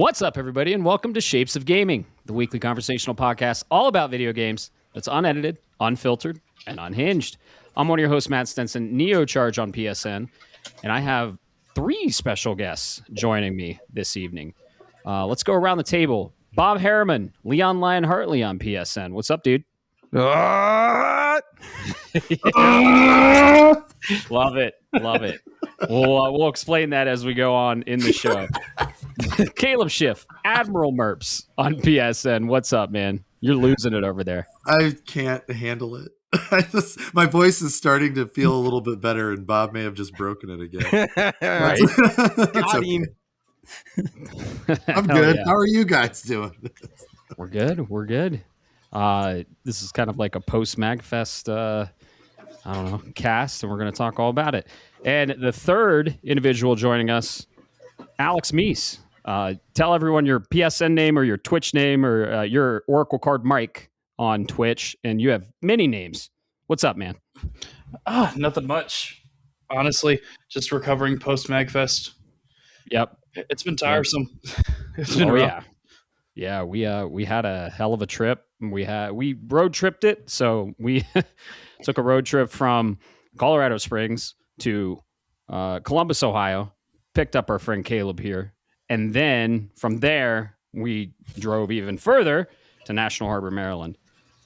What's up, everybody, and welcome to Shapes of Gaming, the weekly conversational podcast all about video games that's unedited, unfiltered, and unhinged. I'm one of your hosts, Matt Stenson, Neocharge on PSN, and I have three special guests joining me this evening. Let's go around the table. Bob Harriman, Leon Lion Hartley on PSN. What's up, dude? Love it. Love it. We'll explain that as we go on in the show. Caleb Shiff, Admiral Merps on PSN. What's up, man? You're losing it over there. I can't handle it. My voice is starting to feel a little bit better, and Bob may have just broken it again. Right? It's okay. I'm good. Yeah. How are you guys doing? We're good. We're good. This is kind of like a post-MAGFest, I don't know, cast, and we're going to talk all about it. And the third individual joining us, Alex Meese. Tell everyone your PSN name or your Twitch name or your Oracle card mic on Twitch, and you have many names. What's up, man? Nothing much. Honestly, just recovering post-MAGFest. Yep. It's been tiresome. It's been rough. Yeah, we had a hell of a trip. We road tripped it, so we took a road trip from Colorado Springs to Columbus, Ohio, picked up our friend Caleb here, and then from there we drove even further to National Harbor, Maryland,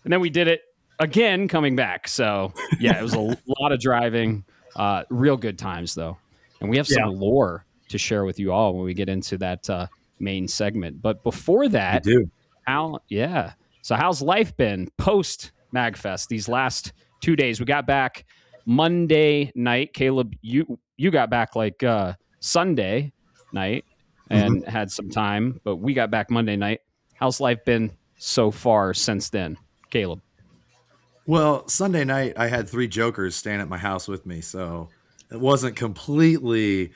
and then we did it again coming back. So yeah, it was a lot of driving, real good times though, and we have some lore to share with you all when we get into that main segment. But before that, so how's life been post MAGFest these last 2 days? We got back Monday night. Caleb, you got back like Sunday night and had some time, but we got back Monday night. How's life been so far since then, Caleb? Well, Sunday night I had three jokers staying at my house with me, so it wasn't completely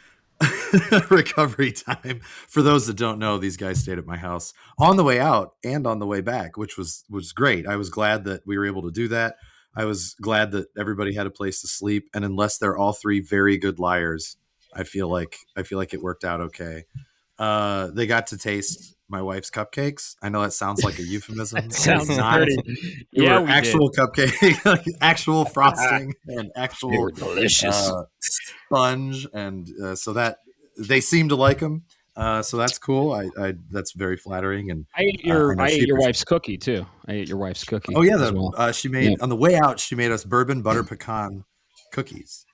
recovery time. For those that don't know, these guys stayed at my house on the way out and on the way back, which was great. I was glad that we were able to do that. I was glad that everybody had a place to sleep, and unless they're all three very good liars, I feel like it worked out okay. They got to taste my wife's cupcakes. I know that sounds like a euphemism. Sounds pretty. Yeah, actual cupcake, actual frosting, and actual delicious sponge, and so that they seem to like them. So that's cool. I that's very flattering. And I ate your wife's cookie too. I ate your wife's cookie. Oh yeah, she made on the way out. She made us bourbon butter pecan cookies.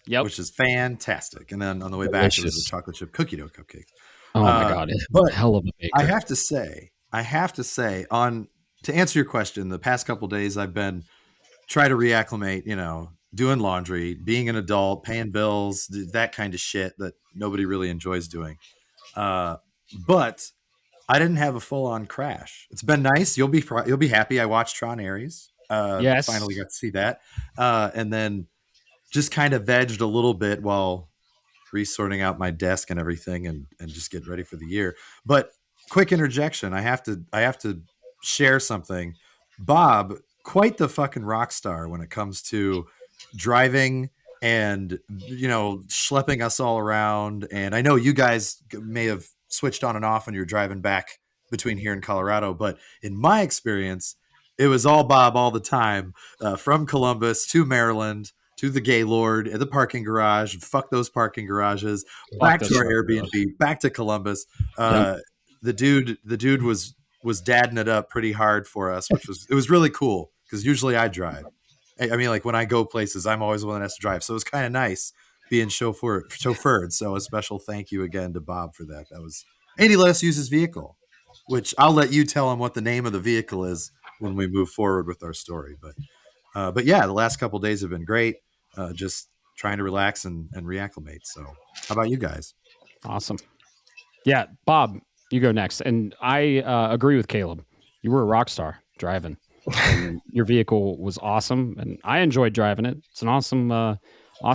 Yep, which is fantastic. And then on the way back, it was a chocolate chip cookie dough cupcake. Oh my god! But hell of a baker. I have to say, to answer your question, the past couple of days I've been trying to reacclimate. Doing laundry, being an adult, paying bills, that kind of shit that nobody really enjoys doing. But I didn't have a full-on crash. It's been nice. You'll be happy. I watched Tron Ares. Yes, finally got to see that, and then just kind of vegged a little bit while resorting out my desk and everything, and just get ready for the year. But quick interjection, I have to share something. Bob, quite the fucking rock star when it comes to driving and schlepping us all around. And I know you guys may have switched on and off when you're driving back between here and Colorado, but in my experience, it was all Bob all the time, from Columbus to Maryland to the Gaylord at the parking garage. Fuck those parking garages. Back to our Airbnb. Back to Columbus. The dude was dadding it up pretty hard for us, it was really cool because usually I drive. I mean, like when I go places, I'm always the one that has to drive. So it was kind of nice being chauffeured. So a special thank you again to Bob for that. And he let us use his vehicle, which I'll let you tell him what the name of the vehicle is when we move forward with our story. But yeah, the last couple of days have been great. Just trying to relax and reacclimate. So how about you guys? Awesome. Yeah, Bob, you go next. And I agree with Caleb. You were a rock star driving. And your vehicle was awesome, and I enjoyed driving it. It's an awesome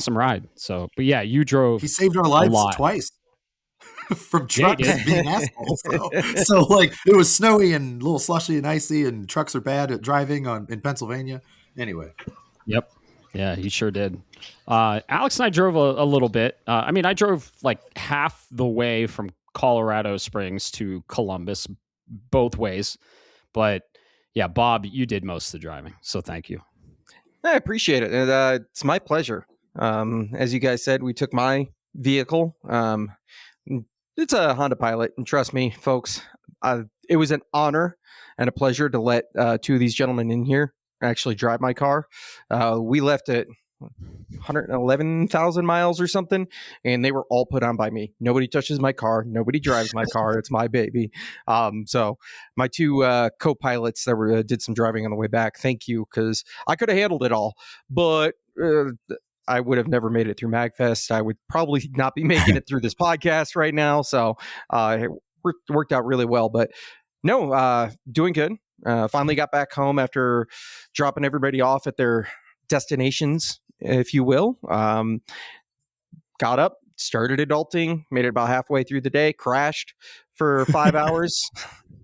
ride. So, but yeah, you drove. He saved our lives twice from trucks being assholes. So like it was snowy and a little slushy and icy, and trucks are bad at driving in Pennsylvania. Anyway. Yep. Yeah, he sure did. Alex and I drove a little bit. I drove like half the way from Colorado Springs to Columbus, both ways. But yeah, Bob, you did most of the driving, so thank you. I appreciate it. It's my pleasure. As you guys said, we took my vehicle. It's a Honda Pilot, and trust me, folks, it was an honor and a pleasure to let two of these gentlemen in here actually drive my car. We left at 111,000 miles or something, and they were all put on by me. Nobody touches my car. Nobody drives my car. It's my baby. So my two co-pilots that did some driving on the way back, thank you, because I could have handled it all, but I would have never made it through MAGFest. I would probably not be making it through this podcast right now. So it worked out really well. But no, doing good. Finally got back home after dropping everybody off at their destinations, if you will. Got up, started adulting, made it about halfway through the day, crashed for 5 hours.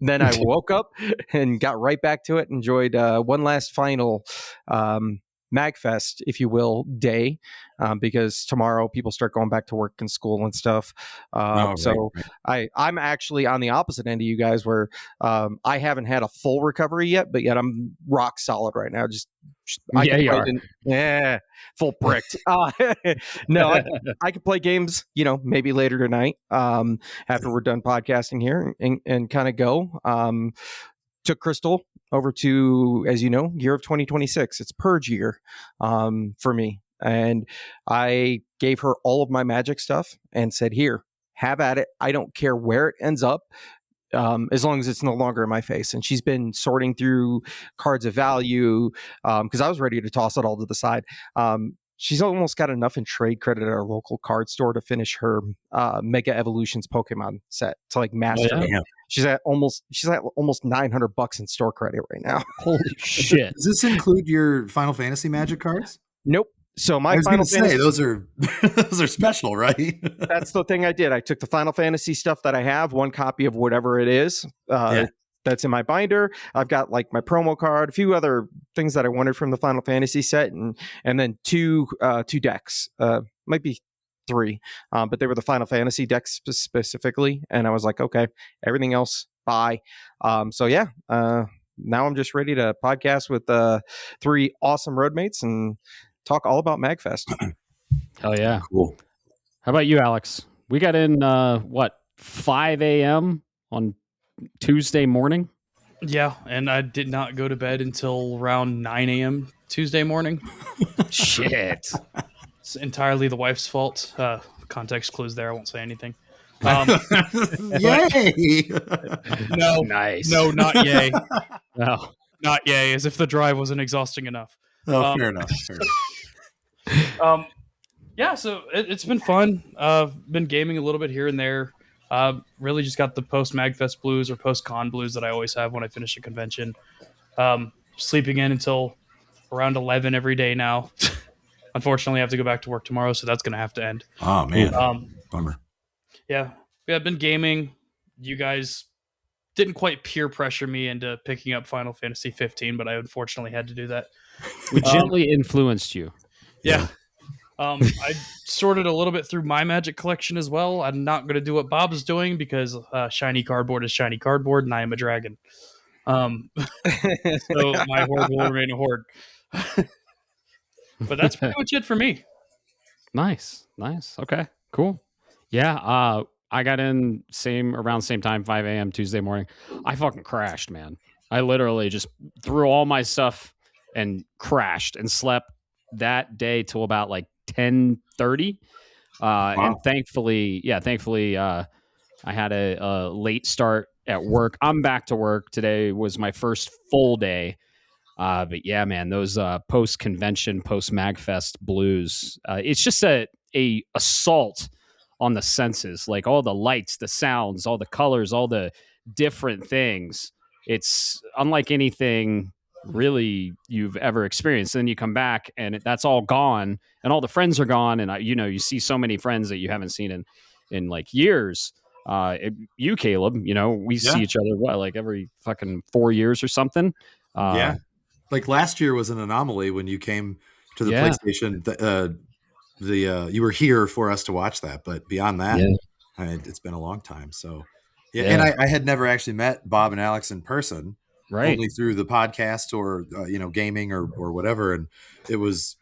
Then I woke up and got right back to it. Enjoyed one last final MAGFest, if you will, day, because tomorrow people start going back to work and school and stuff. Right. I'm actually on the opposite end of you guys, where I haven't had a full recovery yet, but yet I'm rock solid right now. Full bricked. No, I could play games, maybe later tonight after we're done podcasting here and kind of go. Took Crystal over to, as you know, year of 2026. It's Purge year for me. And I gave her all of my Magic stuff and said, here, have at it. I don't care where it ends up, as long as it's no longer in my face. And she's been sorting through cards of value because I was ready to toss it all to the side. She's almost got enough in trade credit at our local card store to finish her Mega Evolutions Pokemon set to like master. Oh, yeah. She's at almost $900 in store credit right now. Holy shit! Does this include your Final Fantasy Magic cards? Nope. So my Final Fantasy, those are special, right? That's the thing I did. I took the Final Fantasy stuff that I have, one copy of whatever it is. That's in my binder. I've got like my promo card, a few other things that I wanted from the Final Fantasy set, and then two decks. Might be three, but they were the Final Fantasy decks specifically. And I was like, okay, everything else, bye. Now I'm just ready to podcast with three awesome roadmates and talk all about MAGFest. Hell yeah. Cool. How about you, Alex? We got in 5 a.m. on Tuesday morning? Yeah, and I did not go to bed until around 9 a.m. Tuesday morning. Shit. It's entirely the wife's fault. Context clues there. I won't say anything. Yay! No, nice. No, not yay. No. Not yay, as if the drive wasn't exhausting enough. Oh, fair enough. Yeah, so it's been fun. Been gaming a little bit here and there. Really just got the post-MAGFest blues or post-con blues that I always have when I finish a convention. Sleeping in until around 11 every day now. Unfortunately, I have to go back to work tomorrow, so that's going to have to end. Oh, man. Bummer. Yeah, I've been gaming. You guys didn't quite peer pressure me into picking up Final Fantasy 15, but I unfortunately had to do that. We gently influenced you. Yeah. I sorted a little bit through my Magic collection as well. I'm not going to do what Bob's doing because shiny cardboard is shiny cardboard, and I am a dragon. So my horde will remain a horde. But that's pretty much it for me. Nice. Okay, cool. Yeah, I got in around same time, 5 a.m. Tuesday morning. I fucking crashed, man. I literally just threw all my stuff and crashed and slept that day till about like 10:30. Wow. And thankfully, I had a late start at work. I'm back to work. Today was my first full day. But yeah, man, those post-convention, post-MAGFest blues, it's just a assault on the senses, like all the lights, the sounds, all the colors, all the different things. It's unlike anything really you've ever experienced. And then you come back and that's all gone and all the friends are gone. And you see so many friends that you haven't seen in like years. You, Caleb, we see each other, like every fucking 4 years or something. Like last year was an anomaly when you came to the PlayStation. You were here for us to watch that, but beyond that, It's been a long time. So yeah. And I had never actually met Bob and Alex in person, Right. only through the podcast or gaming or whatever. And it was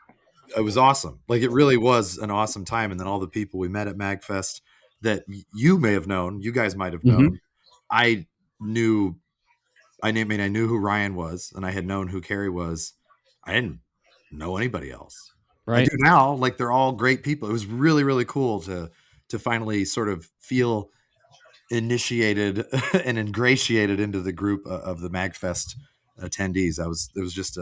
awesome. Like, it really was an awesome time. And then all the people we met at MAGFest that you may have known, you guys might have known. I knew who Ryan was, and I had known who Carrie was. I didn't know anybody else. Right. I do now. Like, they're all great people. It was really, really cool to finally sort of feel initiated and ingratiated into the group of the MAGFest attendees. It was just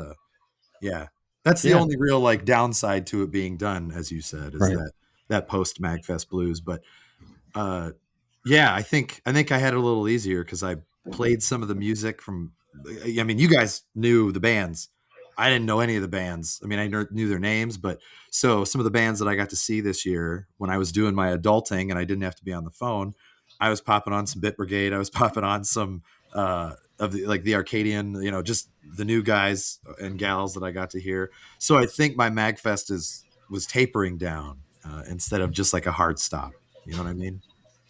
that's the only real like downside to it being done, as you said, is that post MAGFest blues. But I think I had it a little easier because I played some of the music from. I mean, you guys knew the bands. I didn't know any of the bands. I mean, I knew their names, but so some of the bands that I got to see this year when I was doing my adulting and I didn't have to be on the phone, I was popping on some Bit Brigade. I was popping on some of the Arcadian, just the new guys and gals that I got to hear. So I think my MAGFest was tapering down instead of just like a hard stop. You know what I mean?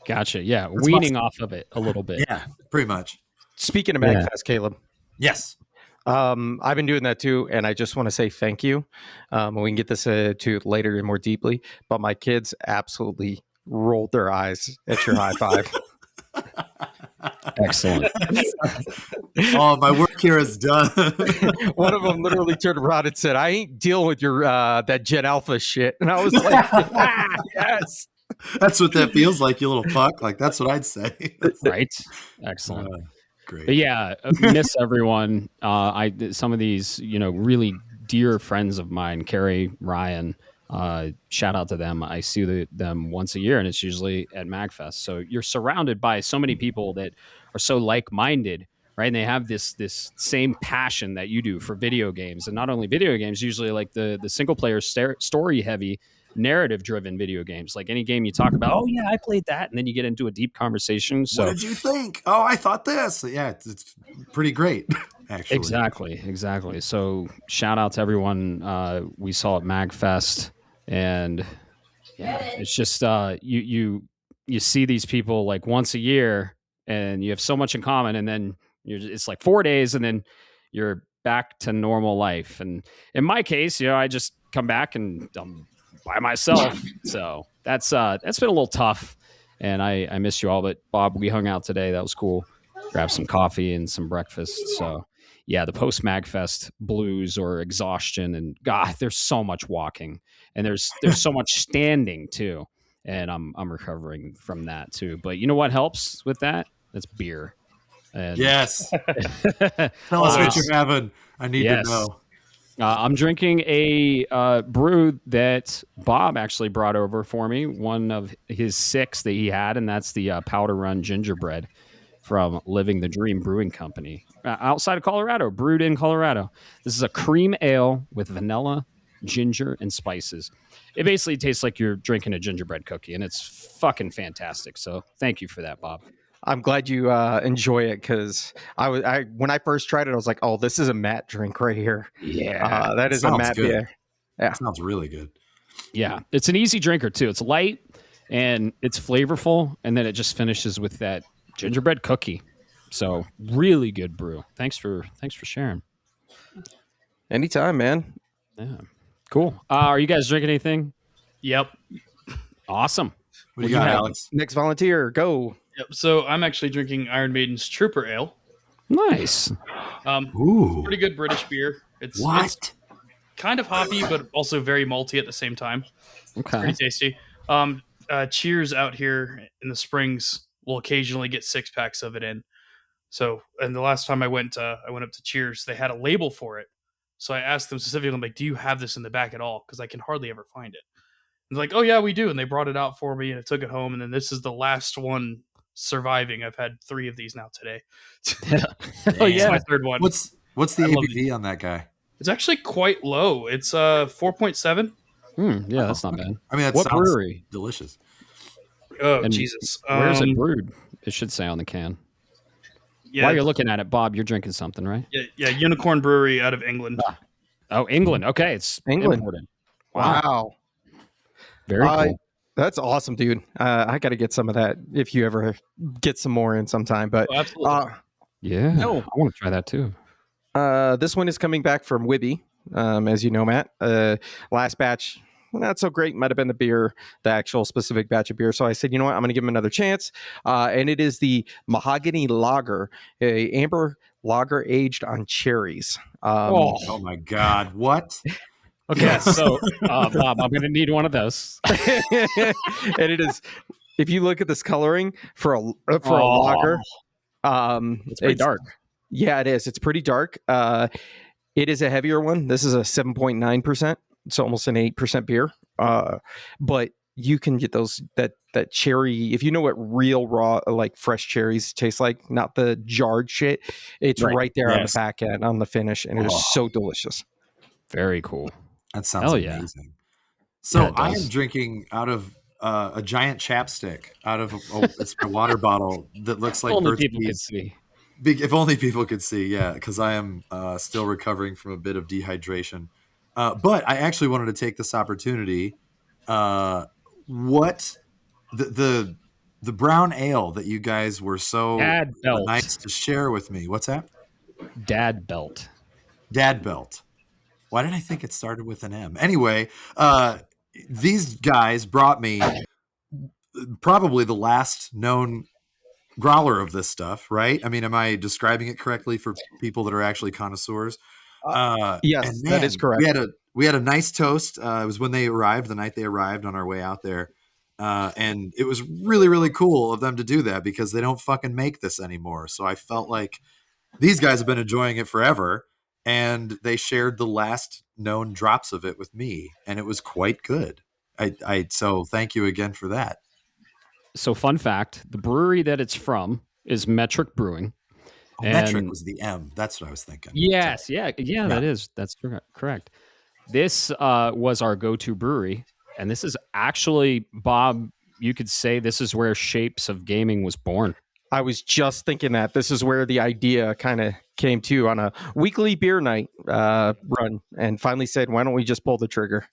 Gotcha. Yeah. Weaning off of it a little bit. Yeah, pretty much. Speaking of MAGFest, Caleb. Yes. I've been doing that too, and I just want to say thank you. We can get this to later and more deeply, but my kids absolutely rolled their eyes at your high five. Excellent. Oh, my work here is done. One of them literally turned around and said, "I ain't dealing with your that Gen Alpha shit," and I was like, "Yes." That's what that feels like, you little fuck. Like, that's what I'd say. Right. Excellent. Great. But yeah, miss everyone. Some of these, really dear friends of mine, Carrie, Ryan, shout out to them. I see them once a year, and it's usually at MAGFest. So you're surrounded by so many people that are so like-minded, right? And they have this same passion that you do for video games, and not only video games, usually like the single-player story-heavy, narrative-driven video games. Like any game you talk about, oh yeah, I played that, and then you get into a deep conversation. So what did you think? Oh, I thought this. Yeah, it's pretty great, actually. Exactly. So shout out to everyone we saw at MAGFest, and yeah, it's just you see these people like once a year, and you have so much in common, and then it's like 4 days, and then you're back to normal life. And in my case, I just come back and by myself. So that's been a little tough, and I miss you all. But Bob, we hung out today. That was cool. Grabbed some coffee and some breakfast. So yeah, the post MAGFest blues or exhaustion, and God, there's so much walking, and there's so much standing too. And I'm recovering from that too. But you know what helps with that? That's beer. And yes. Tell us what you're having. I need to know. I'm drinking a brew that Bob actually brought over for me, one of his 6 that he had, and that's the Powder Run Gingerbread from Living the Dream Brewing Company outside of Colorado, brewed in Colorado. This is a cream ale with vanilla, ginger, and spices. It basically tastes like you're drinking a gingerbread cookie, and it's fucking fantastic. So thank you for that, Bob. I'm glad you enjoy it, because when I first tried it, I was like, "Oh, this is a Matt drink right here." Yeah, that is a Matt beer. Yeah, that sounds really good. Yeah, it's an easy drinker too. It's light and it's flavorful, and then it just finishes with that gingerbread cookie. So really good brew. Thanks for sharing. Anytime, man. Yeah, cool. Are you guys drinking anything? Yep. Awesome. What do you got, Alex? Next volunteer, go. Yep. So I'm actually drinking Iron Maiden's Trooper Ale. Nice. Ooh. Pretty good British beer. It's kind of hoppy, but also very malty at the same time. Okay. It's pretty tasty. Cheers out here in the Springs will occasionally get 6-packs of it in. So, and the last time I went up to Cheers, they had a label for it. So I asked them specifically, I'm like, "Do you have this in the back at all? Because I can hardly ever find it." And they're like, "Oh yeah, we do." And they brought it out for me, and I took it home. And then this is the last one surviving. I've had 3 of these now today. Oh yeah, my 3rd one. What's the ABV on that guy? It's actually quite low. It's 4.7. Yeah, that's not bad. I mean, that what sounds brewery? delicious. Oh, And Jesus. Where is it brewed? It should say on the can. Yeah, While you're looking at it, Bob, you're drinking something, right? Yeah, Unicorn Brewery out of England. Oh, England. Okay, it's England. imported. Wow. Very cool. That's awesome, dude. I got to get some of that if you ever get some more in sometime. But Oh, absolutely. Yeah, No. I want to try that too. This one is coming back from Wibby, as you know, Matt. Last batch, not so great. Might have been the actual specific batch of beer. So I said, you know what? I'm going to give him another chance. And it is the Mahogany Lager, a amber lager aged on cherries. Oh my God! What? Okay, Yes. so Bob, I'm going to need one of those. And it is. If you look at this coloring for a lager, It's pretty dark. Yeah, it is. It's pretty dark. It is a heavier one. This is a 7.9%. It's almost an 8% beer. But you can get that cherry. If you know what real raw, like fresh cherries taste like, not the jarred shit, it's right there on the back end, on the finish, and it is so delicious. Very cool. That sounds amazing. So Yeah, I am drinking out of a giant chapstick out of it's a water bottle that looks like Only Burt's people Bees. could see. If only people could see, yeah, because I am still recovering from a bit of dehydration. But I actually wanted to take this opportunity. What the brown ale that you guys were so Dad Belt. nice to share with me? What's that? Dad Belt. Dad Belt. Why did I think it started with an M? Anyway, these guys brought me probably the last known growler of this stuff, right? I mean, am I describing it correctly for people that are actually connoisseurs? Yes, that is correct. We had a nice toast. It was when they arrived, the night they arrived, on our way out there. And it was really, really cool of them to do that because they don't fucking make this anymore. So I felt like these guys have been enjoying it forever, and they shared the last known drops of it with me, and it was quite good. So thank you again for that. So fun fact, the brewery that it's from is Metric Brewing. Metric was the M. That's what I was thinking. Yes, yeah, that's correct. This was our go-to brewery, and this is actually, Bob, you could say this is where Shapes of Gaming was born. I was just thinking that this is where the idea kind of came to on a weekly beer night run, and finally said, why don't we just pull the trigger?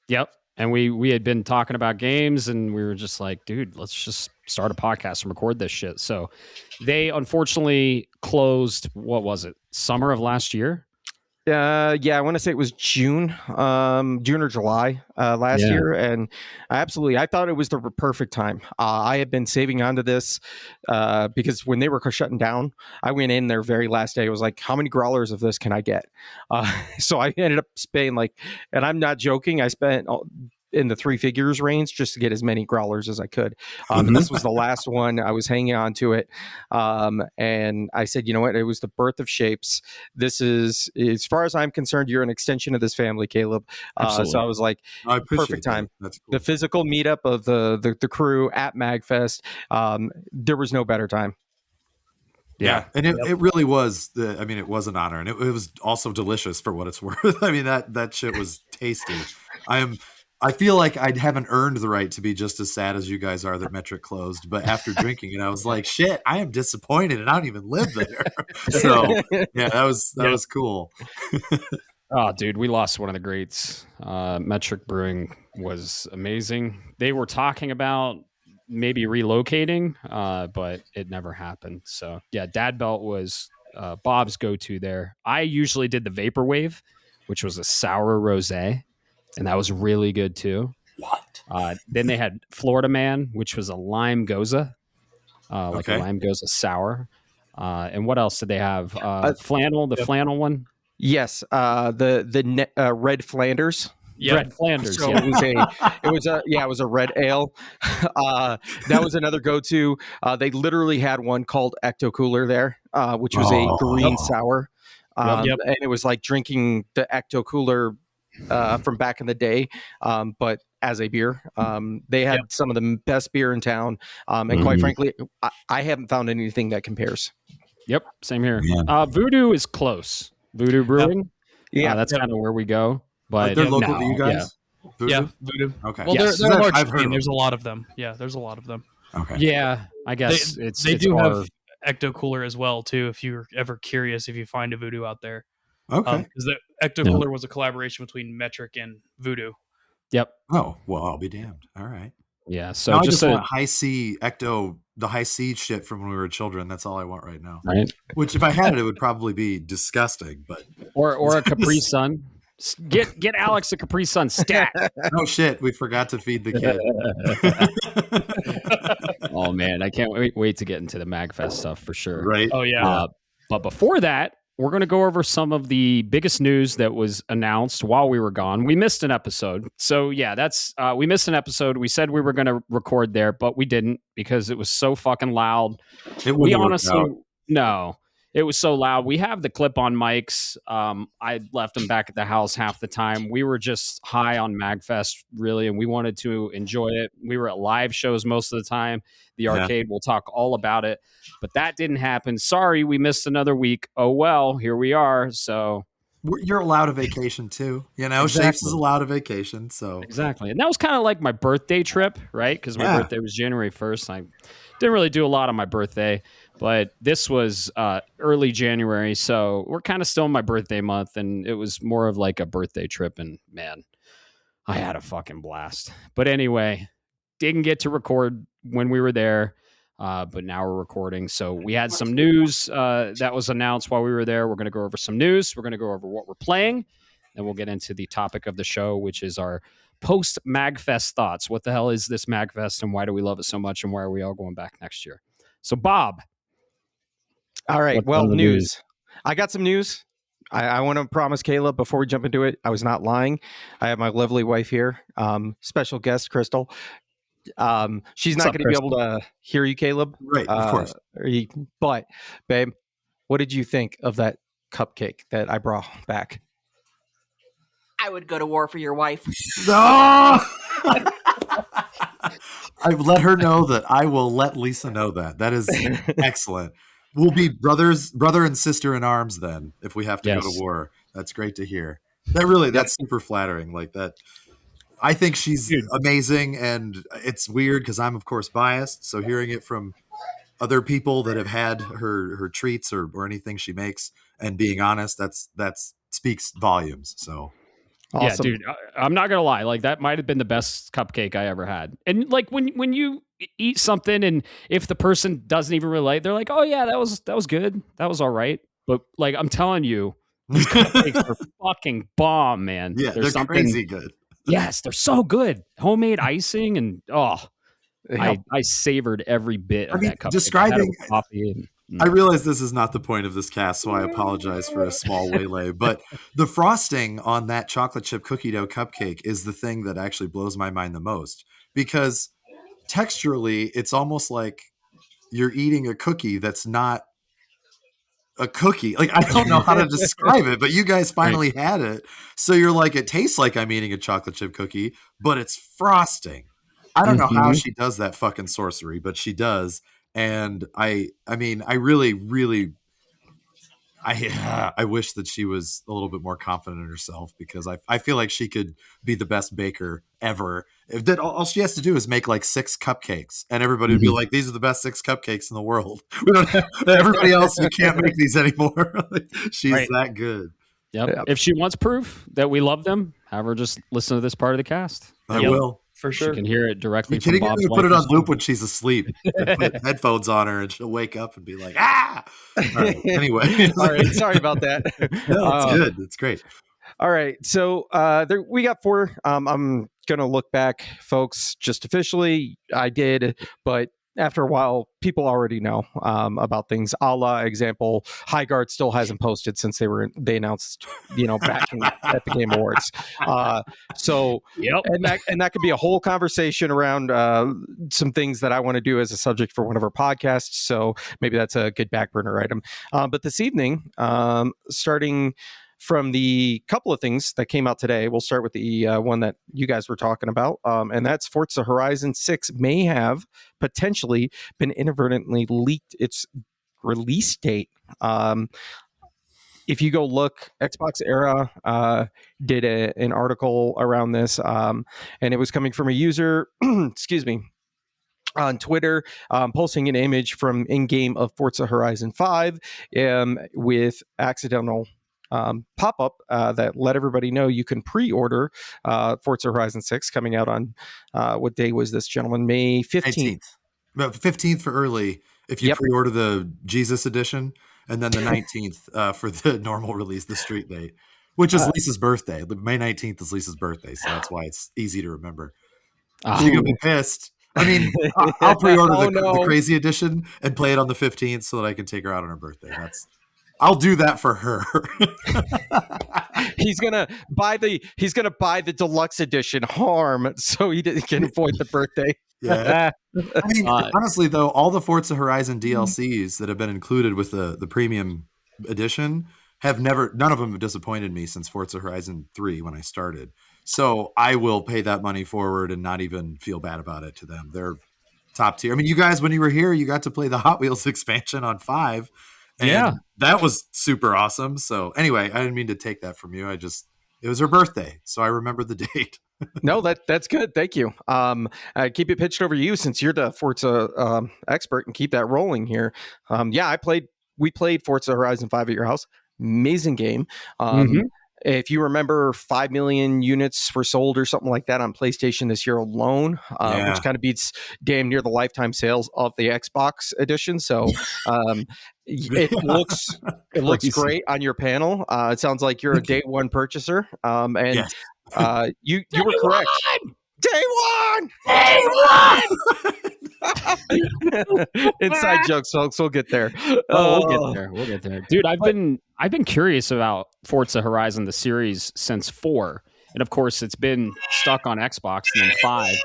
Yep. And we had been talking about games, and we were just like, dude, let's just start a podcast and record this shit. So they unfortunately closed, what was it, summer of last year? I want to say it was June or July last year. And I thought it was the perfect time. I had been saving onto this because when they were shutting down, I went in their very last day. It was like, how many growlers of this can I get? So I ended up spending and I'm not joking, I spent in the 3 figures range just to get as many growlers as I could. And this was the last one. I was hanging on to it. And I said, you know what? It was the birth of Shapes. This is, as far as I'm concerned, you're an extension of this family, Caleb. So I was like, perfect time. That's cool. The physical meetup of the crew at MAGFest. There was no better time. Yeah. And it really was it was an honor, and it was also delicious for what it's worth. I mean, that shit was tasty. I feel like I haven't earned the right to be just as sad as you guys are that Metric closed, but after drinking it, I was like, shit, I am disappointed, and I don't even live there. So yeah, that was cool. Oh, dude, we lost one of the greats. Metric Brewing was amazing. They were talking about maybe relocating, but it never happened. So yeah, Dad Belt was Bob's go-to there. I usually did the Vaporwave, which was a sour rosé, and that was really good too. What? Then they had Florida Man, which was a lime goza, a lime goza sour. And what else did they have? Flannel, the flannel one. Yes, the Red Flanders. Yep. Red Flanders. So it was a red ale. That was another go-to. They literally had one called Ecto Cooler there, which was a green sour. And it was like drinking the Ecto Cooler from back in the day, but as a beer. They had some of the best beer in town, and quite frankly, I haven't found anything that compares. Yep, same here. Voodoo is close. Voodoo Brewing, that's kind of where we go. But they're local to you guys. Yeah, Voodoo. Okay. Well, they're a large chain. There's a lot of them. Yeah, there's a lot of them. Okay. Yeah, I guess they do have Ecto Cooler as well too. If you're ever curious, if you find a Voodoo out there. Okay. Because the Ecto Cooler was a collaboration between Metric and Voodoo. Yep. Oh, well, I'll be damned. All right. Yeah. So Now I just just want high C ecto, the high C shit from when we were children. That's all I want right now. right. Which, if I had it, it would probably be disgusting. But Or a Capri Sun. Get Alex a Capri Sun stat. oh shit, we forgot to feed the kid. Oh man, I can't wait to get into the MAGFest stuff for sure. Right? Oh yeah. But before that, we're going to go over some of the biggest news that was announced while we were gone. We missed an episode. So yeah, that's we missed an episode. We said we were going to record there, but we didn't because it was so fucking loud. We honestly, no, it was so loud. We have the clip on mics. I left them back at the house half the time. We were just high on MAGFest, really, and we wanted to enjoy it. We were at live shows most of the time. The arcade, we'll talk all about it. But that didn't happen. Sorry, we missed another week. Oh, well, here we are. So you're allowed a vacation too. You know, exactly. Shapes is allowed a vacation. So exactly. And that was kind of like my birthday trip, right? Because my birthday was January 1st. I didn't really do a lot on my birthday, but this was early January. So we're kind of still in my birthday month. And it was more of like a birthday trip. And man, I had a fucking blast. But anyway, didn't get to record when we were there. But now we're recording. So we had some news that was announced while we were there. We're going to go over some news. We're going to go over what we're playing. Then we'll get into the topic of the show, which is our post-MAGFest thoughts. What the hell is this MAGFest and why do we love it so much and why are we all going back next year? So, Bob. All right. Well, news. I got some news. I want to promise Caleb before we jump into it, I was not lying. I have my lovely wife here, special guest, Crystal. She's not going to be able to hear you, Caleb. Right, of course. But, babe, what did you think of that cupcake that I brought back? I would go to war for your wife. No! I've let her know that I will let Lisa know that. That is excellent. We'll be brother and sister in arms then if we have to go to war. That's great to hear. That's super flattering. Like that. I think she's amazing, and it's weird because I'm, of course, biased. So hearing it from other people that have had her treats or anything she makes and being honest, that speaks volumes. So, awesome. Yeah, dude, I'm not gonna lie. Like that might have been the best cupcake I ever had. And like when you eat something, and if the person doesn't even relate, they're like, "Oh yeah, that was good. That was all right." But like I'm telling you, these cupcakes are fucking bomb, man. Yeah, they're crazy good. Yes, they're so good. Homemade icing and I savored every bit of that cupcake. Describing I realize this is not the point of this cast, so I apologize for a small waylay. But the frosting on that chocolate chip cookie dough cupcake is the thing that actually blows my mind the most. Because texturally, it's almost like you're eating a cookie that's not a cookie. Like, I don't know how to describe it, but you guys finally had it. So you're like, it tastes like I'm eating a chocolate chip cookie, but it's frosting. I don't know how she does that fucking sorcery, but she does. And I mean, I really, really, I wish that she was a little bit more confident in herself because I feel like she could be the best baker ever. If that all she has to do is make like 6 cupcakes, and everybody would be like, "These are the best 6 cupcakes in the world." We don't have everybody else. You can't make these anymore. She's that good. Yep. If she wants proof that we love them, have her just listen to this part of the cast. I will. For sure. She can hear it directly from Bob's wife. Put it on loop when she's asleep. Put headphones on her and she'll wake up and be like, ah! All right. Anyway. All right. Sorry about that. No, it's good. It's great. All right. So we got 4. I'm going to look back, folks, just officially. I did, but after a while, people already know about things. A la example, Highguard still hasn't posted since they announced, back at the Game Awards. And that could be a whole conversation around some things that I want to do as a subject for one of our podcasts. So maybe that's a good back burner item. But this evening, starting from the couple of things that came out today, we'll start with the one that you guys were talking about, and that's Forza Horizon 6 may have potentially been inadvertently leaked its release date. If you go look, Xbox Era did an article around this, and it was coming from a user, excuse me, on Twitter, posting an image from in-game of Forza Horizon 5 with accidental pop-up that let everybody know you can pre-order Forza Horizon 6 coming out on what day was this, gentlemen? May 15th. 15th for early if you pre-order the Jesus edition, and then the 19th for the normal release, the street date, which is Lisa's birthday. May 19th is Lisa's birthday, so that's why it's easy to remember. She's gonna be pissed. I mean, I'll pre-order the crazy edition and play it on the 15th so that I can take her out on her birthday. I'll do that for her. He's gonna buy the deluxe edition harm so he can avoid the birthday. Yeah. I mean, honestly though, all the Forza Horizon DLCs that have been included with the premium edition none of them have disappointed me since Forza Horizon 3 when I started. So I will pay that money forward and not even feel bad about it to them. They're top tier. I mean, you guys, when you were here, you got to play the Hot Wheels expansion on 5. And that was super awesome. So anyway, I didn't mean to take that from you. It was her birthday, so I remember the date. No, that's good. Thank you. Keep it pitched over to you since you're the Forza expert, and keep that rolling here. We played Forza Horizon 5 at your house. Amazing game. If you remember, 5 million units were sold or something like that on PlayStation this year alone, which kind of beats damn near the lifetime sales of the Xbox edition. So it looks great on your panel. It sounds like you're a day one purchaser. You were correct. Day one. Inside jokes, folks. We'll get there. We'll get there, dude. I've been curious about Forza Horizon the series since 4, and of course it's been stuck on Xbox and then 5.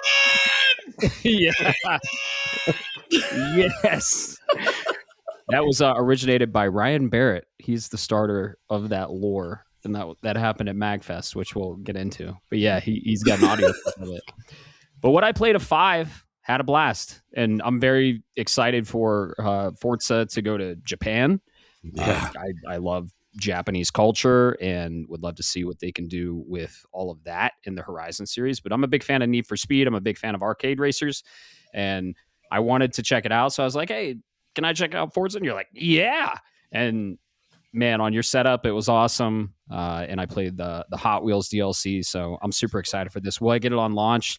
Yes. That was originated by Ryan Barrett. He's the starter of that lore, and that happened at MAGFests, which we'll get into. But yeah, he's got an audio of it. But what I played of 5, had a blast, and I'm very excited for Forza to go to Japan. Yeah, I love Japanese culture and would love to see what they can do with all of that in the Horizon series. But I'm a big fan of Need for Speed. I'm a big fan of arcade racers, and I wanted to check it out. So I was like, hey, can I check out Forza? And you're like, yeah. And man, on your setup, it was awesome. And I played the Hot Wheels DLC, so I'm super excited for this. Will I get it on launch?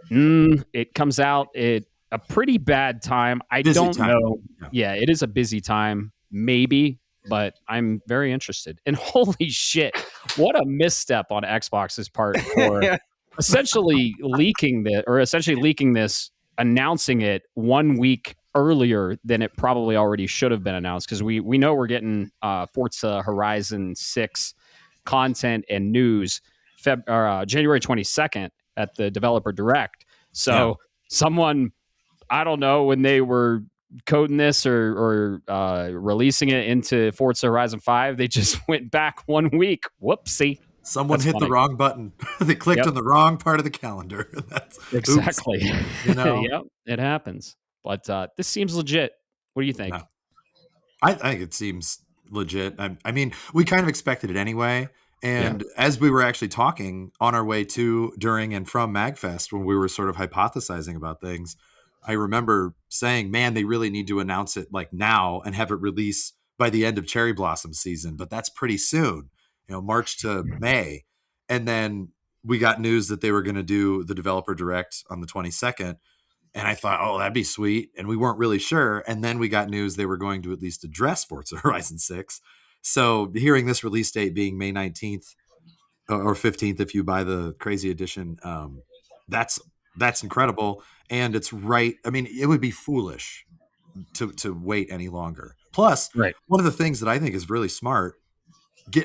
It comes out at a pretty bad time. I don't know. Yeah, it is a busy time, maybe, but I'm very interested. And holy shit, what a misstep on Xbox's part for essentially leaking this, announcing it 1 week earlier than it probably already should have been announced, because we know we're getting Forza Horizon 6 content and news January 22nd at the Developer Direct. So someone, I don't know, when they were coding this or releasing it into Forza Horizon 5, they just went back 1 week. Whoopsie. Someone hit the wrong button. They clicked on the wrong part of the calendar. Exactly. Oops, Yep, it happens. But this seems legit. What do you think? No. I think it seems legit. I mean, we kind of expected it anyway. And as we were actually talking on our way to, during, and from MAGFest, when we were sort of hypothesizing about things, I remember saying, man, they really need to announce it like now and have it release by the end of cherry blossom season. But that's pretty soon, March to May. And then we got news that they were going to do the Developer Direct on the 22nd. And I thought, oh, that'd be sweet. And we weren't really sure. And then we got news they were going to at least address Forza Horizon 6. So hearing this release date being May 19th or 15th, if you buy the crazy edition, that's incredible. And it's right. I mean, it would be foolish to wait any longer. Plus, one of the things that I think is really smart,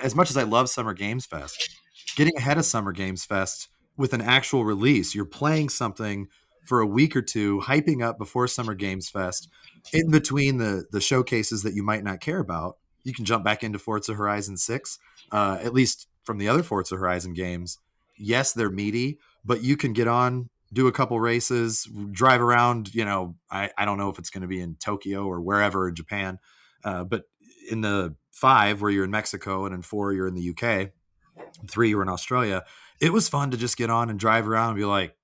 as much as I love Summer Games Fest, getting ahead of Summer Games Fest with an actual release, you're playing something for a week or two, hyping up before Summer Games Fest, in between the showcases that you might not care about. You can jump back into Forza Horizon 6, at least from the other Forza Horizon games. Yes, they're meaty, but you can get on, do a couple races, drive around. I don't know if it's going to be in Tokyo or wherever in Japan, but in the 5 where you're in Mexico, and in 4 you're in the UK, 3 you're in Australia, it was fun to just get on and drive around and be like,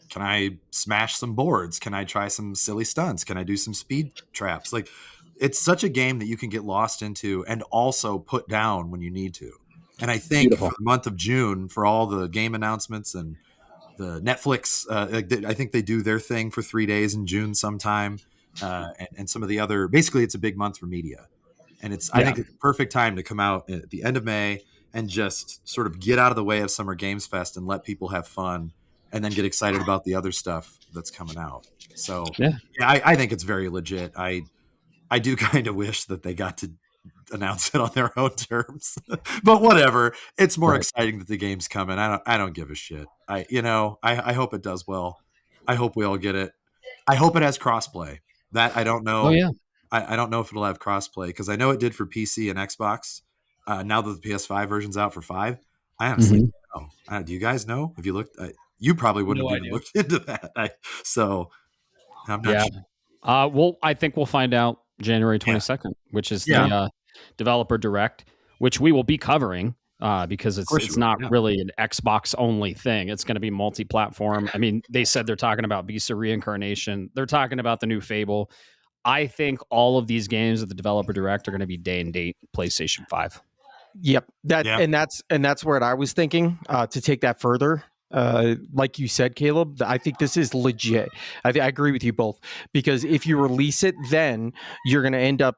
can I smash some boards? Can I try some silly stunts? Can I do some speed traps? Like, it's such a game that you can get lost into and also put down when you need to. And I think Beautiful. for the month of June, for all the game announcements and the Netflix, I think they do their thing for 3 days in June sometime, and some of the other. Basically, it's a big month for media, and I think it's the perfect time to come out at the end of May and just sort of get out of the way of Summer Games Fest and let people have fun, and then get excited about the other stuff that's coming out. So I think it's very legit. I do kind of wish that they got to announce it on their own terms, but whatever. It's more exciting that the game's coming. I don't give a shit. I hope it does well. I hope we all get it. I hope it has crossplay. That I don't know. Oh yeah. I don't know if it'll have crossplay because I know it did for PC and Xbox. Now that the PS5 version's out for 5, I honestly don't know. Do you guys know? Have you looked? You probably wouldn't have even looked into that. So I'm not sure. Well, I think we'll find out January 22nd, which is the developer direct, which we will be covering because it's not really an Xbox only thing. It's going to be multi-platform. I mean, they said they're talking about Beast of Reincarnation. They're talking about the new Fable. I think all of these games at the developer direct are going to be day and date PlayStation 5. Yep. And that's where I was thinking to take that further. Like you said, Caleb, I think this is legit. I agree with you both, because if you release it, then you're going to end up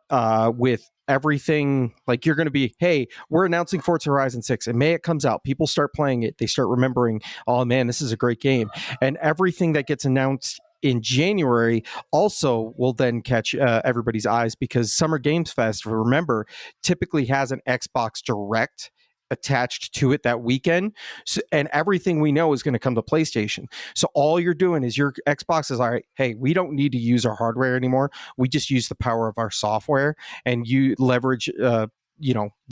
with everything. Like, you're going to be, hey, we're announcing Forza Horizon 6, and May it comes out. People start playing it. They start remembering, oh man, this is a great game. And everything that gets announced in January also will then catch everybody's eyes, because Summer Games Fest, remember, typically has an Xbox Direct attached to it that weekend. So, and everything we know is going to come to PlayStation. So all you're doing is your Xbox is all right, hey, we don't need to use our hardware anymore. We just use the power of our software, and you leverage the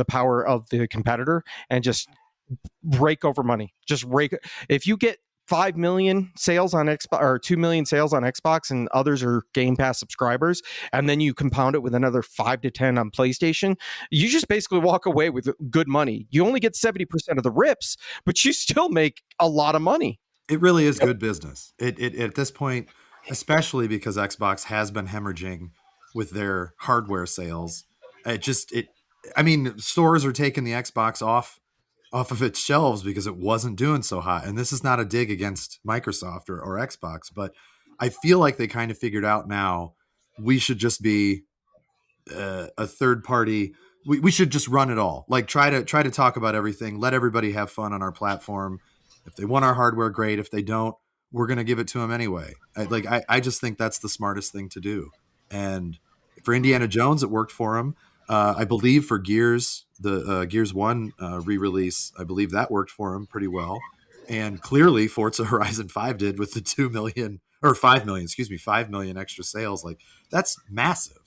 power of the competitor and just rake over money. Just rake. If you get 5 million sales on Xbox or 2 million sales on Xbox and others are Game Pass subscribers, and then you compound it with another 5 to 10 on PlayStation, you just basically walk away with good money. You only get 70% of the rips, but you still make a lot of money. It really is good business. It at this point, especially because Xbox has been hemorrhaging with their hardware sales. I mean, stores are taking the Xbox off of its shelves because it wasn't doing so hot. And this is not a dig against Microsoft or Xbox, but I feel like they kind of figured out now we should just be a third party. We should just run it all. Like try to talk about everything. Let everybody have fun on our platform. If they want our hardware, great. If they don't, we're going to give it to them anyway. I just think that's the smartest thing to do. And for Indiana Jones, it worked for him. I believe for Gears, the Gears 1 re-release, I believe that worked for him pretty well. And clearly Forza Horizon 5 did with the 2 million or 5 million, 5 million extra sales. Like, that's massive.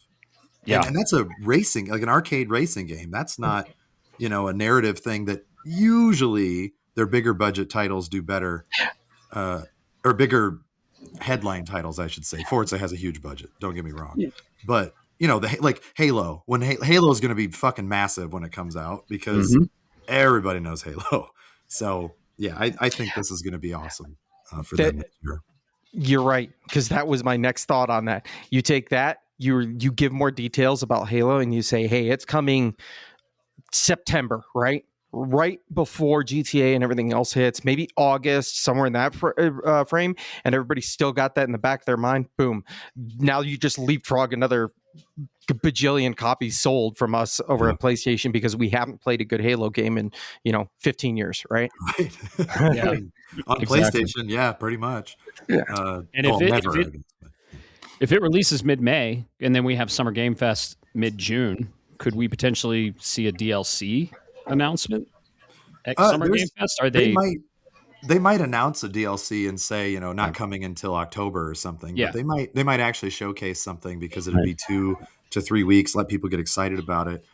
Yeah. And that's a racing, like an arcade racing game. That's not, a narrative thing that usually their bigger budget titles do better, or bigger headline titles, I should say. Forza has a huge budget. Don't get me wrong. Yeah. But like Halo, when Halo is going to be fucking massive when it comes out, because everybody knows Halo. So yeah, I think this is going to be awesome for them this year. You're right, because that was my next thought on that. You take that, you give more details about Halo, and you say, hey, it's coming September, right before GTA and everything else hits, maybe August, somewhere in that frame, and everybody's still got that in the back of their mind. Boom. Now you just leapfrog another bajillion copies sold from us over at PlayStation because we haven't played a good Halo game in 15 years, right? Right. Yeah. On exactly. PlayStation, yeah, pretty much. Yeah. And if it releases mid-May and then we have Summer Game Fest mid-June, could we potentially see a DLC announcement at Summer Game Fest? Are they might announce a DLC and say, not coming until October or something. Yeah. But they might actually showcase something, because it'll be 2 to 3 weeks, let people get excited about it.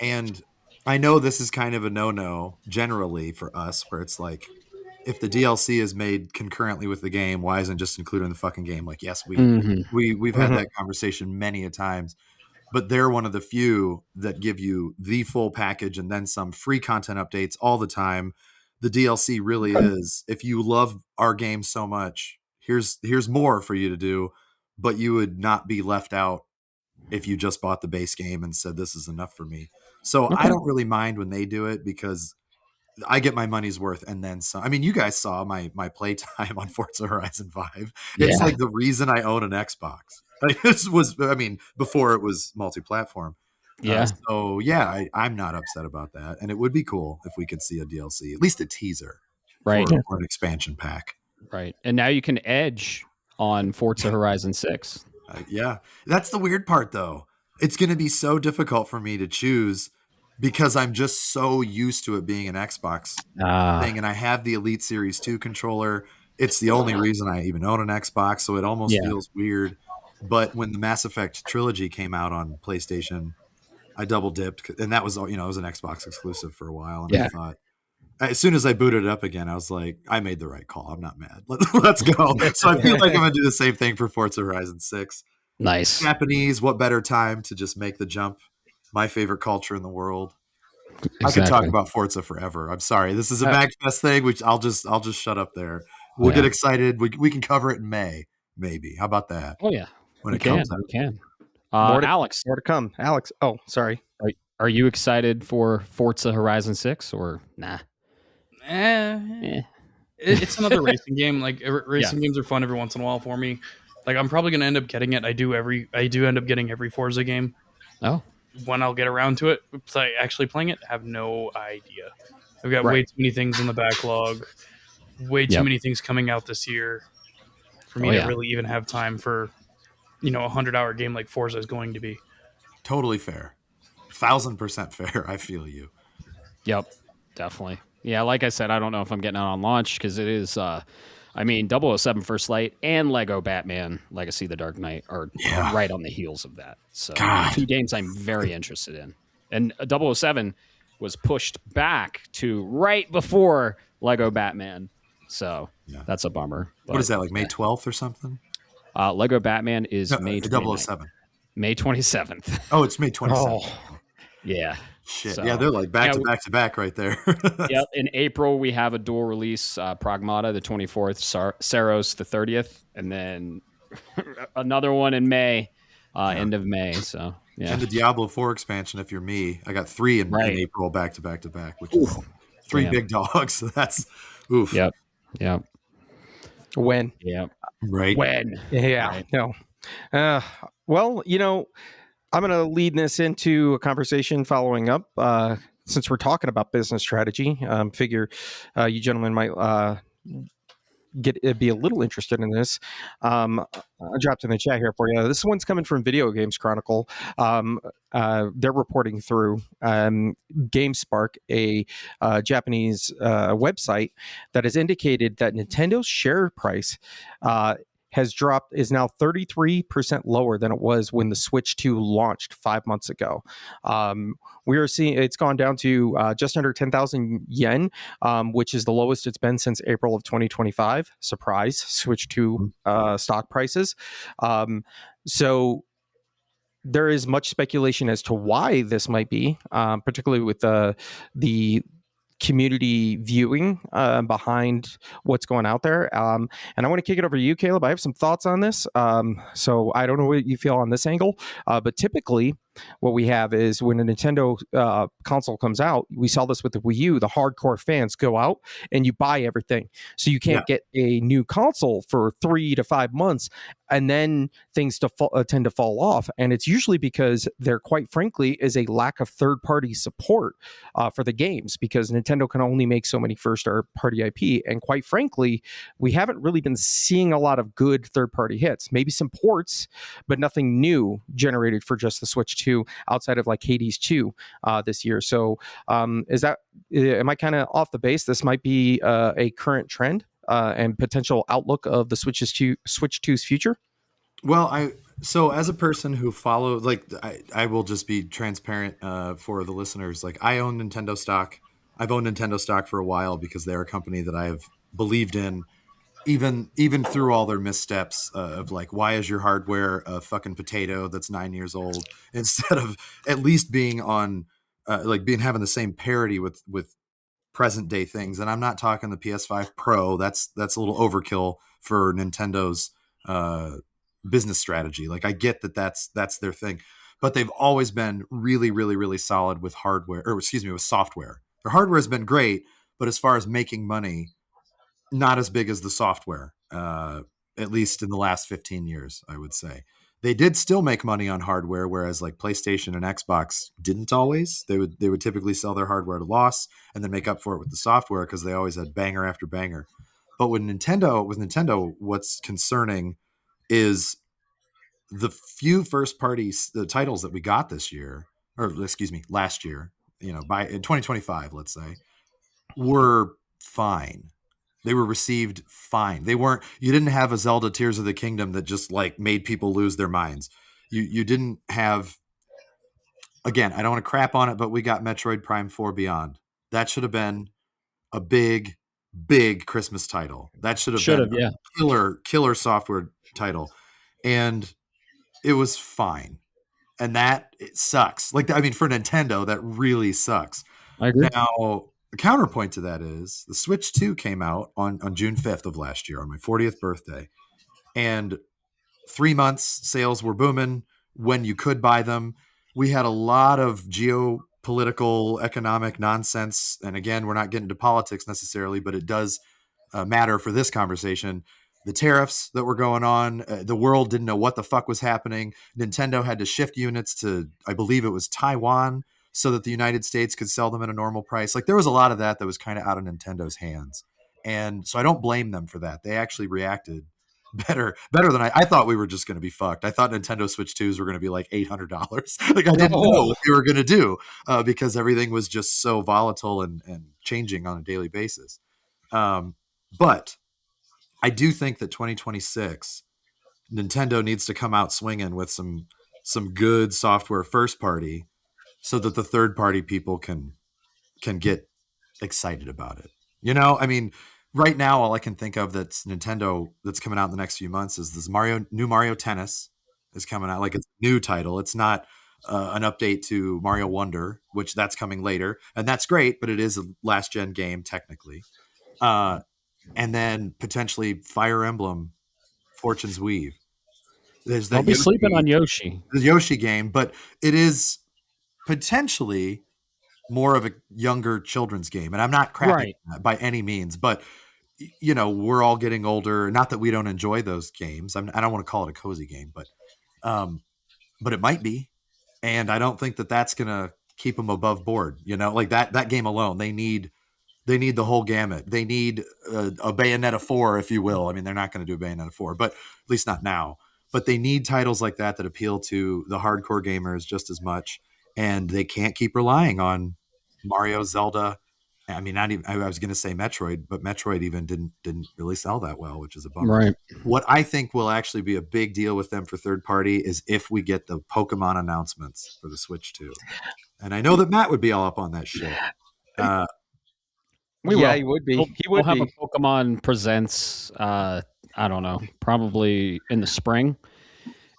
And I know this is kind of a no-no generally for us, where it's like, if the DLC is made concurrently with the game, why isn't it just included in the fucking game? Like, yes, we've had that conversation many a times. But they're one of the few that give you the full package and then some free content updates all the time. The DLC really is, if you love our game so much, here's more for you to do, but you would not be left out if you just bought the base game and said this is enough for me. So Okay. I don't really mind when they do it because I get my money's worth and then some. I mean, you guys saw my playtime on Forza Horizon 5. It's Yeah. like the reason I own an Xbox. Like this was, I mean, before it was multi-platform. Yeah. So yeah, I'm not upset about that, and it would be cool if we could see a DLC, at least a teaser, Right. for an expansion pack. Right. And now you can edge on Forza Horizon 6. Yeah, that's the weird part, though. It's going to be so difficult for me to choose because I'm just so used to it being an Xbox thing, and I have the Elite Series 2 controller. It's the only reason I even own an Xbox, so it almost feels weird. But when the Mass Effect trilogy came out on PlayStation, I double dipped, and that was, it was an Xbox exclusive for a while. And I thought, as soon as I booted it up again, I was like, I made the right call. I'm not mad. Let's go. So I feel like I'm going to do the same thing for Forza Horizon 6. Nice. Japanese, what better time to just make the jump? My favorite culture in the world. Exactly. I could talk about Forza forever. I'm sorry. This is a MAGFest thing, which I'll just shut up there. We'll get excited. We can cover it in May, maybe. How about that? Oh, yeah. When it comes out. We can. Alex. More to come. Alex. Oh, sorry. Are you excited for Forza Horizon 6 or nah? It's another racing game. Like racing games are fun every once in a while for me. Like I'm probably gonna end up getting it. I do end up getting every Forza game. Oh, when I'll get around to it, actually playing it, I have no idea. I've got way too many things in the backlog. Way too many things coming out this year for me to really even have time for, a 100-hour game like Forza is going to be. Totally fair. 1,000% fair. I feel you. Yep, definitely. Yeah, like I said, I don't know if I'm getting it on launch because it is, 007 First Light and Lego Batman Legacy of the Dark Knight are right on the heels of that. So two games I'm very interested in. And 007 was pushed back to right before Lego Batman. So that's a bummer. But, what is that, like May 12th or something? Lego Batman is May 007. May 27th. Oh, it's May 27th. Oh, yeah. Shit. So, yeah, they're like back to back right there. Yep. In April, we have a dual release, Pragmata the 24th, Saros the 30th, and then another one in May, end of May. So, yeah. And the Diablo 4 expansion, if you're me. I got 3 in April back to back, which is 3 big dogs. So that's oof. Yep. When? Yep. Right. When? Yeah. Right. No. Well, I'm going to lead this into a conversation following up. Since we're talking about business strategy, figure you gentlemen might be a little interested in this. I dropped in the chat here for you. This one's coming from Video Games Chronicle. They're reporting through GameSpark, a Japanese website that has indicated that Nintendo's share price is now 33% lower than it was when the Switch 2 launched 5 months ago. We are seeing it's gone down to just under 10,000 yen, which is the lowest it's been since April of 2025. Surprise, Switch 2 stock prices. So there is much speculation as to why this might be, particularly with the community viewing behind what's going out there. And I want to kick it over to you, Caleb. I have some thoughts on this. So I don't know what you feel on this angle, but typically what we have is when a Nintendo console comes out, we saw this with the Wii U, the hardcore fans go out and you buy everything. So you can't get a new console for 3 to 5 months. And then things tend to fall off. And it's usually because there, quite frankly, is a lack of third-party support for the games, because Nintendo can only make so many first-party IP. And quite frankly, we haven't really been seeing a lot of good third-party hits. Maybe some ports, but nothing new generated for just the Switch 2 outside of like Hades 2 this year. So am I kind of off the base? This might be a current trend and potential outlook of the Switch 2's future? Well, so as a person who follows, I will just be transparent for the listeners. Like, I own Nintendo stock. I've owned Nintendo stock for a while because they're a company that I have believed in, even through all their missteps of like, why is your hardware a fucking potato that's 9 years old, instead of at least being on having the same parity with present day things. And I'm not talking the PS5 Pro. That's a little overkill for Nintendo's business strategy. Like, I get that that's their thing, but they've always been really, really, really solid with hardware, or excuse me, with software. Their hardware has been great, but as far as making money, not as big as the software, at least in the last 15 years, I would say. They did still make money on hardware, whereas like PlayStation and Xbox didn't always. They would typically sell their hardware at a loss and then make up for it with the software because they always had banger after banger. But with Nintendo, what's concerning is the few first party the titles that we got this year, or excuse me, last year, by in 2025, let's say, were fine. They were received fine. You didn't have a Zelda Tears of the Kingdom that just like made people lose their minds. You didn't have, again, I don't want to crap on it, but we got Metroid Prime 4 Beyond. That should have been a big, big Christmas title. That should have been a killer software title. And it was fine. And it sucks. Like, I mean, for Nintendo, that really sucks. I agree. Now, the counterpoint to that is the Switch 2 came out on June 5th of last year, on my 40th birthday. And 3 months, sales were booming when you could buy them. We had a lot of geopolitical, economic nonsense. And again, we're not getting into politics necessarily, but it does matter for this conversation. The tariffs that were going on, the world didn't know what the fuck was happening. Nintendo had to shift units to, I believe it was Taiwan, so that the United States could sell them at a normal price. Like, there was a lot of that was kind of out of Nintendo's hands. And so I don't blame them for that. They actually reacted better than I thought. We were just going to be fucked. I thought Nintendo Switch 2s were going to be like $800. Like, I didn't know what they were going to do because everything was just so volatile and changing on a daily basis. But I do think that 2026, Nintendo needs to come out swinging with some good software first party, so that the third party people can get excited about it. I mean, right now, all I can think of that's Nintendo that's coming out in the next few months is this new Mario Tennis is coming out. Like, it's a new title. It's not an update to Mario Wonder, which that's coming later. And that's great, but it is a last gen game technically. And then potentially Fire Emblem Fortune's Weave. There's that. I'll be sleeping on Yoshi. The Yoshi game, but it is potentially more of a younger children's game. And I'm not crapping that by any means, but we're all getting older. Not that we don't enjoy those games. I don't want to call it a cozy game, but it might be. And I don't think that that's going to keep them above board. Like that game alone, they need the whole gamut. They need a Bayonetta 4, if you will. I mean, they're not going to do a Bayonetta 4, but at least not now. But they need titles like that appeal to the hardcore gamers just as much. And they can't keep relying on Mario, Zelda. I mean, not even, I was going to say Metroid, but Metroid even didn't really sell that well, which is a bummer. Right. What I think will actually be a big deal with them for third party is if we get the Pokemon announcements for the Switch 2. And I know that Matt would be all up on that shit. He would be. We'll have a Pokemon Presents. I don't know, probably in the spring,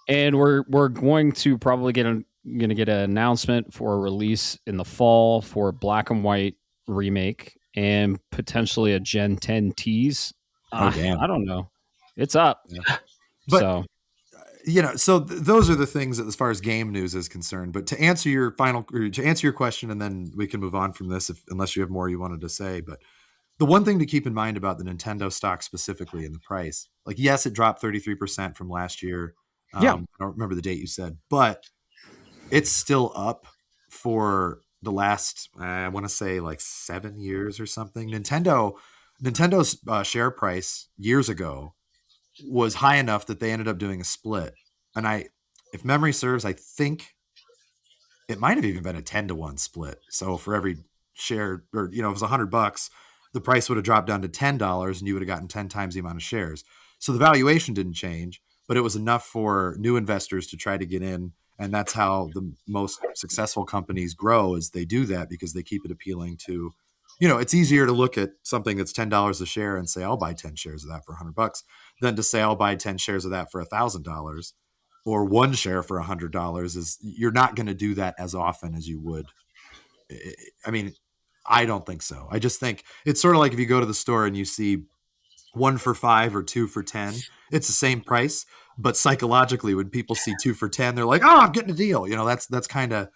and we're going to probably get an announcement for a release in the fall for Black and White remake and potentially a Gen 10 tease. Damn. I don't know. It's up. Yeah. But, so those are the things that, as far as game news is concerned. But to answer your question, and then we can move on from this, unless you have more you wanted to say. But the one thing to keep in mind about the Nintendo stock specifically in the price, like, yes, it dropped 33% from last year. I don't remember the date you said, but it's still up for the last, I want to say, like 7 years or something. Nintendo's share price years ago was high enough that they ended up doing a split. And if memory serves, I think it might have even been a 10-to-1 split. So for every share, or, if it was $100, the price would have dropped down to $10 and you would have gotten 10 times the amount of shares. So the valuation didn't change, but it was enough for new investors to try to get in. And that's how the most successful companies grow, is they do that because they keep it appealing to, it's easier to look at something that's $10 a share and say, I'll buy 10 shares of that for $100 than to say, I'll buy 10 shares of that for $1,000 or one share for $100. You're not going to do that as often as you would. I mean, I don't think so. I just think it's sort of like if you go to the store and you see 1 for $5 or 2 for $10. It's the same price, but psychologically, when people see 2 for $10, they're like, "Oh, I'm getting a deal." That's kind of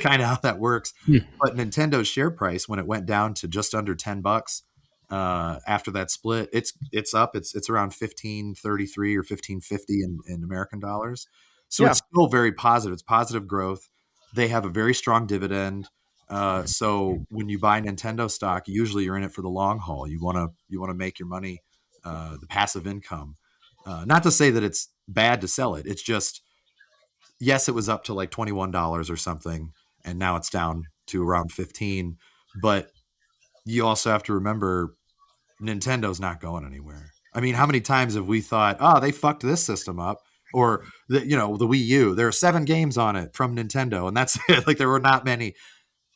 kind of how that works. But Nintendo's share price, when it went down to just under $10 after that split, it's up. It's around 15.33 or 15.50 in American dollars. So it's still very positive. It's positive growth. They have a very strong dividend. So when you buy Nintendo stock, usually you're in it for the long haul. You want to make your money, the passive income. Not to say that it's bad to sell it. It's just, yes, it was up to like $21 or something, and now it's down to around 15. But you also have to remember, Nintendo's not going anywhere. I mean, how many times have we thought, "Oh, they fucked this system up," or the Wii U? There are 7 games on it from Nintendo, and that's it. Like, there were not many.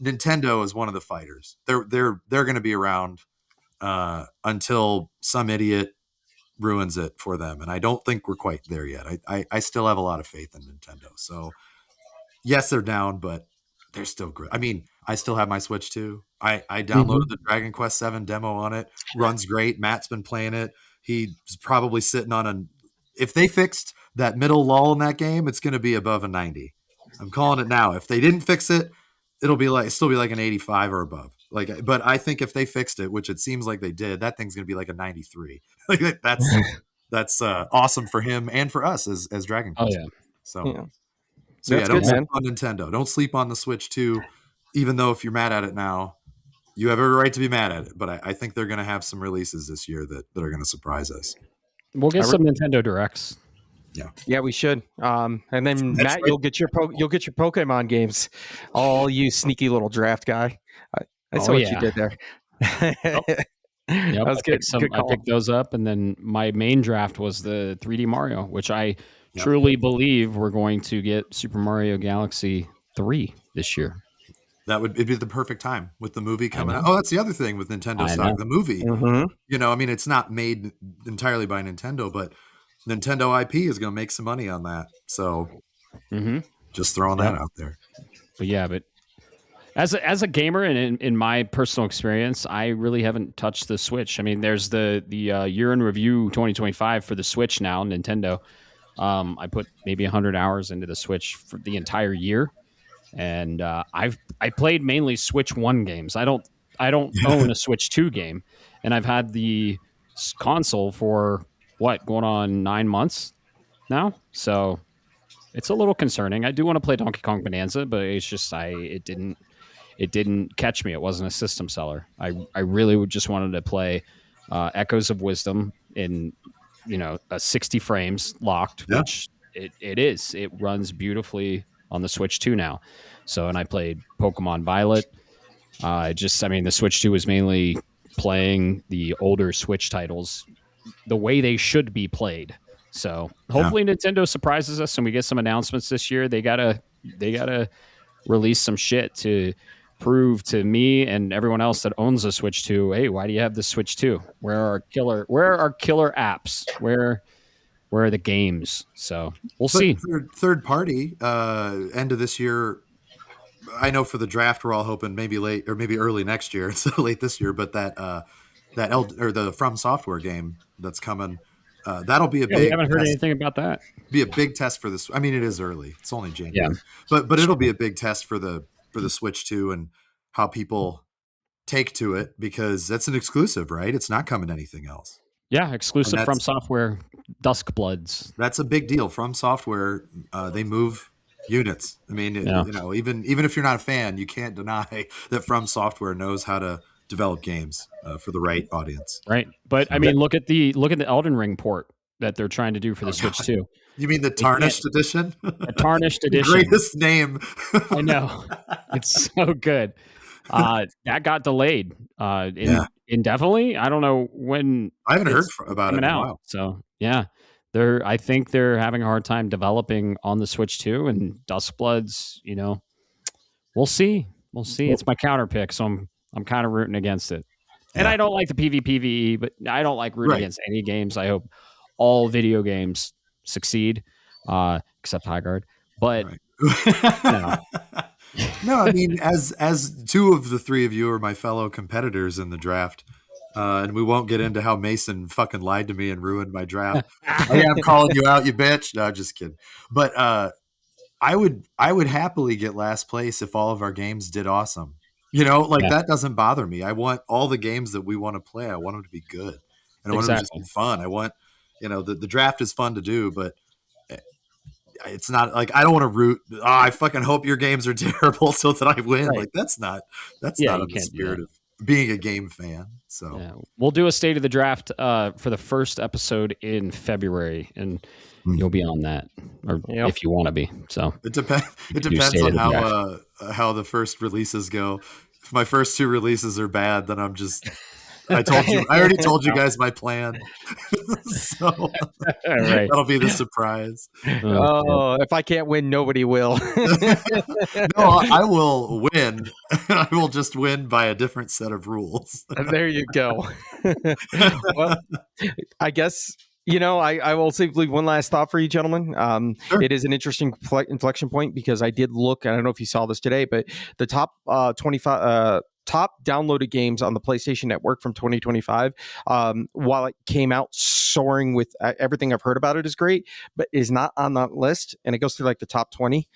Nintendo is one of the fighters. They're going to be around until some idiot ruins it for them, and I don't think we're quite there yet. I still have a lot of faith in Nintendo. So yes, they're down, but they're still great. I mean, I still have my Switch too. I downloaded the Dragon Quest 7 demo on it. Runs great. Matt's been playing it. He's probably sitting on if they fixed that middle lull in that game, it's going to be above a 90. I'm calling it now. If they didn't fix it, it'll still be like an 85 or above. But I think if they fixed it, which it seems like they did, that thing's going to be like a 93. Like, that's awesome for him and for us as Dragon Quest. Oh yeah. So don't sleep on Nintendo. Don't sleep on the Switch 2, even though if you're mad at it now, you have every right to be mad at it. But I think they're going to have some releases this year that are going to surprise us. We'll get some Nintendo Directs. Yeah, we should. And then Matt, you'll get your Pokemon games. All you sneaky little draft guy. I saw what you did there. Yep, I picked those up, and then my main draft was the 3D Mario, which I truly believe we're going to get Super Mario Galaxy 3 this year. It'd be the perfect time with the movie coming out. Oh, that's the other thing with Nintendo stock. The movie, I mean, it's not made entirely by Nintendo, but Nintendo IP is going to make some money on that. So just throwing that out there. But as a gamer and in my personal experience, I really haven't touched the Switch. I mean, there's the year in review 2025 for the Switch now, Nintendo. I put maybe 100 hours into the Switch for the entire year, and I played mainly Switch 1 games. I don't own a Switch 2 game, and I've had the console for going on 9 months now. So it's a little concerning. I do want to play Donkey Kong Bonanza, but it's just it didn't catch me. It wasn't a system seller. I really just wanted to play Echoes of Wisdom in 60 frames locked, which it is. It runs beautifully on the Switch 2 now. So, and I played Pokemon Violet. The Switch 2 is mainly playing the older Switch titles the way they should be played. So hopefully Nintendo surprises us and we get some announcements this year. They gotta release some shit to prove to me and everyone else that owns a Switch 2, hey, why do you have the Switch 2? Where are our killer apps? Where are the games? So we'll see. Third party, end of this year. I know for the draft, we're all hoping maybe late or maybe early next year instead of late this year. But the From Software game that's coming, that'll be a big. We haven't heard anything about that. Be a big test for this. I mean, it is early; it's only January, but it'll be a big test for the Switch 2 and how people take to it, because that's an exclusive, right? It's not coming to anything else. Yeah, exclusive From Software, Dusk Bloods. That's a big deal. From Software, they move units. I mean, even if you're not a fan, you can't deny that From Software knows how to develop games for the right audience. Right, but I mean, look at the Elden Ring port that they're trying to do for the Switch 2. You mean the Tarnished Edition? The Tarnished Edition. Greatest name. I know. It's so good. That got delayed indefinitely. I don't know when. I haven't heard about it in a while. So yeah, I think they're having a hard time developing on the Switch 2, and Duskbloods. We'll see. It's my counter pick, so I'm kind of rooting against it. And I don't like the PvPvE, but I don't like rooting against any games. I hope all video games succeed, except Highguard. But no, I mean, as two of the three of you are my fellow competitors in the draft, And we won't get into how Mason fucking lied to me and ruined my draft. Oh, yeah, I'm calling you out, you bitch. No, just kidding. But I would happily get last place if all of our games did awesome. That doesn't bother me. I want all the games that we want to play. I want them to be good, and I want them to just be fun. I want, the draft is fun to do, but it's not like I don't want to root. Oh, I fucking hope your games are terrible so that I win. Right. Like that's not in the spirit of being a game fan. So we'll do a state of the draft for the first episode in February, and you'll be on that, or if you want to be. So it depends. It depends on how the first releases go. If my first 2 releases are bad, then I'm just. I already told you guys my plan. So that'll be the surprise. Oh, if I can't win, nobody will. No, I will win. I will just win by a different set of rules. There you go. Well, I guess, I will simply one last thought for you, gentlemen. Sure. It is an interesting inflection point because I did look, I don't know if you saw this today, but the top 25 top downloaded games on the PlayStation Network from 2025, while it came out soaring with everything I've heard about it is great, but is not on that list, and it goes through like the top 20,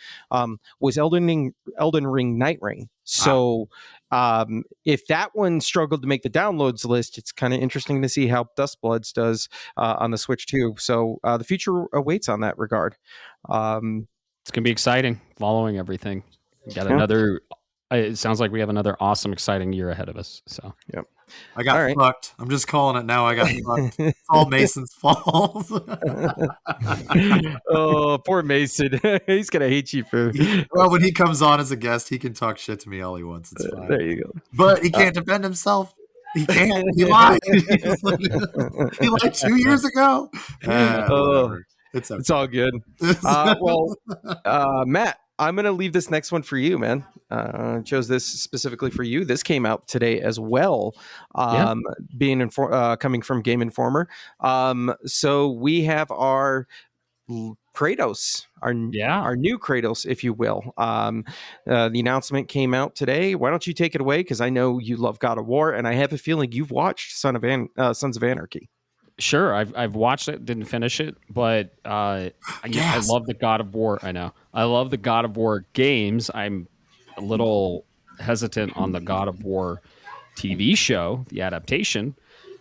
was Elden Ring Night Ring. So if that one struggled to make the downloads list, it's kind of interesting to see how Dustbloods does on the Switch too. So the future awaits on that regard. It's going to be exciting following everything. We got another... It sounds like we have another awesome, exciting year ahead of us. So, yep. I got fucked. I'm just calling it now. I got fucked. It's all Mason's fault. Oh, poor Mason. He's going to hate you for... Well, when he comes on as a guest, he can talk shit to me all he wants. It's fine. There you go. But he can't defend himself. He can't. He lied. He lied 2 years ago. It's all good. Matt, I'm going to leave this next one for you, man. Chose this specifically for you. This came out today as well, being coming from Game Informer. So we have our Kratos, our new Kratos, if you will. The announcement came out today. Why don't you take it away? Because I know you love God of War, and I have a feeling you've watched Sons of Anarchy. Sure, I've watched it, didn't finish it, but I love the God of War. I know I love the God of War games. I'm a little hesitant on the God of War TV show, the adaptation.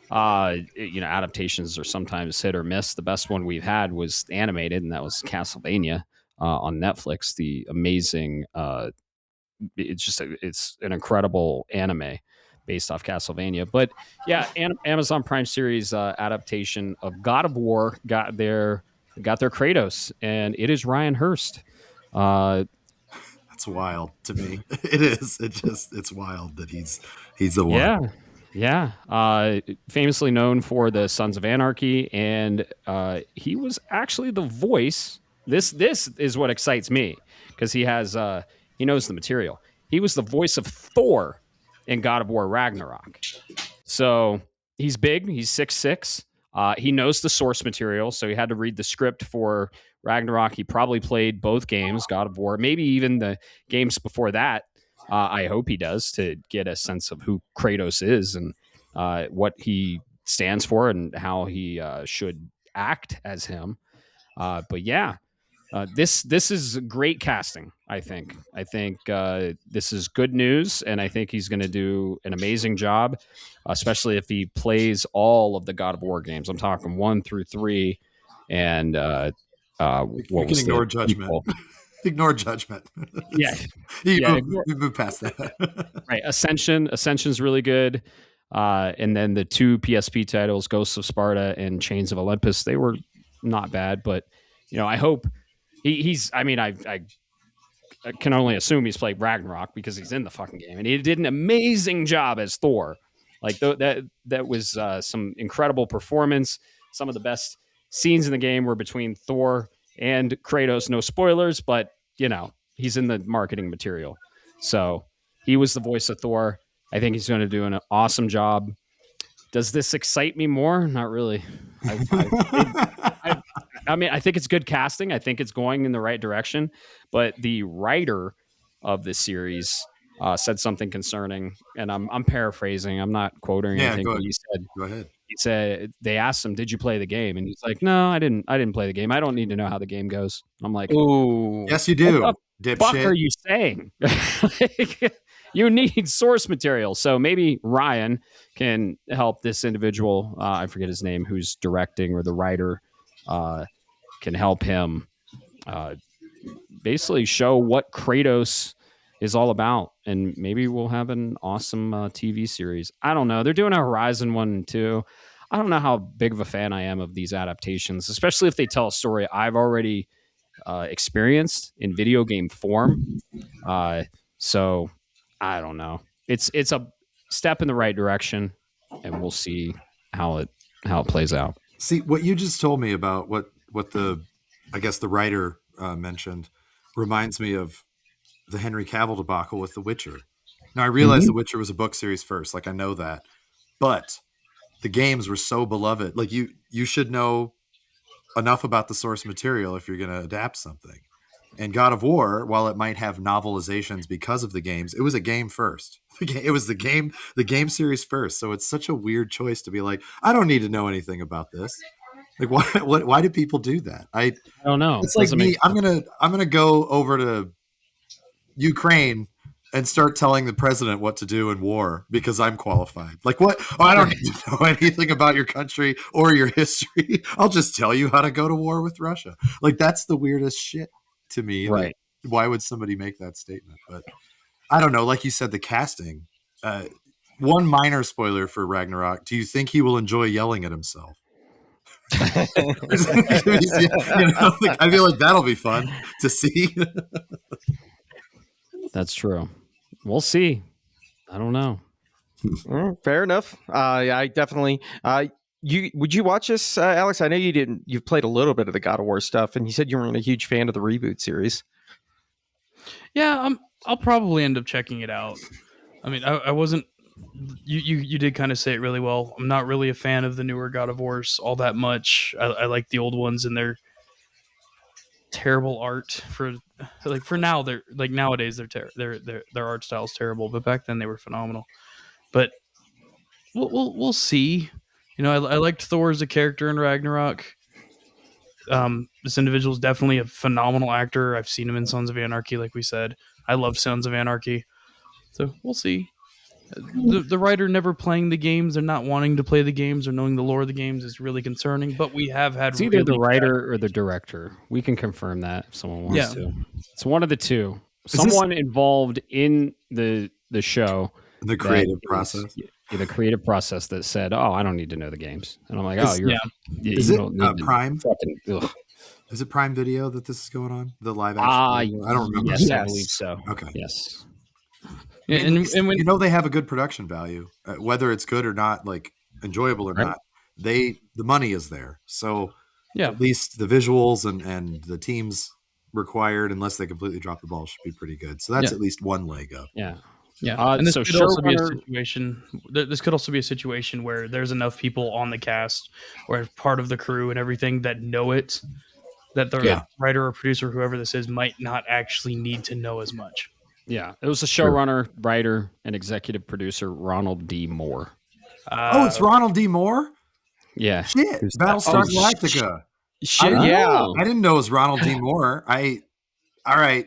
Adaptations are sometimes hit or miss. The best one we've had was animated, and that was Castlevania on Netflix. The amazing, it's an incredible anime based off Castlevania. But yeah, Amazon Prime series adaptation of God of War got their Kratos, and it is Ryan Hurst. That's wild to me. It is. It's wild that he's the one. Yeah. Famously known for the Sons of Anarchy, and he was actually the voice. This is what excites me because he knows the material. He was the voice of Thor in God of War Ragnarok. So he's big. He's 6'6". He knows the source material, so he had to read the script for Ragnarok. He probably played both games, God of War, maybe even the games before that. I hope he does, to get a sense of who Kratos is and what he stands for and how he should act as him. But yeah, this is great casting, I think. I think this is good news, and I think he's going to do an amazing job, especially if he plays all of the God of War games. I'm talking 1 through 3, and you can ignore judgment. Ignore judgment. You move past that. Right. Ascension's really good. And then the 2 PSP titles, Ghosts of Sparta and Chains of Olympus, they were not bad, but I hope he's I can only assume he's played Ragnarok because he's in the fucking game, and he did an amazing job as Thor. Like that was some incredible performance. Some of the best scenes in the game were between Thor and Kratos. No spoilers, but he's in the marketing material. So he was the voice of Thor. I think he's going to do an awesome job. Does this excite me more? Not really. I think it's good casting. I think it's going in the right direction. But the writer of the series said something concerning, and I'm paraphrasing. I'm not quoting Yeah, anything. go But ahead. Go ahead. he said they asked him, "Did you play the game?" And he's like, "No, I didn't play the game. I don't need to know how the game goes." I'm like, Ooh. Yes, you do, what the fuck are dipshit. you saying? Like, you need source material. So maybe Ryan can help this individual. I forget his name, who's directing, or the writer can help him basically show what Kratos is all about, and maybe we'll have an awesome TV series. I don't know. They're doing a Horizon 1 and 2. I don't know how big of a fan I am of these adaptations, especially if they tell a story I've already experienced in video game form. So I don't know. It's a step in the right direction, and we'll see how it plays out. See, what you just told me about what the, I guess the writer mentioned reminds me of the Henry Cavill debacle with The Witcher. Now, I realize The Witcher was a book series first, like I know that, but the games were so beloved. Like you should know enough about the source material if you're going to adapt something. And God of War, while it might have novelizations because of the games, it was a game first. It was the game series first. So it's such a weird choice to be like, I don't need to know anything about this. Like, why do people do that? I don't know. It's like me. I'm gonna go over to Ukraine and start telling the president what to do in war because I'm qualified. Like, what? Oh, I don't need to know anything about your country or your history. I'll just tell you how to go to war with Russia. Like, that's the weirdest shit to me. Right. Like, why would somebody make that statement? But I don't know. Like you said, the casting. One minor spoiler for Ragnarok. Do you think he will enjoy yelling at himself? I feel like that'll be fun to see. That's true. We'll see. I don't know. Fair enough. I definitely. Would you watch this, Alex? I know you didn't. You've played a little bit of the God of War stuff, and you said you weren't a huge fan of the reboot series. Yeah, I'll probably end up checking it out. I mean, I wasn't. You did kind of say it really well. I'm not really a fan of the newer God of Wars all that much. I like the old ones and their terrible art for now. They're like nowadays their art style is terrible, but back then they were phenomenal. But we'll see. You know, I liked Thor as a character in Ragnarok. This individual is definitely a phenomenal actor. I've seen him in Sons of Anarchy, like we said. I love Sons of Anarchy. So we'll see. The writer never playing the games, they're not wanting to play the games or knowing the lore of the games is really concerning. But we have had it's either the writer or the director. We can confirm that if someone wants to. It's one of the two. Someone involved in the show. The creative process. The creative process that said, "Oh, I don't need to know the games," and I'm like, "Oh, is it Prime? Fucking, is it Prime Video that this is going on? The live action? I don't remember. Yes, I believe so. Okay. Yes. Yeah, and when, you know they have a good production value, whether it's good or not, like enjoyable or not. The money is there, so at least the visuals and the teams required, unless they completely drop the ball, should be pretty good. So that's at least one leg up. Yeah. And this could also be a situation. This could also be a situation where there's enough people on the cast or part of the crew and everything that know it, that the writer or producer, whoever this is, might not actually need to know as much. Yeah, it was the showrunner, writer, and executive producer Ronald D. Moore. It's Ronald D. Moore? Yeah. Shit. Battlestar Galactica. Shit, I didn't know it was Ronald D. Moore. All right.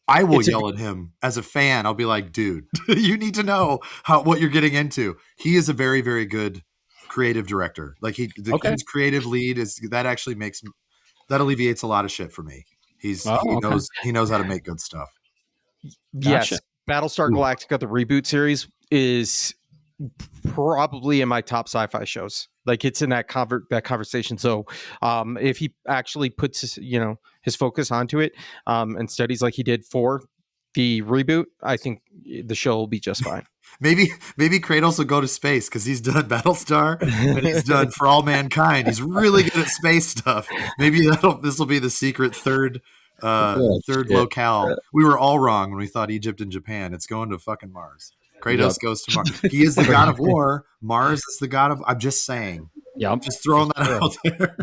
I will yell at him as a fan. I'll be like, dude, you need to know what you're getting into. He is a very, very good creative director. Like his creative lead that alleviates a lot of shit for me. He knows how to make good stuff. Yes, Battlestar Galactica, the reboot series, is probably in my top sci-fi shows. Like it's in that conversation. So if he actually puts his focus onto it and studies like he did for the reboot, I think the show will be just fine. Maybe Kratos will go to space because he's done Battlestar and he's done For All Mankind. He's really good at space stuff. Maybe this will be the secret third locale. We were all wrong when we thought Egypt and Japan. It's going to fucking Mars. Kratos goes to Mars. He is the god of war. Mars is the god of. I'm just saying. Yeah, I'm just throwing that out there.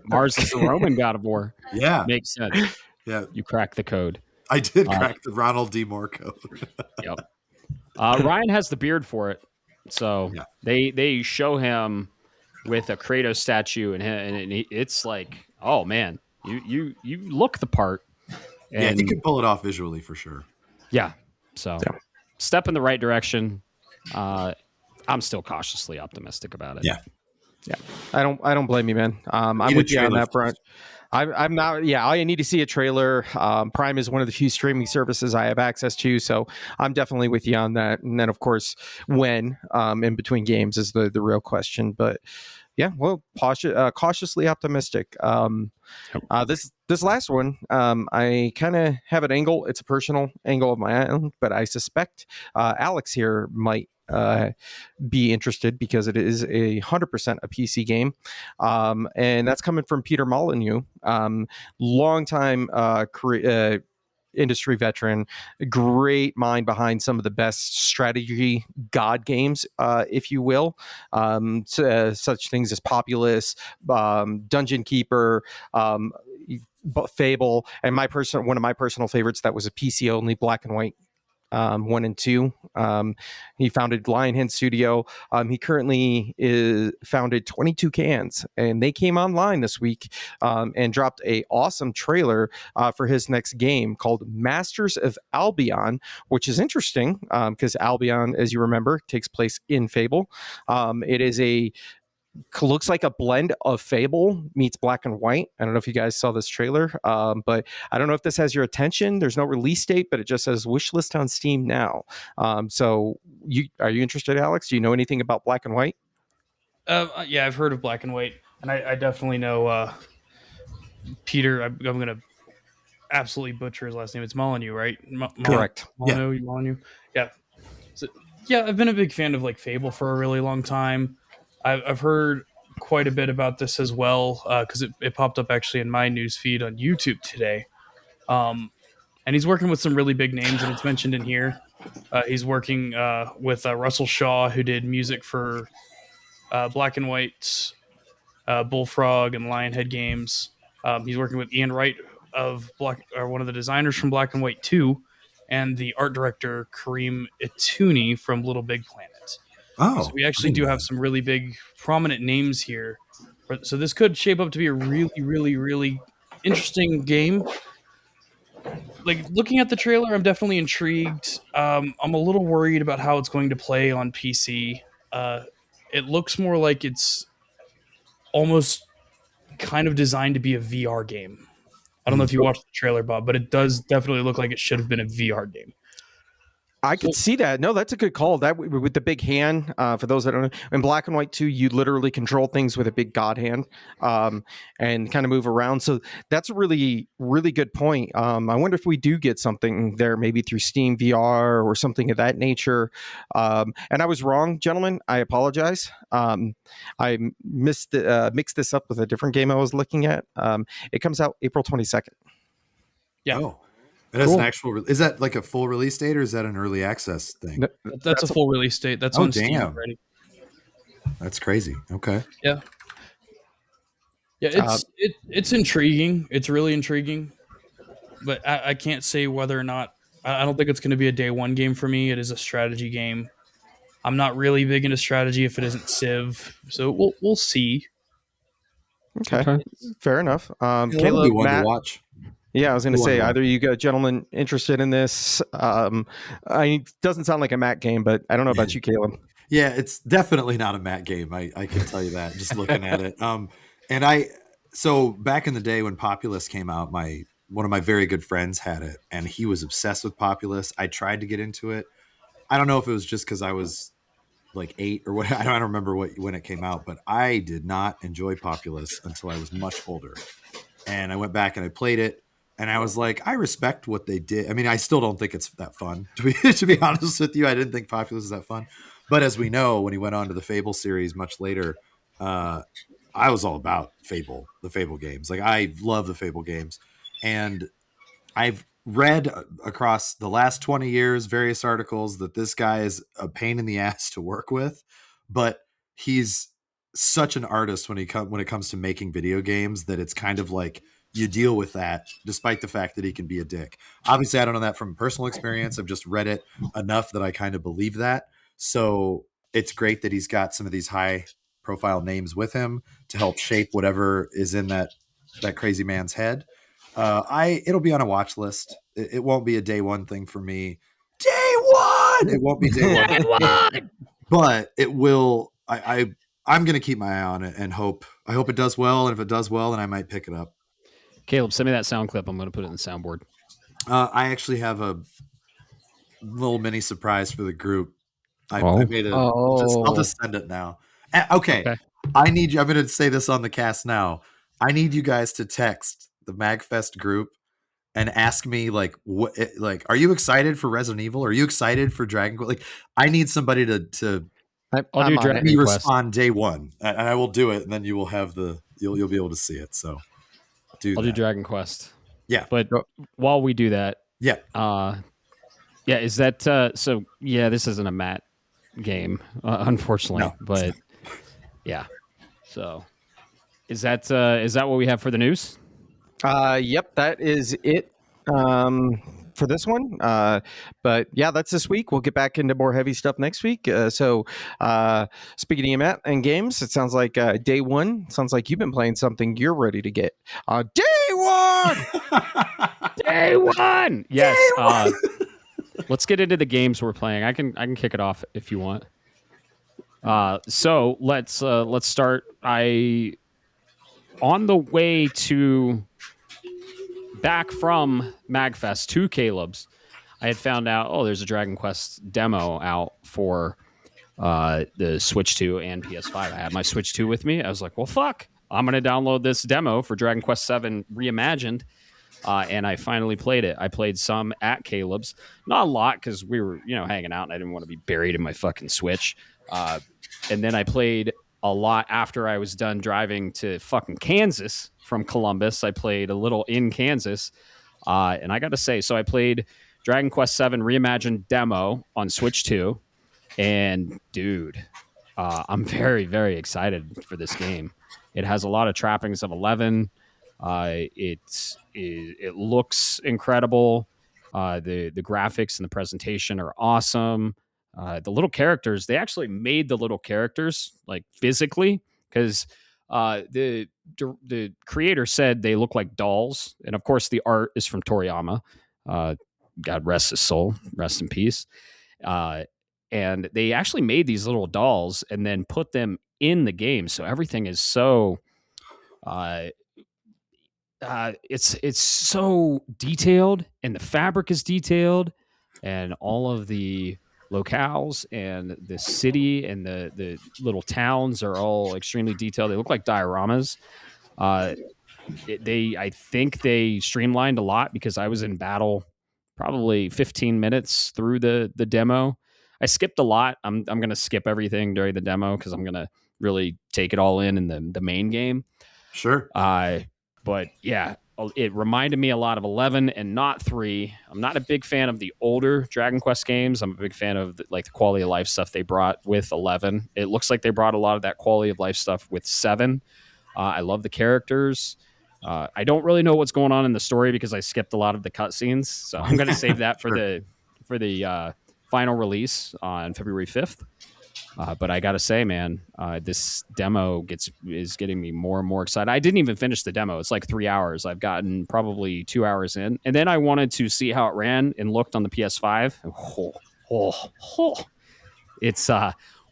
Mars is the Roman god of war. Yeah, makes sense. Yeah, you crack the code. I did crack the Ronald D. Moore code. Yep. Ryan has the beard for it, so Yeah. they show him with a Kratos statue, and it's like, oh man, you look the part. Yeah, And he could pull it off visually for sure. yeah, so step in the right direction. I'm still cautiously optimistic about it. Yeah. I don't blame you, man. I'm with you on that front. I'm not. Yeah, I need to see a trailer. Prime is one of the few streaming services I have access to, so I'm definitely with you on that. And then, of course, when in between games is the real question. But yeah, well, cautiously optimistic. This last one, I kind of have an angle. It's a personal angle of my own, but I suspect Alex here might be interested because it is 100% a PC game, and that's coming from Peter Molyneux, longtime industry veteran, great mind behind some of the best strategy god games, if you will, such things as Populous, Dungeon Keeper, Fable, and one of my personal favorites that was a PC only black and white 1 and 2. He founded Lionhead Studio. He currently is founded 22 Cans, and they came online this week and dropped a awesome trailer for his next game called Masters of Albion, which is interesting because Albion, as you remember, takes place in Fable. It is looks like a blend of Fable meets Black and White. I don't know if you guys saw this trailer, but I don't know if this has your attention. There's no release date, but it just says wish list on Steam now. So are you interested, Alex? Do you know anything about Black and White? Yeah, I've heard of Black and White, and I definitely know Peter. I'm going to absolutely butcher his last name. It's Molyneux, right? Correct. Molyneux. Yeah. So, yeah, I've been a big fan of like Fable for a really long time. I've heard quite a bit about this as well because it popped up actually in my news feed on YouTube today. And he's working with some really big names, and it's mentioned in here. He's working with Russell Shaw, who did music for Black and White, Bullfrog, and Lionhead games. He's working with Ian Wright of one of the designers from Black and White 2, and the art director Kareem Itouni from Little Big Planet. Oh, so we actually do have some really big, prominent names here. So this could shape up to be a really, really, really interesting game. Like looking at the trailer, I'm definitely intrigued. I'm a little worried about how it's going to play on PC. It looks more like it's almost kind of designed to be a VR game. I don't know if you watched the trailer, Bob, but it does definitely look like it should have been a VR game. I could see that. No, that's a good call. That with the big hand. For those that don't know, in Black and White 2, you literally control things with a big god hand and kind of move around. So that's a really, really good point. I wonder if we do get something there, maybe through Steam VR or something of that nature. And I was wrong, gentlemen. I apologize. I mixed this up with a different game I was looking at. It comes out April 22nd. Yeah. Oh. It has an actual. Is that like a full release date, or is that an early access thing? That's a full release date. That's on Steam already. That's crazy. Okay. Yeah. Yeah, it's intriguing. It's really intriguing, but I can't say whether or not. I don't think it's going to be a day one game for me. It is a strategy game. I'm not really big into strategy if it isn't Civ, so we'll see. Okay. Fair enough. Caleb, Matt, to watch. Yeah, I was going to say, either you gentlemen interested in this? It doesn't sound like a Matt game, but I don't know about you, Caleb. Yeah, it's definitely not a Matt game. I can tell you that just looking at it. So back in the day when Populous came out, one of my very good friends had it, and he was obsessed with Populous. I tried to get into it. I don't know if it was just because I was like 8 or what. I don't remember when it came out, but I did not enjoy Populous until I was much older. And I went back and I played it. And I was like, I respect what they did. I mean, I still don't think it's that fun. To be honest with you, I didn't think Populous was that fun. But as we know, when he went on to the Fable series much later, I was all about Fable, the Fable games. Like, I love the Fable games. And I've read across the last 20 years, various articles that this guy is a pain in the ass to work with. But he's such an artist when it comes to making video games that it's kind of like you deal with that, despite the fact that he can be a dick. Obviously, I don't know that from personal experience. I've just read it enough that I kind of believe that. So it's great that he's got some of these high profile names with him to help shape whatever is in that crazy man's head. It'll be on a watch list. It won't be a day one thing for me. Day one. It won't be day one. Day one! But it will. I'm going to keep my eye on it and hope. I hope it does well. And if it does well, then I might pick it up. Caleb, send me that sound clip. I'm going to put it in the soundboard. I actually have a little mini surprise for the group. I made I'll just send it now. Okay. I need you. I'm going to say this on the cast now. I need you guys to text the MAGFest group and ask me are you excited for Resident Evil? Are you excited for Dragon Quest? Like, I need somebody to I'll do Dragon Quest. Respond day one, and I will do it, and then you will have you'll be able to see it. So I'll do Dragon Quest. Yeah. But while we do that, is that so? Yeah, this isn't a Matt game, unfortunately. No, but yeah. So is that what we have for the news? Yep, that is it for this one. But yeah, that's this week. We'll get back into more heavy stuff next week. So speaking of Matt and games, it sounds like day one. Sounds like you've been playing something you're ready to get. Day one! Day one! Yes. Day one! Let's get into the games we're playing. I can kick it off if you want. So let's start. On the way back from MAGFest to Caleb's, I had found out, there's a Dragon Quest demo out for the Switch 2 and PS5. I had my Switch 2 with me. I was like, well, fuck. I'm going to download this demo for Dragon Quest 7 Reimagined. And I finally played it. I played some at Caleb's. Not a lot because we were, hanging out and I didn't want to be buried in my fucking Switch. And then I played a lot after I was done driving to fucking Kansas from Columbus. I played a little in Kansas. And I got to say, so I played Dragon Quest 7 Reimagined demo on Switch 2. And dude, I'm very, very excited for this game. It has a lot of trappings of 11. It looks incredible. The graphics and the presentation are awesome. The little characters, they actually made the little characters like physically because the creator said they look like dolls, and of course the art is from Toriyama. God rest his soul, rest in peace. And they actually made these little dolls and then put them in the game, so everything is so. It's so detailed, and the fabric is detailed, and all of the locales and the city and the little towns are all extremely detailed. They look like dioramas. I think they streamlined a lot because I was in battle probably 15 minutes through the demo. I skipped a lot. I'm going to skip everything during the demo because I'm going to really take it all in the main game. Sure. But yeah, it reminded me a lot of 11 and not 3. I'm not a big fan of the older Dragon Quest games. I'm a big fan of the quality of life stuff they brought with 11. It looks like they brought a lot of that quality of life stuff with 7. I love the characters. I don't really know what's going on in the story because I skipped a lot of the cutscenes. So I'm going to save that for the final release on February 5th. But I got to say, man, this demo is getting me more and more excited. I didn't even finish the demo. It's like 3 hours. I've gotten probably 2 hours in. And then I wanted to see how it ran and looked on the PS5. It's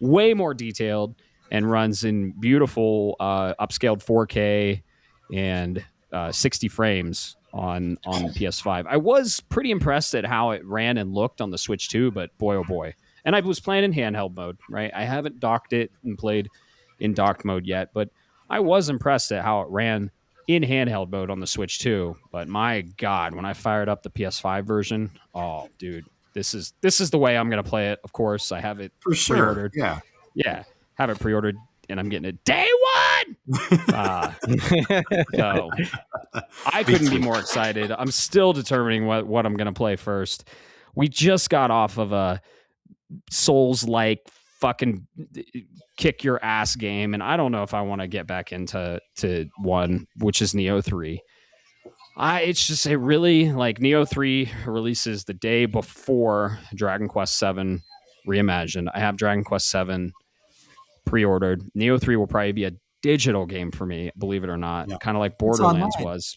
way more detailed and runs in beautiful upscaled 4K and 60 frames on the PS5. I was pretty impressed at how it ran and looked on the Switch 2, but boy, oh boy. And I was playing in handheld mode, right? I haven't docked it and played in docked mode yet, but I was impressed at how it ran in handheld mode on the Switch 2. But my God, when I fired up the PS5 version, oh, dude, this is the way I'm going to play it. Of course, I have it for sure. Pre-ordered. Yeah, have it pre-ordered, and I'm getting it day one. So I couldn't be more excited. I'm still determining what I'm going to play first. We just got off of a Souls-like fucking kick your ass game, and I don't know if I want to get back into one, which is Neo 3. It's just it really like Neo 3 releases the day before Dragon Quest 7 Reimagined. I have Dragon Quest 7 pre-ordered. Neo 3 will probably be a digital game for me, believe it or not, Yeah. kind of like It's Borderlands online. was.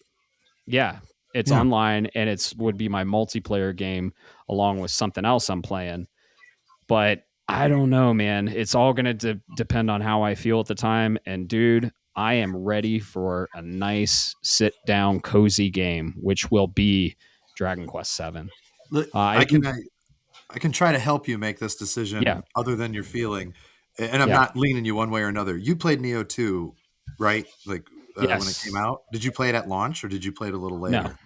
Yeah, it's Yeah. online and it's would be my multiplayer game along with something else I'm playing. But I don't know, man. It's all going to depend on how I feel at the time. And dude, I am ready for a nice sit down, cozy game, which will be Dragon Quest 7. Look, I I can, can try to help you make this decision yeah, other than your feeling, and I'm yeah, not leaning you one way or another. You played Neo 2, right? Like when it yes, came out. Did you play it at launch or did you play it a little no. later?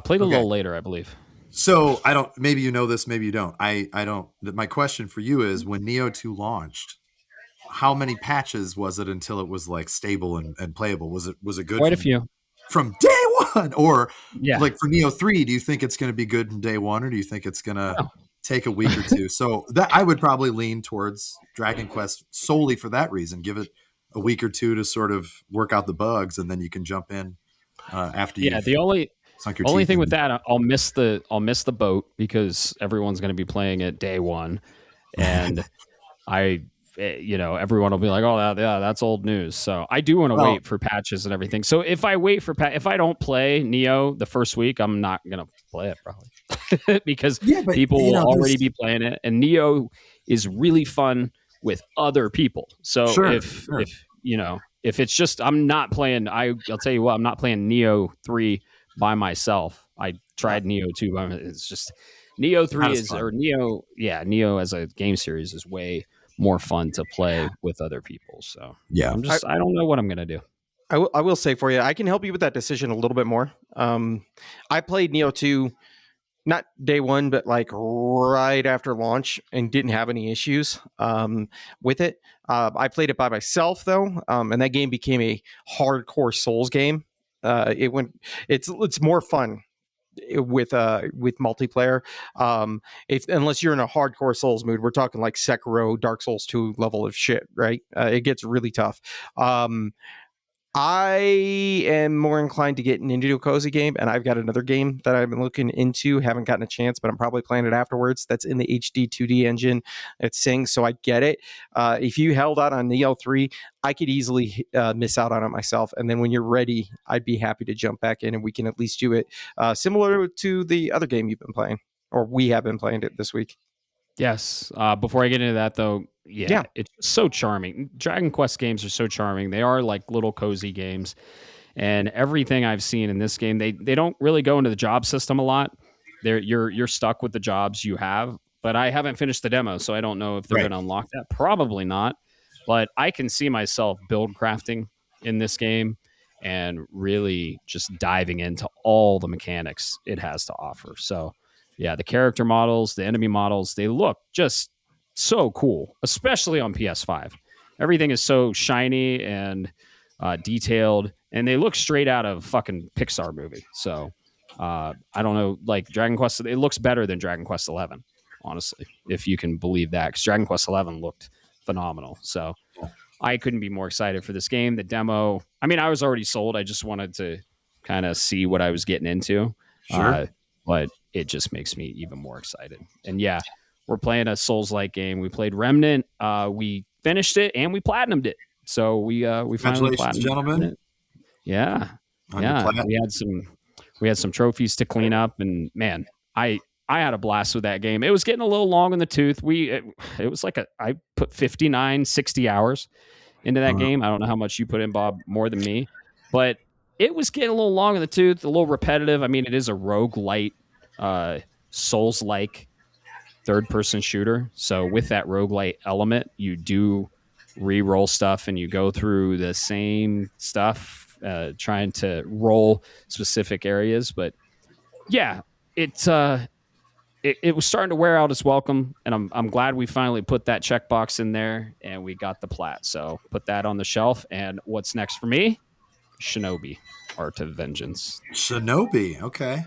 Played a Okay. little later, I believe. So I don't. Maybe you know this. Maybe you don't. I don't. My question for you is: when Neo 2 launched, how many patches was it until it was like stable and playable? Was it good Quite a few. from day one, or Yeah. like for Neo 3? Do you think it's going to be good from day one, or do you think it's going to No. take a week or two? So that I would probably lean towards Dragon Quest solely for that reason. Give it a week or two to sort of work out the bugs, and then you can jump in after Yeah, you've the sunk your only teeth thing in. with that, I'll miss the boat because everyone's going to be playing it day one, and everyone will be like, oh, that's old news. So I do want to wait for patches and everything. So if I wait for if I don't play Neo the first week, I'm not gonna play it probably because people will already be playing it, and Neo is really fun with other people. So if it's just I'm not playing, I'll tell you what, I'm not playing Neo 3 by myself. I tried Neo 2. It's just Neo 3 Neo as a game series is way more fun to play with other people. So yeah, I don't know what I'm gonna do. I will say for you, I can help you with that decision a little bit more. I played Neo 2 not day one, but like right after launch and didn't have any issues with it. I played it by myself though, and that game became a hardcore Souls game. It's more fun with multiplayer. Unless you're in a hardcore Souls mood, we're talking like Sekiro, Dark Souls 2 level of shit, right? It gets really tough. I am more inclined to get into a cozy game, and I've got another game that I've been looking into, haven't gotten a chance, but I'm probably playing it afterwards. That's in the HD 2D engine. It sings, so I get it. If you held out on Neo 3, I could easily miss out on it myself, and then when you're ready, I'd be happy to jump back in, and we can at least do it similar to the other game you've been playing, or we have been playing it this week. Yes. Before I get into that, though, yeah, it's so charming. Dragon Quest games are so charming. They are like little cozy games. And everything I've seen in this game, they don't really go into the job system a lot. You're stuck with the jobs you have. But I haven't finished the demo, so I don't know if they're going to unlock that. Probably not. But I can see myself build crafting in this game and really just diving into all the mechanics it has to offer. So yeah, the character models, the enemy models, they look just so cool, especially on PS5. Everything is so shiny and detailed, and they look straight out of fucking Pixar movie. So I don't know, like Dragon Quest, it looks better than Dragon Quest 11, honestly, if you can believe that, because Dragon Quest 11 looked phenomenal. So I couldn't be more excited for this game. The demo, I mean, I was already sold. I just wanted to kind of see what I was getting into. Sure. But it just makes me even more excited. And yeah, we're playing a Souls-like game. We played Remnant. We finished it and we platinumed it. So we finally platinumed, gentlemen. it. Yeah, we had some trophies to clean up, and man, I had a blast with that game. It was getting a little long in the tooth. It was like I put 59, 60 hours into that game. I don't know how much you put in, Bob, more than me, but it was getting a little long in the tooth, a little repetitive. I mean, it is a roguelite, Souls-like third-person shooter. So with that roguelite element, you do re-roll stuff and you go through the same stuff, trying to roll specific areas. But yeah, it was starting to wear out its welcome, and I'm glad we finally put that checkbox in there and we got the plat. So put that on the shelf. And what's next for me? Shinobi, Art of Vengeance. Shinobi, okay,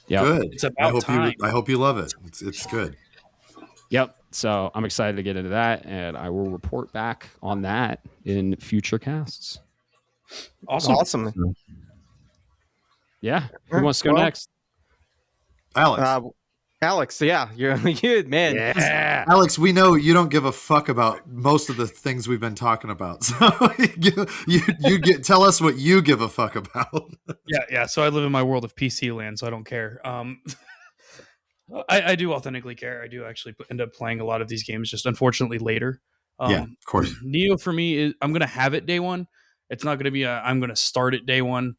good. It's about time. I hope you love it. It's good. Yep. So I'm excited to get into that, and I will report back on that in future casts. Awesome. Yeah. Who wants to go Well, next? Alex. Alex, yeah, you're good, man. Yeah. Alex, we know you don't give a fuck about most of the things we've been talking about. So tell us what you give a fuck about. Yeah. So I live in my world of PC land, so I don't care. I do authentically care. I do actually end up playing a lot of these games, just unfortunately later. Yeah, of course. Neo for me is I'm gonna have it day one. It's not gonna be I'm gonna start it day one.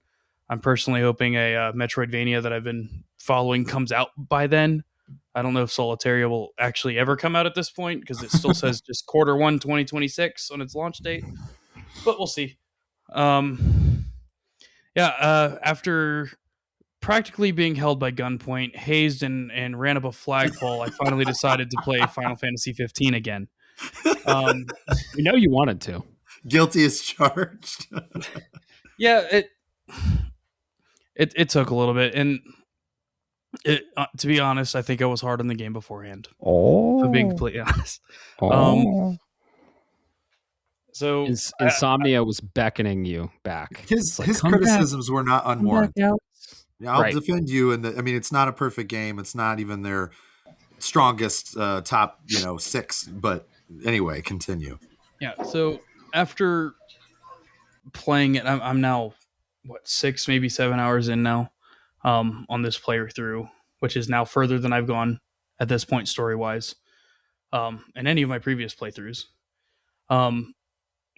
I'm personally hoping a Metroidvania that I've been following comes out by then. I don't know if Solitaria will actually ever come out at this point because it still says just Q1 2026 on its launch date, but we'll see. After practically being held by gunpoint, hazed, and ran up a flagpole, I finally decided to play Final Fantasy 15 again. We know you wanted to. Guilty as charged. Yeah, it took a little bit, and to be honest, I think I was hard on the game beforehand. Oh, For being completely honest. So Insomnia was beckoning you back. His It's like, criticisms were not unwarranted. back, Yeah, I'll Right. defend you. It's not a perfect game. It's not even their strongest top, 6. But anyway, continue. Yeah. So after playing it, I'm now 6, maybe 7 hours in now on this playthrough, which is now further than I've gone at this point story wise, in any of my previous playthroughs.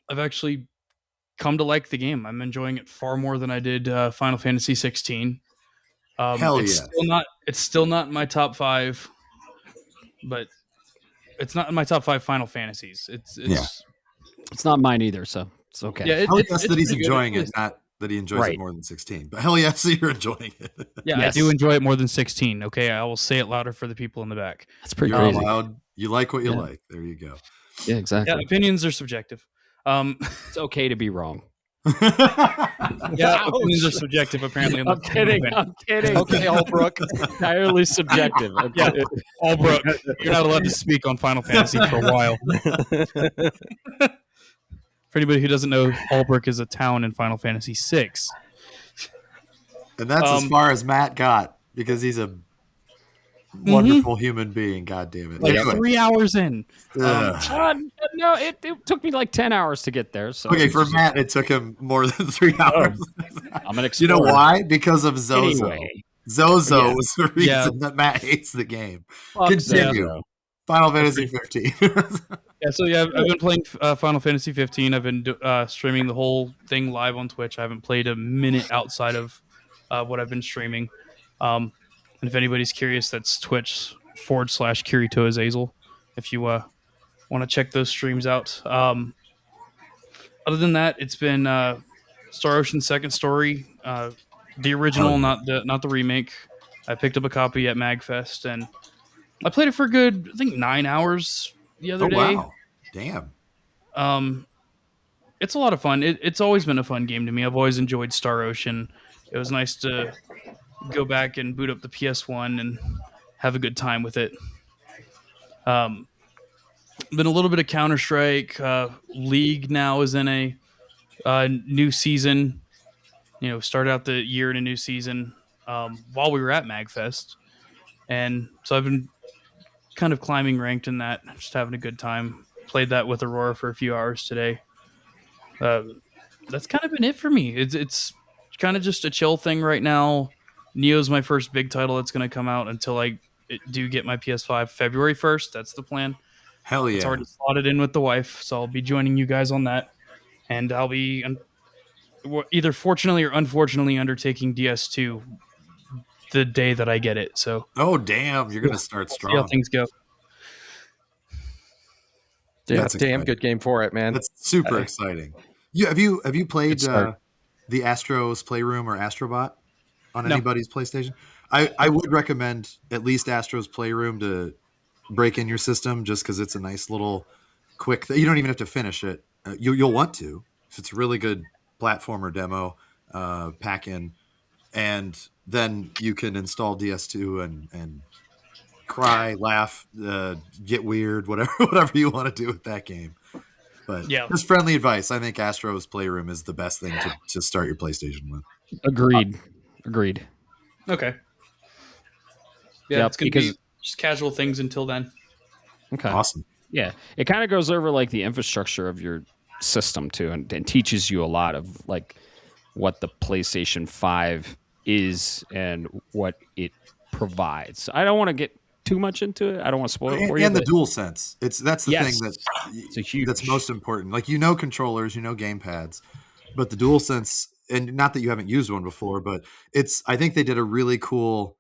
I've actually come to like the game. I'm enjoying it far more than I did Final Fantasy 16. Hell it's yeah. still not in my top 5, but it's not in my top 5 Final Fantasies. It's not mine either, so it's okay. Yeah, Hell yes that he's pretty good. enjoying it, not that he enjoys it more than 16. But hell yes, you're enjoying it. Yeah, Yes. I do enjoy it more than 16. Okay, I will say it louder for the people in the back. That's pretty You're crazy. allowed. You like what you Yeah. like. There you go. Yeah, exactly. Yeah, opinions are subjective. It's okay to be wrong. Yeah, opinions are subjective. Apparently, I'm kidding. Okay, Holbrook. Entirely subjective. Yeah, Albrook, you're not allowed to speak on Final Fantasy for a while. For anybody who doesn't know, Albrook is a town in Final Fantasy VI. And that's as far as Matt got because he's a wonderful human being. God damn it. Like Anyway. 3 hours in. No, it took me like 10 hours to get there. So Okay, for Matt, it took him more than 3 hours. I'm an You explorer. know why? Because of Zozo. Anyway. Zozo Yeah. was the reason that Matt hates the game. Fuck Continue. Zozo. Final Fantasy 15. I've been playing Final Fantasy 15. I've been streaming the whole thing live on Twitch. I haven't played a minute outside of what I've been streaming. And if anybody's curious, that's Twitch/Kirito Azazel. If you want to check those streams out. Other than that, it's been Star Ocean Second Story, the original, not the remake. I picked up a copy at MAGFest, and I played it for a good, I think, 9 hours the other day. Wow. Damn. It's a lot of fun. It's always been a fun game to me. I've always enjoyed Star Ocean. It was nice to go back and boot up the PS1 and have a good time with it. Been a little bit of Counter-Strike. League now is in a new season. Started out the year in a new season while we were at MAGFest. And so I've been kind of climbing ranked in that, just having a good time. Played that with Aurora for a few hours today. That's kind of been it for me. It's kind of just a chill thing right now. Neo's my first big title that's going to come out until I do get my PS5 February 1st. That's the plan. Hell yeah. It's already slotted in with the wife, so I'll be joining you guys on that. And I'll be either fortunately or unfortunately undertaking DS2 the day that I get it. So, Oh, damn. You're going to start see how strong. things go. Yeah, That's damn exciting. good game for it, man. That's super exciting. Have you played Good start. the Astro's Playroom or Astrobot on No. anybody's PlayStation? I would recommend at least Astro's Playroom to break in your system just because it's a nice little quick thing. You don't even have to finish it. You'll want to. It's a really good platformer demo pack in, and then you can install DS2 and cry, laugh, get weird, whatever you want to do with that game. But Yeah. just friendly advice. I think Astro's Playroom is the best thing to start your PlayStation with. Agreed. Agreed. Okay. Yeah, Yep, it's gonna be just casual things until then. Okay. Awesome. Yeah, it kind of goes over like the infrastructure of your system too, and teaches you a lot of like what the PlayStation 5 is and what it provides. I don't want to get too much into it. I don't want to spoil it for you. And the But dual sense. That's the yes, thing it's a huge. that's most important. Like, controllers, game pads, but the dual sense, and not that you haven't used one before, but I think they did a really cool,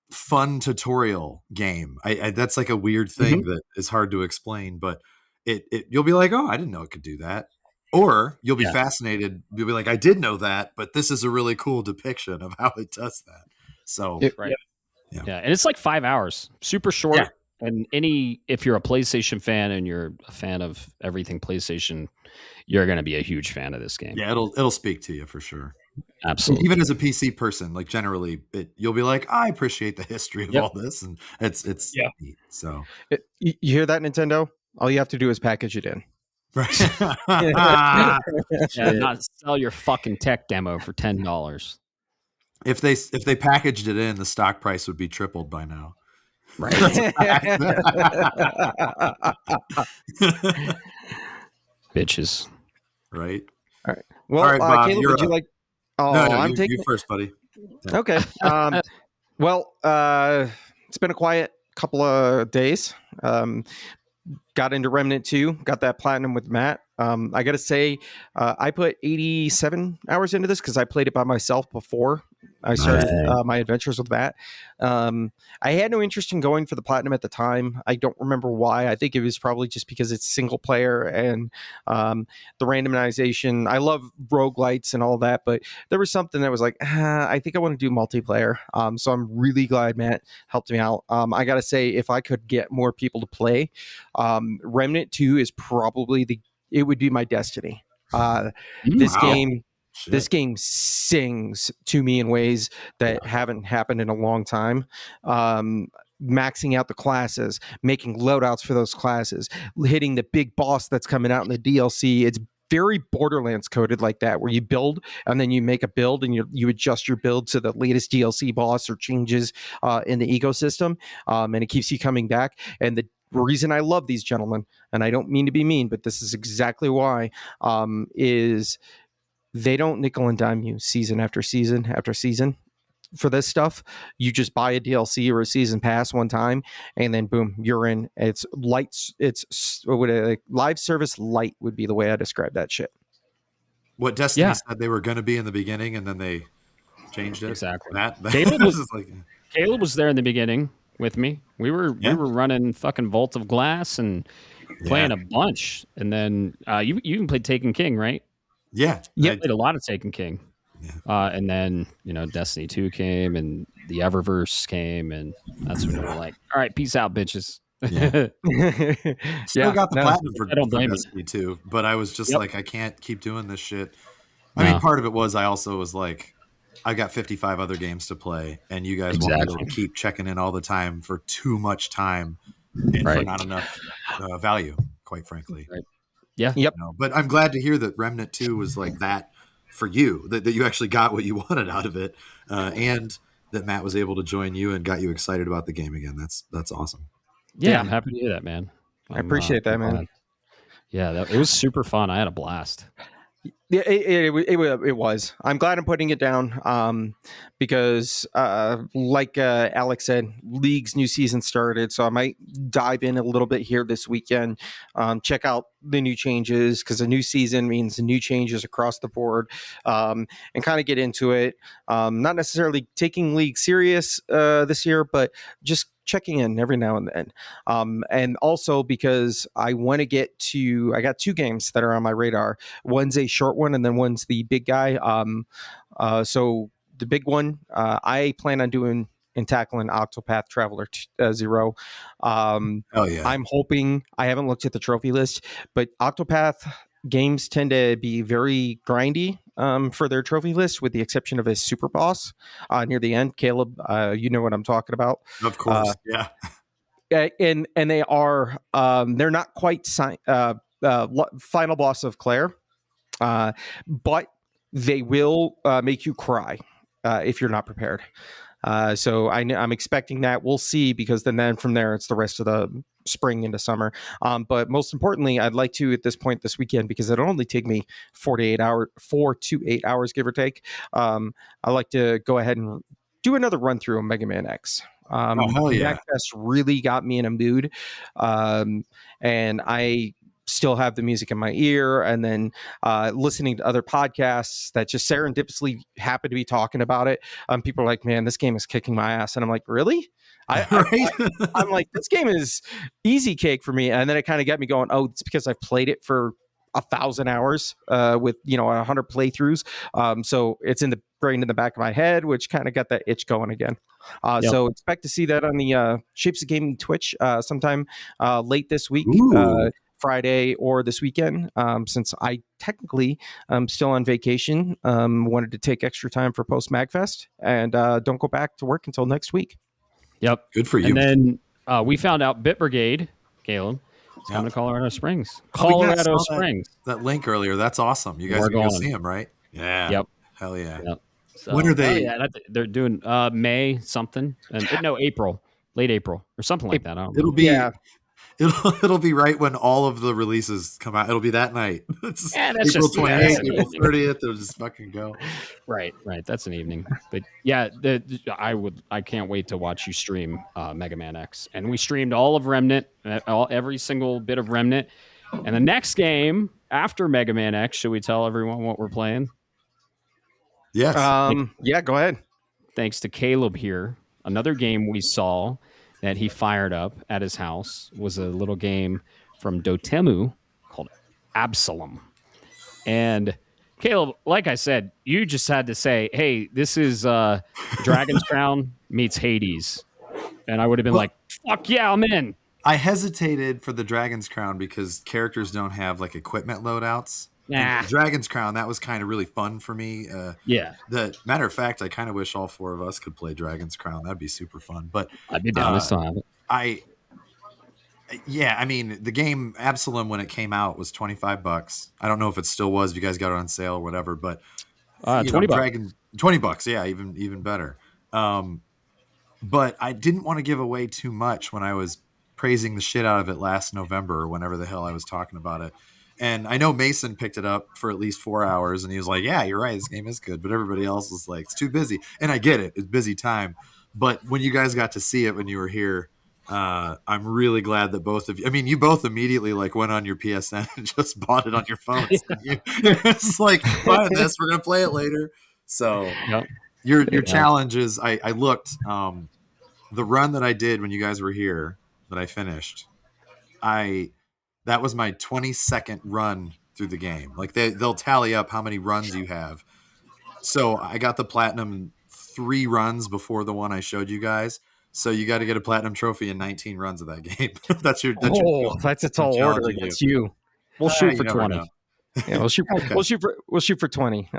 fun tutorial game. That's like a weird thing that is hard to explain, but you'll be like, oh, I didn't know it could do that. Or you'll be fascinated. You'll be like, I did know that, but this is a really cool depiction of how it does that. So, right. Yeah. And it's like 5 hours, super short. Yeah. And if you're a PlayStation fan and you're a fan of everything PlayStation, you're going to be a huge fan of this game. Yeah, it'll speak to you for sure. Absolutely. Even as a PC person, like generally, you'll be like, I appreciate the history of all this, and it's neat. So You hear that, Nintendo? All you have to do is package it in. right. Not sell your fucking tech demo for $10. If they packaged it in, the stock price would be tripled by now. Right. Bitches. Right. All right. Well, All right, Bob, Caleb, would you like? Oh, no, I'm taking you first, buddy. Okay. Well, it's been a quiet couple of days. Got into Remnant 2, got that platinum with Matt. I got to say, I put 87 hours into this because I played it by myself before I started my adventures with Matt. I had no interest in going for the platinum at the time. I don't remember why. I think it was probably just because it's single player and the randomization. I love roguelites and all that, but there was something that was like, I think I want to do multiplayer. So I'm really glad Matt helped me out. I got to say, if I could get more people to play, Remnant 2 is probably it would be my destiny. This game sings to me in ways that haven't happened in a long time. Maxing out the classes, making loadouts for those classes, hitting the big boss that's coming out in the DLC. It's very Borderlands coded like that, where you build and then you make a build and you adjust your build to the latest DLC boss or changes in the ecosystem, and it keeps you coming back. And the reason I love these gentlemen, and I don't mean to be mean, but this is exactly why, is they don't nickel and dime you season after season after season for this stuff. You just buy a DLC or a season pass one time, and then boom, you're in. It's lights. It's live service light would be the way I describe that shit. What Destiny said they were going to be in the beginning, and then they changed it. Exactly. Caleb was there in the beginning with me. We were running fucking Vault of Glass and playing a bunch, and then you even played Taken King, right? Yeah, I played a lot of Taken King. Yeah. And then Destiny 2 came, and the Eververse came, and that's when we were like, all right, peace out, bitches. Yeah. Still got the platinum for Destiny 2, but I was just like, I can't keep doing this shit. I mean, part of it was I also was like, I got 55 other games to play, and you guys want me to keep checking in all the time for too much time and for not enough value, quite frankly. Right. Yeah. Yep. But I'm glad to hear that Remnant 2 was like that for you, that you actually got what you wanted out of it, and that Matt was able to join you and got you excited about the game again. That's awesome. Yeah, I'm happy to hear that, man. I appreciate that, man. Yeah, it was super fun. I had a blast. Yeah, it was. I'm glad I'm putting it down because, like Alex said, League's new season started, so I might dive in a little bit here this weekend, check out the new changes, because a new season means new changes across the board, and kind of get into it. Not necessarily taking League serious this year, but just checking in every now and then. And also because I got 2 games that are on my radar. One's a short one, and then one's the big guy. So the big one, I plan on doing and tackling Octopath Traveler 0. I'm hoping, I haven't looked at the trophy list, but Octopath games tend to be very grindy for their trophy list, with the exception of a super boss near the end. Caleb, you know what I'm talking about. Of course, yeah. And they are they're not quite final boss of Claire, but they will make you cry. if you're not prepared. So I'm expecting that. We'll see, because then from there, it's the rest of the spring into summer. But most importantly, I'd like to, at this point this weekend, because it'll only take me 4 to 8 hours, give or take. I'd like to go ahead and do another run through of Mega Man X. hell yeah. MAGFest really got me in a mood. And I still have the music in my ear, and then listening to other podcasts that just serendipitously happen to be talking about it. People are like, man, this game is kicking my ass. And I'm like, really? I'm like, this game is easy cake for me. And then it kind of got me going, oh, it's because I've played it for 1,000 hours with 100 playthroughs. So it's brain in the back of my head, which kind of got that itch going again. So expect to see that on the Shapes of Gaming Twitch sometime late this week. Friday or this weekend, since I technically am still on vacation. Wanted to take extra time for Post-MAGFest, and don't go back to work until next week. Yep. Good for you. And then we found out Bit Brigade, Caleb, is coming to Colorado Springs. That link earlier. That's awesome. You guys are going to see him, right? Yeah. Yep. Hell yeah. Yep. So, when are they? They're doing May something. No, April. Late April or something like that. I don't know. It'll be It'll be right when all of the releases come out. It'll be that night. It's April 28th, April 30th. They'll just fucking go. Right. That's an evening. But yeah, I can't wait to watch you stream Mega Man X. And we streamed all of Remnant, every single bit of Remnant. And the next game after Mega Man X, should we tell everyone what we're playing? Yes. Yeah, go ahead. Thanks to Caleb here. Another game we saw that he fired up at his house was a little game from Dotemu called Absalom. And Caleb, like I said, you just had to say, hey, this is Dragon's Crown meets Hades. And I would have been like, fuck yeah, I'm in. I hesitated for the Dragon's Crown because characters don't have like equipment loadouts. Dragon's Crown, that was kind of really fun for me. The matter of fact, I kind of wish all four of us could play Dragon's Crown. That'd be super fun. But I'd be down to have it. I mean, the game Absalom when it came out was $25. I don't know if it still was. If you guys got it on sale or whatever, but $20. $20, yeah, even better. But I didn't want to give away too much when I was praising the shit out of it last November or whenever the hell I was talking about it. And I know Mason picked it up for at least 4 hours, and he was like, yeah, you're right, this game is good. But everybody else was like, it's too busy. And I get it. It's busy time. But when you guys got to see it when you were here, I'm really glad that both of you, I mean, you both immediately like went on your PSN and just bought it on your phones. It's like, buy this, we're going to play it later. So your challenge is, I looked, the run that I did when you guys were here that I finished, that was my 22nd run through the game. Like they'll tally up how many runs you have. So I got the platinum 3 runs before the one I showed you guys. So you got to get a platinum trophy in 19 runs of that game. that's a tall order against you. We'll shoot for 20. Yeah, we'll shoot for 20.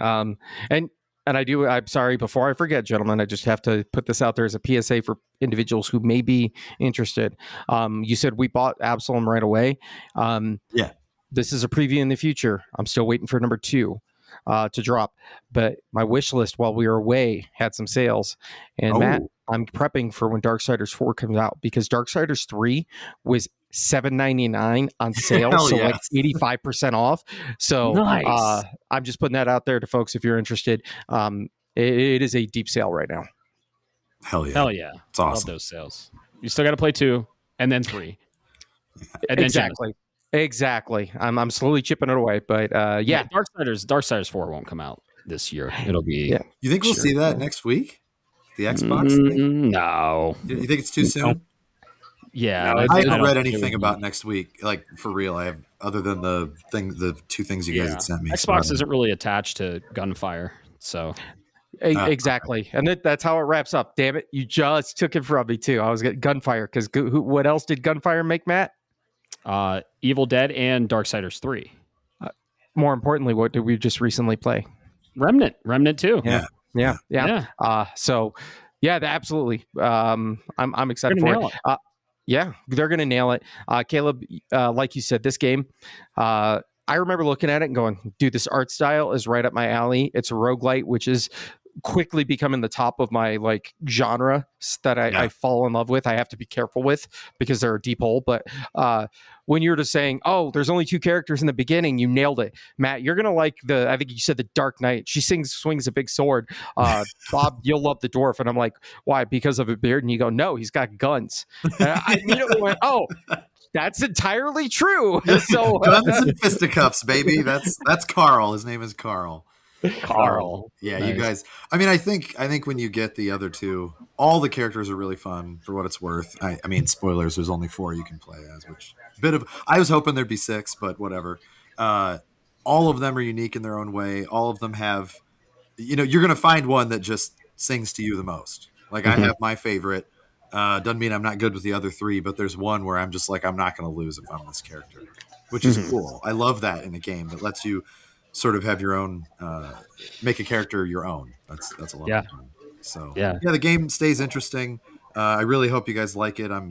And I'm sorry, before I forget, gentlemen, I just have to put this out there as a PSA for individuals who may be interested. You said we bought Absalom right away. Yeah. This is a preview in the future. I'm still waiting for number 2 to drop. But my wish list while we were away had some sales. And Matt, I'm prepping for when Darksiders 4 comes out, because Darksiders 3 was $7.99 on sale, so like 85% off. So nice. I'm just putting that out there to folks if you're interested. It is a deep sale right now. Hell yeah! It's awesome. Love those sales. You still got to play 2 and then 3. And then exactly. I'm slowly chipping it away, but Darksiders 4 won't come out this year. It'll be. Yeah. You think we'll see that next week? The Xbox thing? No. You think it's too soon? Yeah, I haven't read anything about next week, like for real. I have, other than the 2 things you guys had sent me. Xbox isn't really attached to Gunfire, so exactly, and that's how it wraps up. Damn it, you just took it from me too. I was getting Gunfire because what else did Gunfire make, Matt? Evil Dead and Darksiders 3. More importantly, what did we just recently play? Remnant 2. Yeah. So yeah, absolutely. I'm excited for it. Yeah, they're going to nail it. Caleb, like you said, this game, I remember looking at it and going, dude, this art style is right up my alley. It's a roguelite, which is quickly becoming the top of my like genre that I fall in love with. I have to be careful with because they're a deep hole. But when you're just saying, oh, there's only 2 characters in the beginning, you nailed it, Matt. You're gonna like I think you said the Dark Knight. She swings a big sword. Bob, you'll love the dwarf, and I'm like, why? Because of a beard? And you go, no, he's got guns. And I immediately went, oh. That's entirely true. So guns and fisticuffs, baby. That's Carl. His name is Carl. Carl. Yeah, Nice. you guys. I mean, I think when you get the other 2, all the characters are really fun for what it's worth. I mean, spoilers. There's only 4 you can play as, which I was hoping there'd be 6, but whatever. All of them are unique in their own way. All of them have, you're gonna find one that just sings to you the most. Like I have my favorite. Doesn't mean I'm not good with the other 3, but there's one where I'm just like, I'm not going to lose if I'm this character, which is cool. I love that in a game that lets you sort of have your own, make a character your own. That's a lot of fun. So yeah, the game stays interesting. I really hope you guys like it. If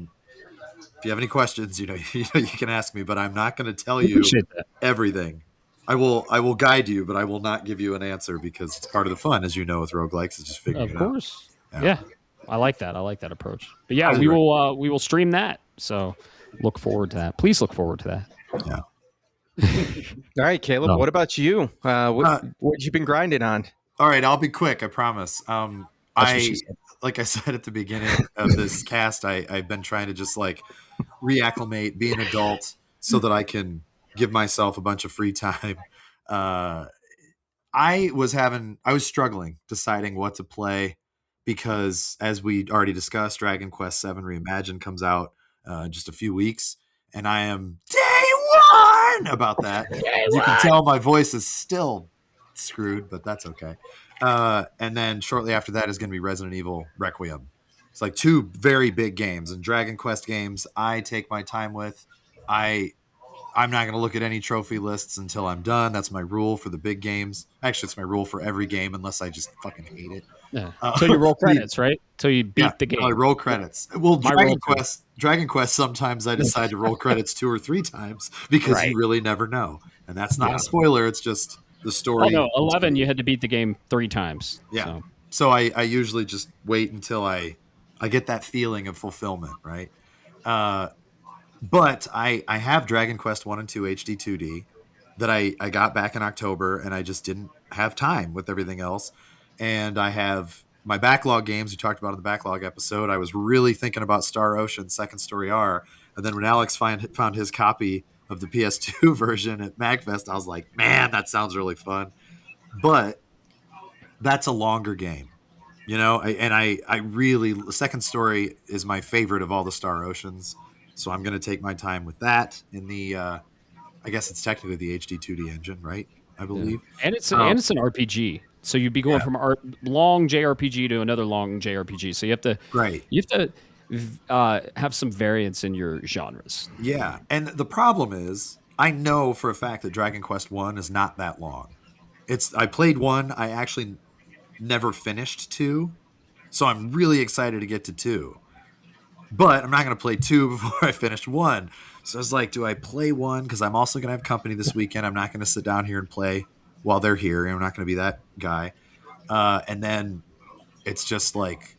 you have any questions, you can ask me, but I'm not going to tell you everything. I will guide you, but I will not give you an answer because it's part of the fun, as you know, with roguelikes, is just figuring it out. Of course. Yeah. I like that. I like that approach. But yeah, we will stream that. So look forward to that. Please look forward to that. Yeah. All right, Caleb. What about you? What you been grinding on? All right, I'll be quick. I promise. Like I said at the beginning of this cast, I've been trying to just like reacclimate, be an adult, so that I can give myself a bunch of free time. I was struggling deciding what to play. Because as we already discussed, Dragon Quest VII Reimagined comes out just a few weeks, and I am day 1 about that. You can tell my voice is still screwed, but that's okay. And then shortly after that is going to be Resident Evil Requiem. It's like 2 very big games, and Dragon Quest games I take my time with. I'm not going to look at any trophy lists until I'm done. That's my rule for the big games. Actually, it's my rule for every game unless I just fucking hate it. Yeah. Until you roll credits, right? Until you beat the game. I roll credits. Well, Dragon Quest, sometimes I decide to roll credits 2 or 3 times because you really never know. And that's not a spoiler. It's just the story. Oh, no. 11, you had to beat the game 3 times. Yeah. So I usually just wait until I get that feeling of fulfillment, right? But I have Dragon Quest 1 and 2 HD 2D that I got back in October, and I just didn't have time with everything else. And I have my backlog games we talked about in the backlog episode. I was really thinking about Star Ocean Second Story R. And then when Alex found his copy of the PS2 version at MAGFest, I was like, man, that sounds really fun. But that's a longer game, I really, Second Story is my favorite of all the Star Oceans. So I'm going to take my time with that in the, I guess it's technically the HD 2D engine, right? I believe. Yeah. And it's an RPG. So you'd be going from a long JRPG to another long JRPG. So you have to have some variance in your genres. Yeah. And the problem is, I know for a fact that Dragon Quest 1 is not that long. I played 1. I actually never finished 2. So I'm really excited to get to 2. But I'm not going to play 2 before I finish 1. So I was like, do I play 1? Because I'm also going to have company this weekend. I'm not going to sit down here and play while they're here. I'm not going to be that guy. And then it's just like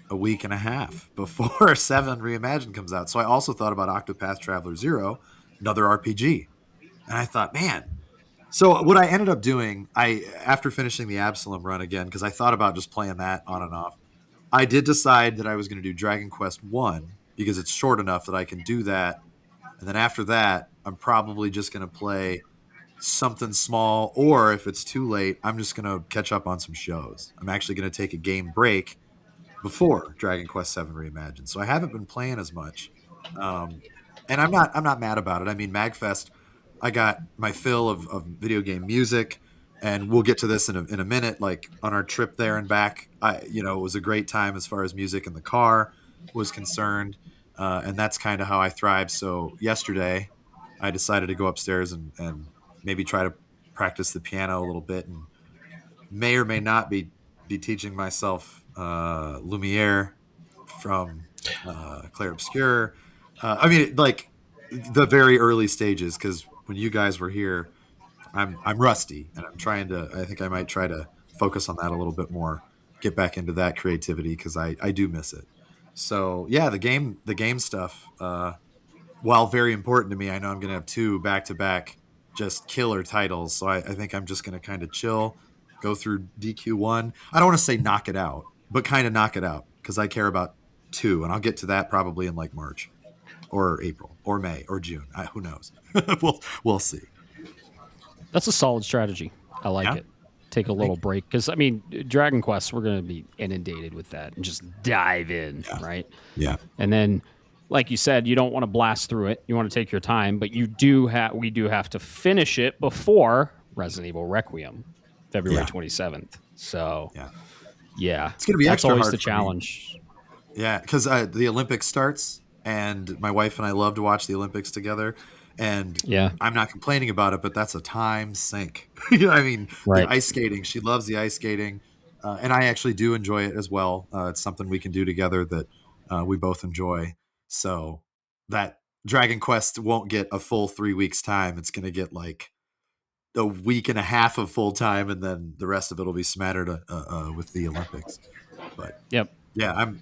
a week and a half before 7 Reimagined comes out. So I also thought about Octopath Traveler 0, another RPG. And I thought, man. So what I ended up doing, after finishing the Absalom run again, because I thought about just playing that on and off, I did decide that I was going to do Dragon Quest 1 because it's short enough that I can do that. And then after that, I'm probably just going to play something small, or if it's too late, I'm just going to catch up on some shows. I'm actually going to take a game break before Dragon Quest VII Reimagined. So I haven't been playing as much. And I'm not mad about it. I mean, MAGFest, I got my fill of video game music, and we'll get to this in a minute. Like on our trip there and back, it was a great time as far as music in the car was concerned. And that's kind of how I thrive. So yesterday I decided to go upstairs and maybe try to practice the piano a little bit, and may or may not be teaching myself Lumiere from Clair Obscur. I mean, like the very early stages, because when you guys were here, I'm rusty, and I think I might try to focus on that a little bit more, get back into that creativity because I do miss it. So yeah, the game stuff, while very important to me, I know I'm going to have 2 back-to-back just killer titles. So I think I'm just going to kind of chill, go through DQ1. I don't want to say knock it out, but kind of knock it out because I care about 2, and I'll get to that probably in like March or April or May or June. Who knows? We'll see. That's a solid strategy. I like it. Take a little break because I mean, Dragon Quest, we're going to be inundated with that and just dive in, right? Yeah. And then, like you said, you don't want to blast through it. You want to take your time, but we do have to finish it before Resident Evil Requiem, February 27th. So, yeah, it's going to be that's extra always hard the challenge. Yeah, because the Olympics starts, and my wife and I love to watch the Olympics together. And I'm not complaining about it, but that's a time sink. You know, I mean, the ice skating. She loves the ice skating, and I actually do enjoy it as well. It's something we can do together that we both enjoy. So that Dragon Quest won't get a full 3 weeks time. It's going to get like a week and a half of full time, and then the rest of it will be smattered with the Olympics. But yeah,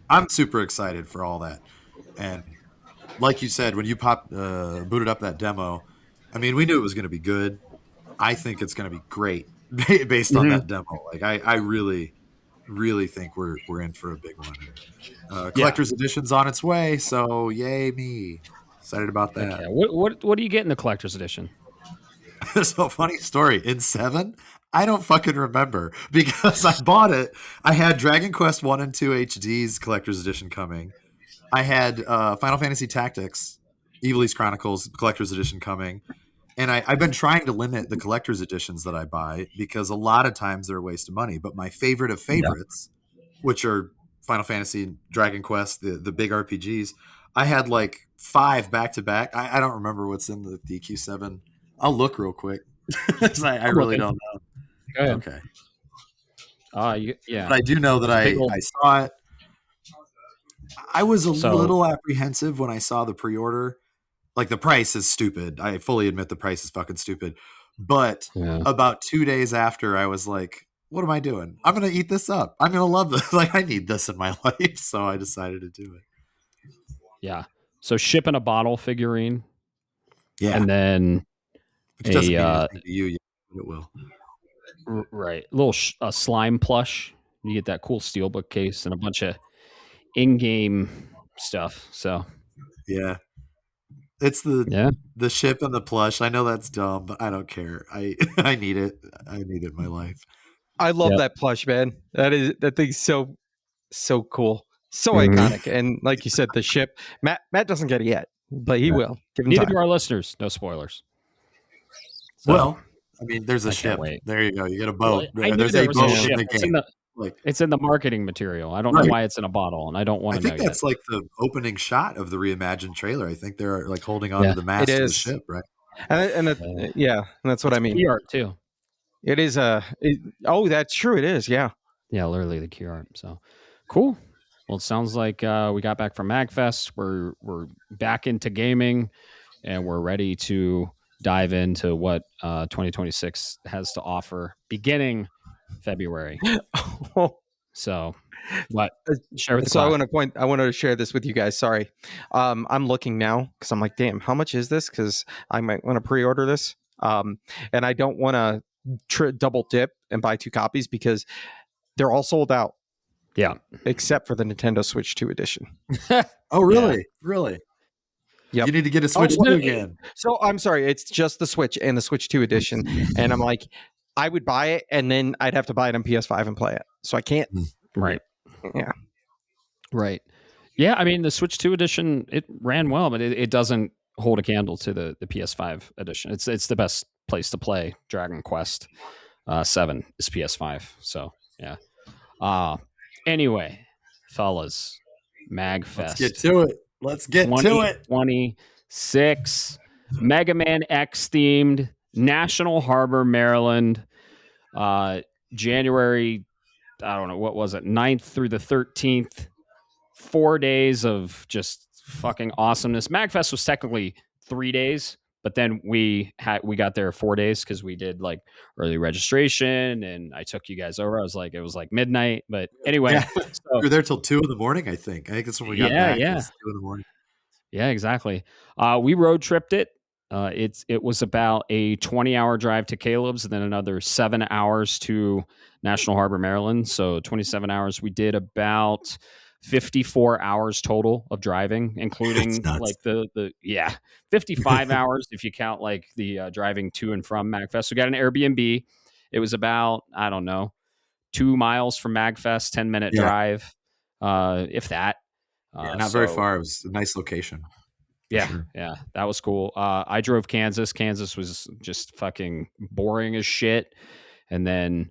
I'm super excited for all that. And like you said, when you booted up that demo, I mean, we knew it was going to be good. I think it's going to be great based on that demo. Like, I really, really think we're in for a big one. Collector's edition's on its way, so yay me! Excited about that. Okay. What do you get in the collector's edition? So funny story. In 7, I don't fucking remember because I bought it. I had Dragon Quest 1 and 2 HD's collector's edition coming. I had Final Fantasy Tactics, Evil's Chronicles Collector's Edition coming. And I've been trying to limit the collector's editions that I buy because a lot of times they're a waste of money. But my favorite of favorites, which are Final Fantasy, Dragon Quest, the big RPGs, I had like 5 back-to-back. I don't remember what's in the DQ7. I'll look real quick. I really don't know. Go ahead. Okay. Yeah. But I do know that I saw it. I was a little apprehensive when I saw the pre-order. Like, the price is stupid. I fully admit the price is fucking stupid. But about 2 days after, I was like, what am I doing? I'm going to eat this up. I'm going to love this. Like, I need this in my life. So I decided to do it. Yeah. So ship in a bottle figurine. Yeah. And then it doesn't mean anything to you yet, but it will. Right. A little slime plush. You get that cool steelbook case and a bunch of in-game stuff. So yeah, it's the ship and the plush. I know that's dumb, but I don't care. I need it. I need it in my life. I love that plush, man. That thing's so cool, so iconic. And like you said, the ship. Matt doesn't get it yet, but he will. Give him Neither time. do our listeners. No spoilers. So, well, I mean, there's a ship. There you go. You get a boat. Well, there's a boat in the game. It's in the marketing material. I don't know why it's in a bottle, and I don't want to know. I think that's like the opening shot of the reimagined trailer. I think they're like holding on to the mast of the ship, right? And that's what I mean. Key art too. It is that's true. It is. Yeah. Yeah, literally the key art. So cool. Well, it sounds like we got back from MAGFests. We're back into gaming, and we're ready to dive into what 2026 has to offer beginning February. So what? Share with the so class. I want to share this with you guys. Sorry. I'm looking now because I'm like, damn, how much is this? Because I might want to pre-order this. And I don't want to double dip and buy 2 copies because they're all sold out. Yeah. Except for the Nintendo Switch 2 edition. Oh, really? Really? Yep. You need to get a Switch 2 again. So I'm sorry. It's just the Switch and the Switch 2 edition. And I'm like, I would buy it and then I'd have to buy it on PS5 and play it. So I can't. Right. Yeah. Right. Yeah. I mean, the Switch 2 edition, it ran well, but it doesn't hold a candle to the PS5 edition. It's the best place to play Dragon Quest 7 is PS5. So, yeah. Anyway, fellas, MAGFest. Let's get to it. Let's get to it. 2026 Mega Man X themed National Harbor, Maryland. January, I don't know, what was it? 9th through the 13th. 4 days of just fucking awesomeness. MAGFest was technically 3 days, but then we got there 4 days because we did like early registration, and I took you guys over. It was like midnight, but anyway, Yeah. so, We were there till 2 a.m. I think that's when we got back. It was 2 a.m. Yeah, exactly. We road tripped it. It was about a 20-hour drive to Caleb's, and then another 7 hours to National Harbor, Maryland. So 27 hours. We did about 54 hours total of driving, including like the 55 hours if you count like the driving to and from MAGFest. We got an Airbnb. It was about, I don't know, 2 miles from MAGFest, 10-minute drive, if that. Not very far. It was a nice location. Yeah, that was cool. I drove Kansas. Kansas was just fucking boring as shit. And then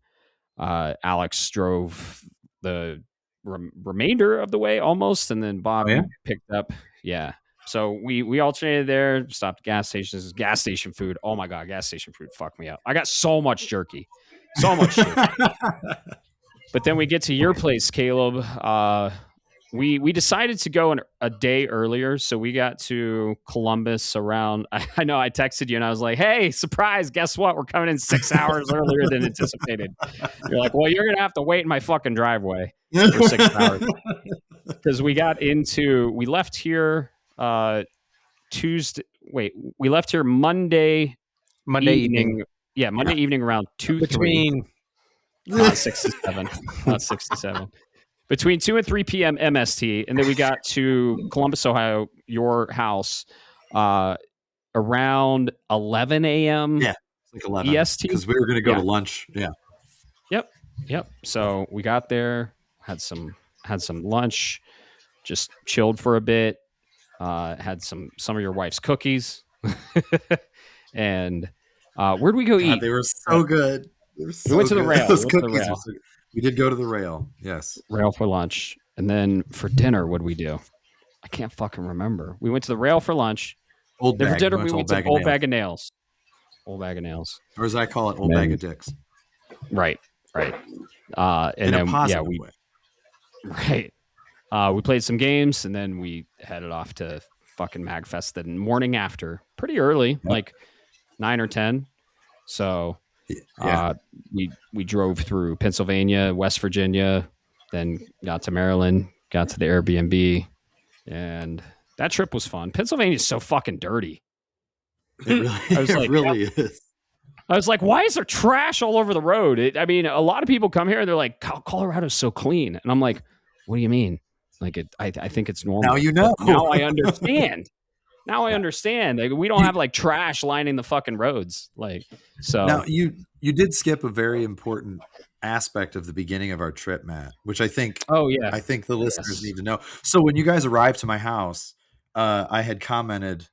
Alex drove the remainder of the way almost, and then Bob picked up. Yeah. So we alternated there, stopped at gas stations. Gas station food. Oh my God, gas station food fucked me up. I got so much jerky. So much jerky. But then we get to your place, Caleb. We decided to go a day earlier, so we got to Columbus around. I know I texted you and I was like, "Hey, surprise! Guess what? We're coming in 6 hours earlier than anticipated." You're like, "Well, you're gonna have to wait in my fucking driveway for 6 hours," because we left here Tuesday. Wait, we left here Monday evening. Yeah, Monday evening around 2 between 6 to 7, not 6 to 7. Between 2 and 3 p.m. MST, and then we got to Columbus, Ohio, your house, around 11 a.m. Yeah, it's like 11 EST, because we were going to go to lunch. Yeah. Yep. So we got there, had some lunch, just chilled for a bit, had some of your wife's cookies, and where'd we go eat? They were so good. We went to the rail. We did go to the rail. Yes. Rail for lunch. And then for dinner, what did we do? I can't fucking remember. We went to the rail for lunch. For dinner, we went to Old Bag of Nails. Old Bag of Nails. Or as I call it, Old Bag of Dicks. Right. And in then, a positive way. Right. We played some games, and then we headed off to fucking MAGFest the morning after. Pretty early, like 9 or 10. So... we drove through Pennsylvania, West Virginia, then got to Maryland, got to the Airbnb, and that trip was fun. Pennsylvania is so fucking dirty. It really is. I was like, why is there trash all over the road? A lot of people come here and they're like, Colorado's so clean. And I'm like, what do you mean? Like, I think it's normal. Now you know. Now I understand. I understand. Like, we don't have like trash lining the fucking roads. Like, so now you did skip a very important aspect of the beginning of our trip, Matt, which I think I think the listeners need to know. So when you guys arrived to my house, I had commented,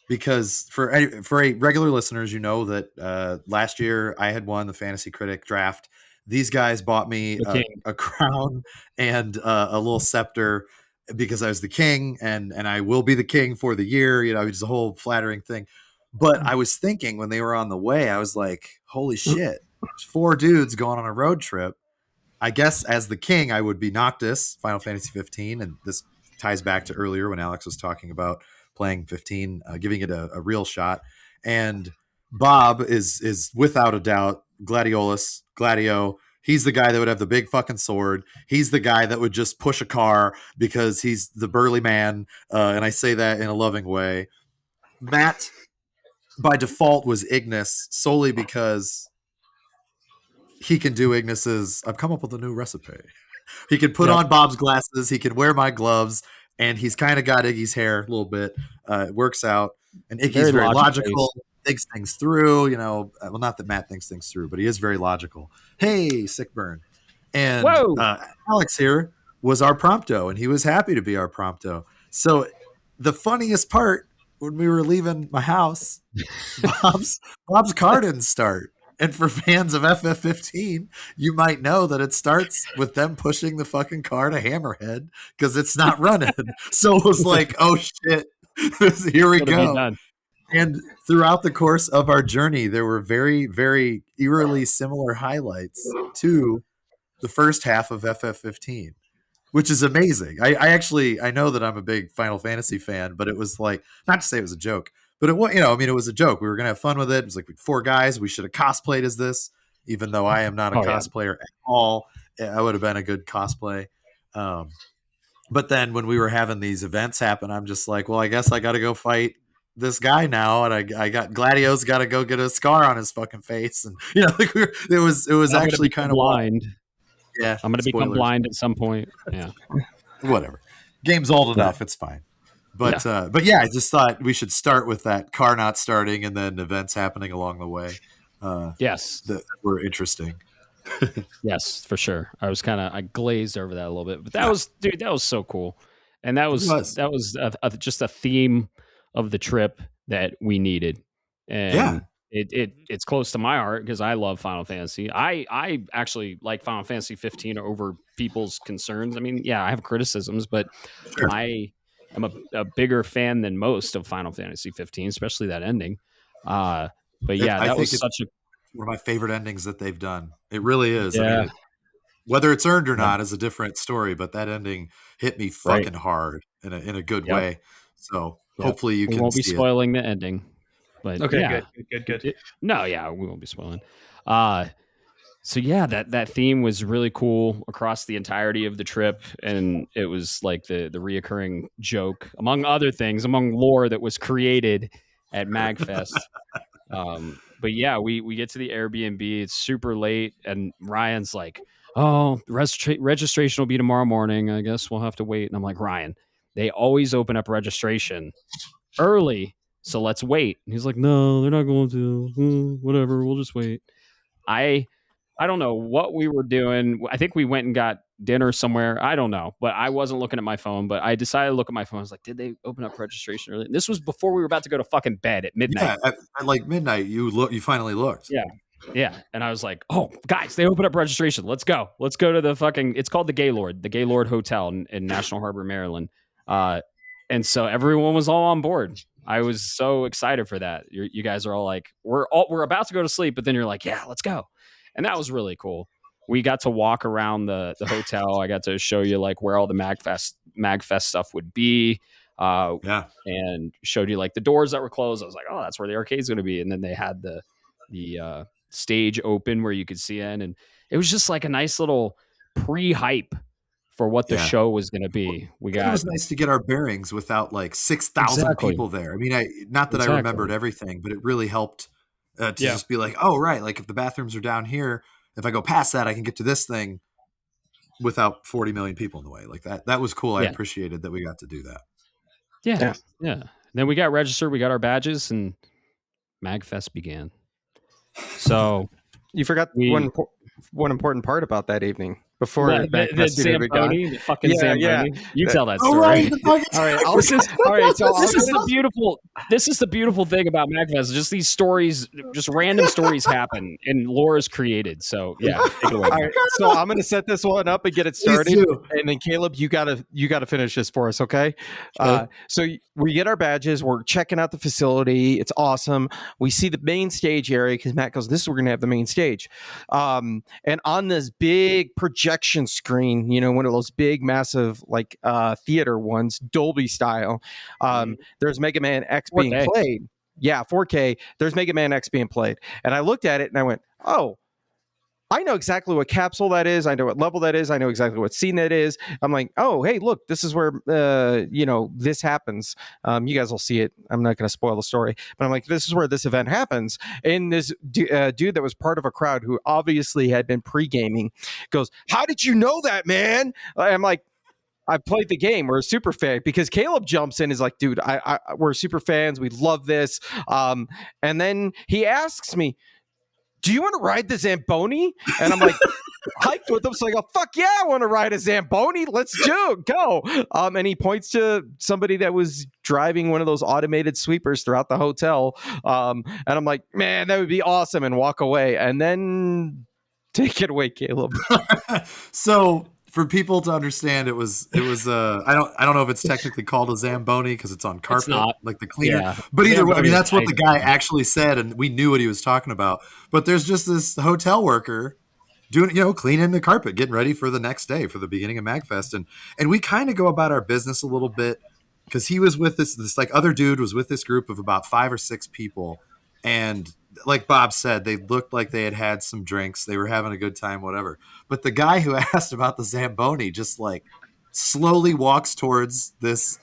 because for regular listeners, you know that last year I had won the Fantasy Critic draft. These guys bought me a crown and a little scepter, because I was the king, and I will be the king for the year, it's a whole flattering thing. But I was thinking when they were on the way, I was like, holy shit, 4 dudes going on a road trip. I guess as the king, I would be Noctis, Final Fantasy 15. And this ties back to earlier when Alex was talking about playing 15, giving it a real shot. And Bob is without a doubt Gladio. He's the guy that would have the big fucking sword. He's the guy that would just push a car because he's the burly man. And I say that in a loving way. Matt, by default, was Ignis solely because he can do Ignis's. I've come up with a new recipe. He can put on Bob's glasses. He can wear my gloves. And he's kind of got Iggy's hair a little bit. It works out. And Iggy's very logical. Thinks things through, well, not that Matt thinks things through, but he is very logical. Hey, sick burn. And Alex here was our Prompto, and he was happy to be our Prompto. So the funniest part, when we were leaving my house, Bob's car didn't start. And for fans of FF15, you might know that it starts with them pushing the fucking car to Hammerhead because it's not running. So it was like, oh shit, here we go. And throughout the course of our journey, there were very, very eerily similar highlights to the first half of FF15, which is amazing. I know that I'm a big Final Fantasy fan, but it was like, not to say it was a joke, But it was, I mean, it was a joke. We were gonna have fun with it. It was like 4 guys. We should have cosplayed as this, even though I am not a cosplayer at all. I would have been a good cosplay. But then when we were having these events happen, I'm just like, well, I guess I got to go fight this guy now, and I got Gladio's got to go get a scar on his fucking face, and like it was actually kind of blind. Yeah, I'm going to become blind at some point. Yeah, whatever. Game's old enough; it's fine. But yeah, I just thought we should start with that car not starting, and then events happening along the way. Yes, that were interesting. Yes, for sure. I glazed over that a little bit, but that was so cool, and that was just a theme of the trip that we needed, and it's close to my heart because I love Final Fantasy. I actually like Final Fantasy 15 over people's concerns. I mean, yeah, I have criticisms, but I am a bigger fan than most of Final Fantasy 15, especially that ending. But yeah, that was such a one of my favorite endings that they've done. It really is. Yeah. I mean, whether it's earned or not is a different story, but that ending hit me fucking hard in a good way. So hopefully you can. We won't be spoiling the ending, but okay, good. We won't be spoiling. So yeah, that theme was really cool across the entirety of the trip, and it was like the reoccurring joke, among other things, among lore that was created at MAGFest. But yeah, we get to the Airbnb. It's super late, and Ryan's like, "Oh, registration will be tomorrow morning. I guess we'll have to wait." And I'm like, "Ryan, they always open up registration early, so let's wait." And he's like, "No, they're not going to. Whatever, we'll just wait." I don't know what we were doing. I think we went and got dinner somewhere. I don't know, but I wasn't looking at my phone. But I decided to look at my phone. I was like, did they open up registration early? And this was before we were about to go to fucking bed at midnight. Yeah, at like midnight, you finally looked. Yeah. And I was like, oh, guys, they opened up registration. Let's go. Let's go to the fucking, it's called the Gaylord Hotel in National Harbor, Maryland. And so everyone was all on board. I was so excited for that. You guys are all like, we're about to go to sleep, but then you're like, yeah, let's go. And that was really cool. We got to walk around the hotel. I got to show you like where all the MAGFest stuff would be. And showed you like the doors that were closed. I was like, oh, that's where the arcade's going to be. And then they had the stage open where you could see in. And it was just like a nice little pre-hype for what the show was going to be. It was nice to get our bearings without like 6,000 people there. I mean, I remembered everything, but it really helped to just be like, oh, right. Like if the bathrooms are down here, if I go past that, I can get to this thing without 40 million people in the way. Like that was cool. I appreciated that we got to do that. Yeah. Then we got registered. We got our badges, and MAGFest began. So you forgot one important part about that evening. Before the Zamboni, the fucking Zamboni. You tell that story. All right. So this is the beautiful thing about MAGFest. Just these stories, just random stories happen, and lore is created. So yeah, take it away. All right, so I'm going to set this one up and get it started, and then Caleb, you gotta finish this for us, okay? So we get our badges. We're checking out the facility. It's awesome. We see the main stage area because Matt goes, "This is where we're going to have the main stage," and on this big projection screen, one of those big massive like theater ones, Dolby style, there's Mega Man X 4K. being played. 4K. There's Mega Man X being played, and I looked at it and I went, oh, I know exactly what capsule that is. I know what level that is. I know exactly what scene that is. I'm like, oh, hey, look, this is where, this happens. You guys will see it. I'm not going to spoil the story, but I'm like, this is where this event happens. And this dude that was part of a crowd who obviously had been pre-gaming goes, how did you know that, man? I'm like, I played the game. We're a super fan, because Caleb jumps in, is like, dude, we're super fans. We love this. And then he asks me, do you want to ride the Zamboni? And I'm like, hyped with him. So I go, fuck yeah, I want to ride a Zamboni. Let's go. And he points to somebody that was driving one of those automated sweepers throughout the hotel. And I'm like, man, that would be awesome, and walk away. And then take it away, Caleb. So for people to understand, it was I don't know if it's technically called a Zamboni because it's on carpet, like the cleaner. But either way, I mean, that's what the guy actually said, and we knew what he was talking about. But there's just this hotel worker doing, cleaning the carpet, getting ready for the next day, for the beginning of MAGFest, and we kind of go about our business a little bit because he was with this like other dude was with this group of about 5 or 6 people, and like Bob said, they looked like they had some drinks, they were having a good time, whatever. But the guy who asked about the Zamboni just like slowly walks towards this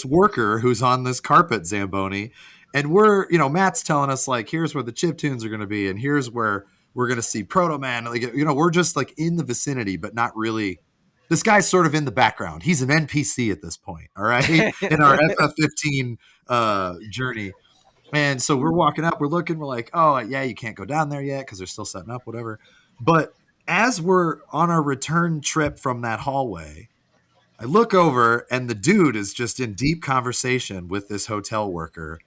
worker who's on this carpet Zamboni, and we're, Matt's telling us like, here's where the chip tunes are going to be, and here's where we're going to see Proto Man. Like, we're just like in the vicinity, but not really. This guy's sort of in the background. He's an NPC at this point, all right, in our FF15 journey. And so we're walking up, we're looking, we're like, oh yeah, you can't go down there yet because they're still setting up, whatever. But as we're on our return trip from that hallway, I look over and the dude is just in deep conversation with this hotel worker.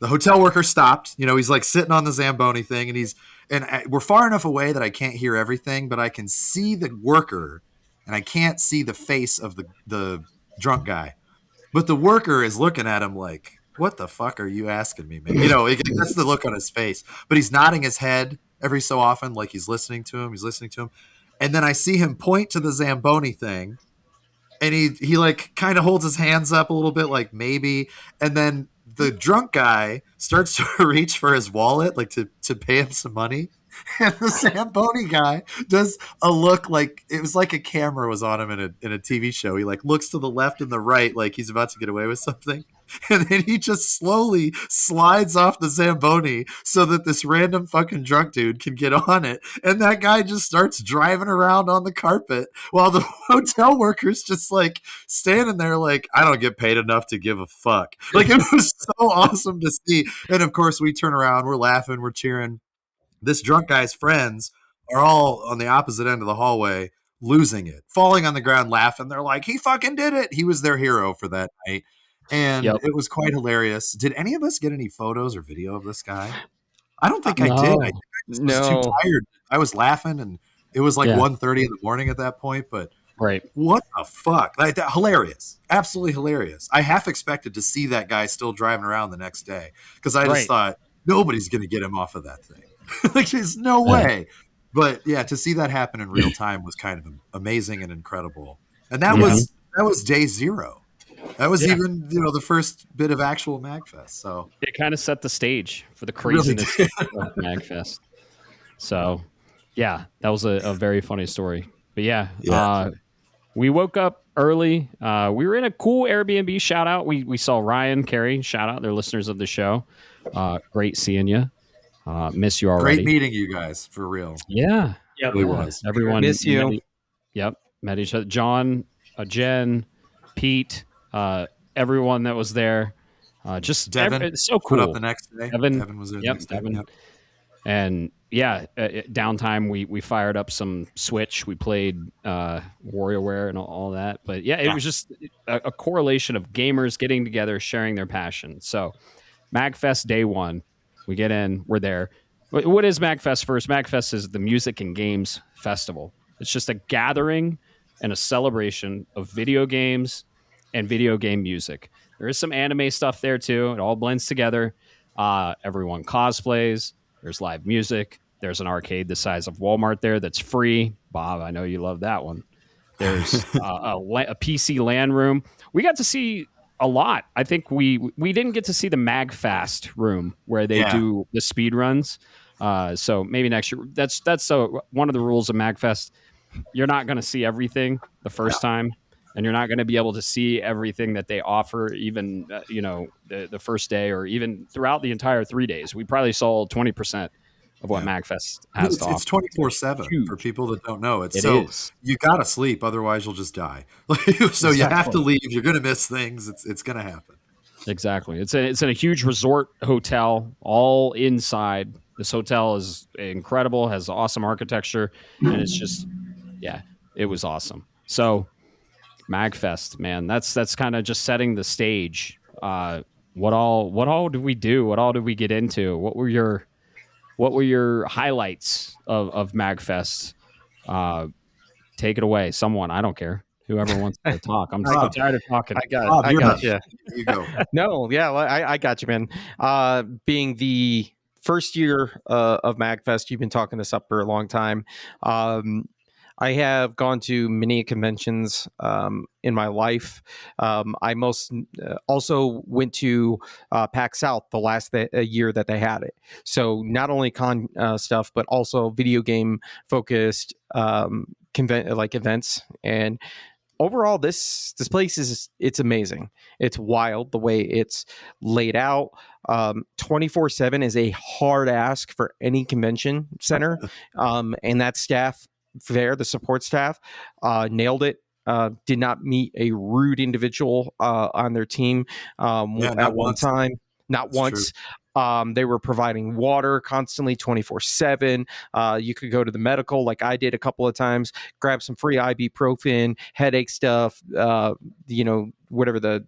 The hotel worker stopped, he's like sitting on the Zamboni thing, and we're far enough away that I can't hear everything, but I can see the worker and I can't see the face of the drunk guy. But the worker is looking at him like, what the fuck are you asking me, man? That's the look on his face, but he's nodding his head every so often, like he's listening to him. And then I see him point to the Zamboni thing. And he like kind of holds his hands up a little bit, like maybe. And then the drunk guy starts to reach for his wallet, like to pay him some money. And the Zamboni guy does a look like it was like a camera was on him in a TV show. He like looks to the left and the right, like he's about to get away with something. And then he just slowly slides off the Zamboni so that this random fucking drunk dude can get on it. And that guy just starts driving around on the carpet while the hotel worker's just like standing there like, I don't get paid enough to give a fuck. Like, it was so awesome to see. And of course we turn around, we're laughing, we're cheering. This drunk guy's friends are all on the opposite end of the hallway, losing it, falling on the ground, laughing. They're like, he fucking did it. He was their hero for that night. And It was quite hilarious. Did any of us get any photos or video of this guy? I don't think I did. I was too tired. I was laughing, and it was like 1:30 in the morning at that point. But right, what the fuck? Like, hilarious, absolutely hilarious. I half expected to see that guy still driving around the next day because I just thought nobody's going to get him off of that thing. Like, there's no way. But yeah, to see that happen in real time was kind of amazing and incredible. And that was day 0. That was even, the first bit of actual MAGFest. So it kind of set the stage for the craziness of MAGFest. So yeah, that was a very funny story. But we woke up early. We were in a cool Airbnb. Shout out. We saw Ryan, Carrie. Shout out. They're listeners of the show. Great seeing you. Miss you already. Great meeting you guys, for real. Yeah. It really was. Everyone miss you. Met each other. John, Jen, Pete, everyone that was there. Just Devin. It's so cool. Put up the next day. Devin was there. Devin. Yep. And downtime we fired up some Switch. We played WarioWare and all that. But it was just a correlation of gamers getting together, sharing their passion. So MAGFest day 1, we get in, we're there. What is MAGFest first? MAGFest is the Music and Games Festival. It's just a gathering and a celebration of video games and video game music. There is some anime stuff there too. It all blends together. Everyone cosplays. There's live music. There's an arcade the size of Walmart there that's free. Bob, I know you love that one. There's a PC LAN room. We got to see a lot. I think we didn't get to see the MAGFast room where they do the speed runs. So maybe next year. That's one of the rules of MAGFest. You're not going to see everything the first time, and you're not going to be able to see everything that they offer, even the first day or even throughout the entire 3 days. We probably saw 20% of what MAGFest has to offer. It's 24/7 for people that don't know. It is. You got to sleep, otherwise you'll just die. So you have to leave. You're going to miss things. It's going to happen. Exactly. It's in a huge resort hotel, all inside. This hotel is incredible, has awesome architecture, and it's just, it was awesome. So MAGFest, man, that's kind of just setting the stage. What all did we do? What all did we get into? What were your highlights of MAGFest? Take it away, someone. I don't care. Whoever wants to talk. I'm tired of talking. I got you. You go. No, I got you, man. Being the first year of MAGFest, you've been talking this up for a long time. I have gone to many conventions in my life. I also went to PAX South the last year that they had it. So not only con stuff, but also video game focused events. And overall, this place it's amazing. It's wild the way it's laid out. 24/7 is a hard ask for any convention center, and that staff there, the support staff, nailed it. Did not meet a rude individual on their team at one time. Not That's once. They were providing water constantly 24/7. You could go to the medical like I did a couple of times, grab some free ibuprofen, headache stuff, whatever the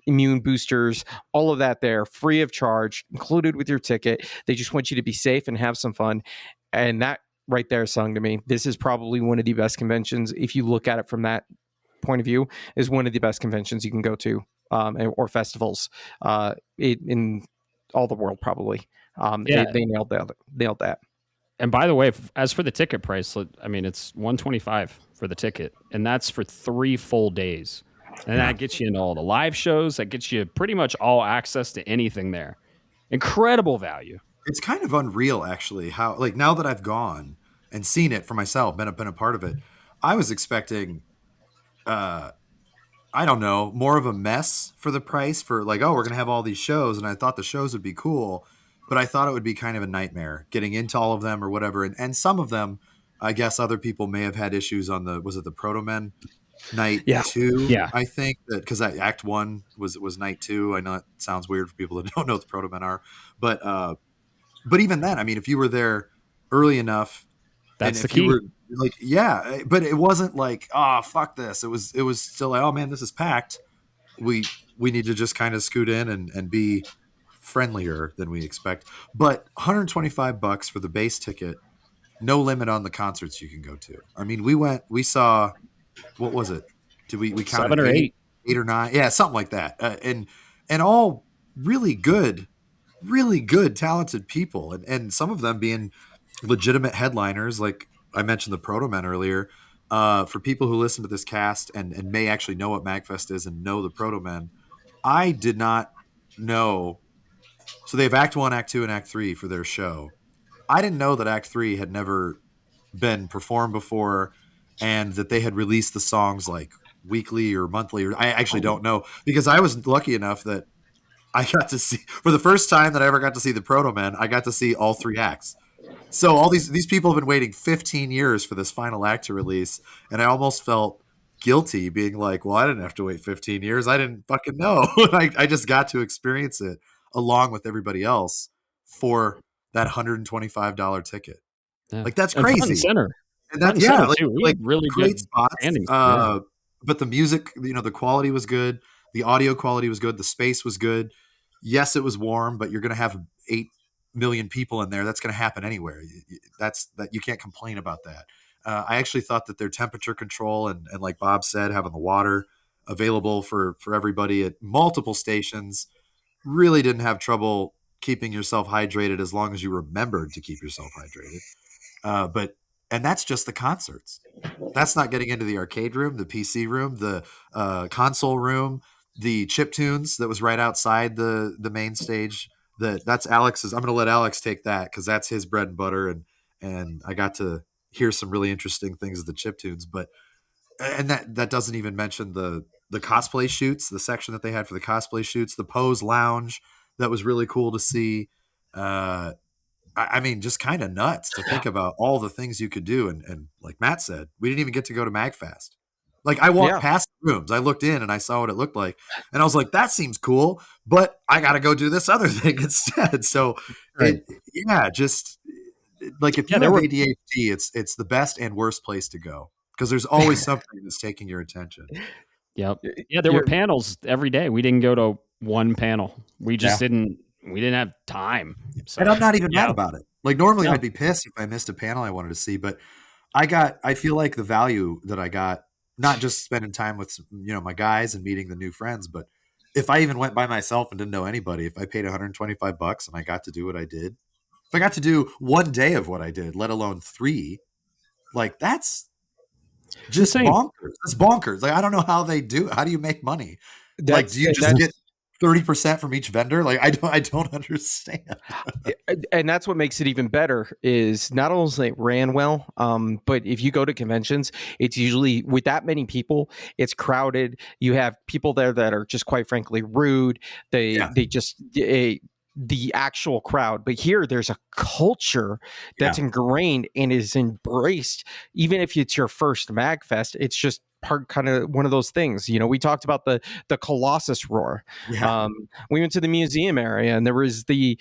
immune boosters, all of that there, free of charge, included with your ticket. They just want you to be safe and have some fun. And that right there sung to me. This is probably one of the best conventions. If you look at it from that point of view, is one of the best conventions you can go to or festivals in all the world, probably. They nailed that. And by the way, as for the ticket price, I mean, it's $125 for the ticket, and that's for 3 full days. And that gets you into all the live shows. That gets you pretty much all access to anything there. Incredible value. It's kind of unreal, actually, how, like, now that I've gone and seen it for myself, been a part of it, I was expecting, I don't know, more of a mess for the price for like, oh, we're going to have all these shows. And I thought the shows would be cool, but I thought it would be kind of a nightmare getting into all of them or whatever. And some of them, I guess other people may have had issues on was it the Proto Men night 2? Yeah. I think that because Act 1 was night 2. I know it sounds weird for people that don't know what the Proto Men are, but even then, I mean, if you were there early enough, that's and the key. But it wasn't like, oh, fuck this. It was still like, oh man, this is packed. We need to just kind of scoot in and be friendlier than we expect. But $125 for the base ticket, no limit on the concerts you can go to. I mean, we saw, what was it? Did we counted 7 or 8 or 9? Yeah, something like that. And all really good, talented people, and some of them being legitimate headliners. Like I mentioned the Proto Men earlier. For people who listen to this cast and may actually know what MAGFest is and know the Proto Men, I did not know. So they have Act 1, Act 2, and Act 3 for their show. I didn't know that Act 3 had never been performed before and that they had released the songs like weekly or monthly. Or I actually don't know, because I was lucky enough that I got to see, for the first time that I ever got to see the Proto Men, I got to see all 3 acts. So all these people have been waiting 15 years for this final act to release, and I almost felt guilty being like, well, I didn't have to wait 15 years. I didn't fucking know. I just got to experience it along with everybody else for that $125 ticket. Yeah. Like, that's and crazy. Center. And that's, yeah, like really great good spots. standings. But the music, the quality was good. The audio quality was good. The space was good. Yes, it was warm, but you're going to have 8 million people in there. That's going to happen anywhere. You can't complain about that. I actually thought that their temperature control and like Bob said, having the water available for everybody at multiple stations, really didn't have trouble keeping yourself hydrated as long as you remembered to keep yourself hydrated. And that's just the concerts. That's not getting into the arcade room, the PC room, the console room, the chip tunes that was right outside the main stage. That's Alex's. I'm going to let Alex take that because that's his bread and butter, and I got to hear some really interesting things at the chip tunes. And that doesn't even mention the cosplay shoots, the section that they had for the cosplay shoots, the Pose Lounge that was really cool to see. I mean, just kind of nuts to think about all the things you could do. And like Matt said, we didn't even get to go to MAGFest. Like, I walked past the rooms. I looked in and I saw what it looked like. And I was like, that seems cool, but I got to go do this other thing instead. So, just like if you have ADHD, it's the best and worst place to go because there's always something that's taking your attention. Yep. Yeah, there were panels every day. We didn't go to one panel. We just didn't have time. So, and I'm not even mad about it. Like, normally I'd be pissed if I missed a panel I wanted to see, but I feel like the value that I got, not just spending time with, my guys and meeting the new friends, but if I even went by myself and didn't know anybody, if I paid $125 and I got to do what I did, if I got to do one day of what I did, let alone 3, like that's just insane. bonkers. It's bonkers. Like, I don't know how they do it. How do you make money? Like, do you just that's- get 30% from each vendor? Like, I don't understand. and that's what makes it even better is not only it ran well, but if you go to conventions, it's usually with that many people, it's crowded. You have people there that are just quite frankly rude. They just the actual crowd. But here there's a culture that's ingrained and is embraced. Even if it's your first MAGFest, it's just part kind of one of those things. You know, we talked about the Colossus roar. Yeah. We went to the museum area and there was the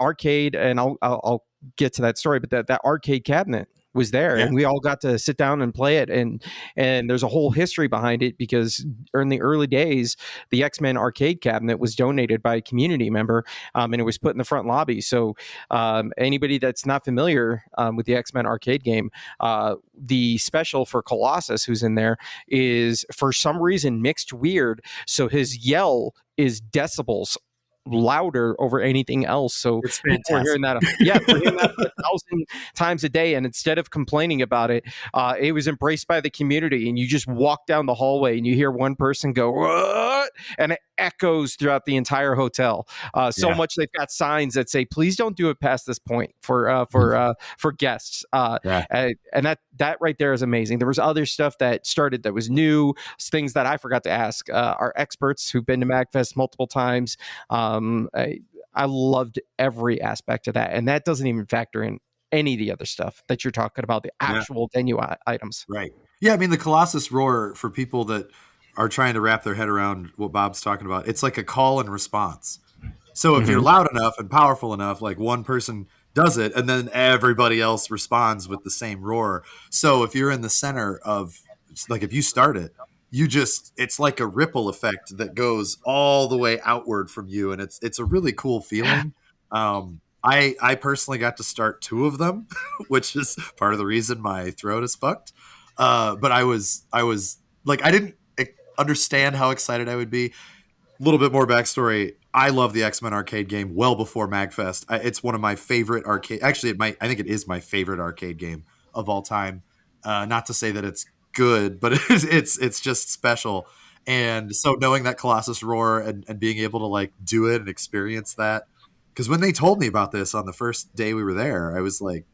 arcade, and I'll get to that story, but that arcade cabinet was there and we all got to sit down and play it, and there's a whole history behind it because in the early days the X-Men arcade cabinet was donated by a community member, and it was put in the front lobby. So anybody that's not familiar with the X-Men arcade game, the special for Colossus who's in there is for some reason mixed weird, so his yell is decibels louder over anything else. So It's people were hearing that, we're hearing that 1,000 times a day. And instead of complaining about it, it was embraced by the community. And you just walk down the hallway and you hear one person go, "What?" And it echoes throughout the entire hotel. So much they've got signs that say, "Please don't do it past this point for guests." And that right there is amazing. There was other stuff that started that was new, things that I forgot to ask our experts who've been to MAGFest multiple times. I loved every aspect of that, and that doesn't even factor in any of the other stuff that you're talking about, the actual venue items. Right. Yeah, I mean, the Colossus roar, for people that are trying to wrap their head around what Bob's talking about, it's like a call and response. So if you're loud enough and powerful enough, like one person does it, and then everybody else responds with the same roar. So if you're in the center of, like, if you start it, it's like a ripple effect that goes all the way outward from you, and it's a really cool feeling. I personally got to start 2 of them, which is part of the reason my throat is fucked. But I was like, I didn't understand how excited I would be. A little bit more backstory. I love the X-Men arcade game well before MAGFest. It's one of my favorite arcade. Actually, I think it is my favorite arcade game of all time. Not to say that it's good, but it's just special. And so knowing that Colossus roar and being able to like do it and experience that, because when they told me about this on the first day we were there, I was like,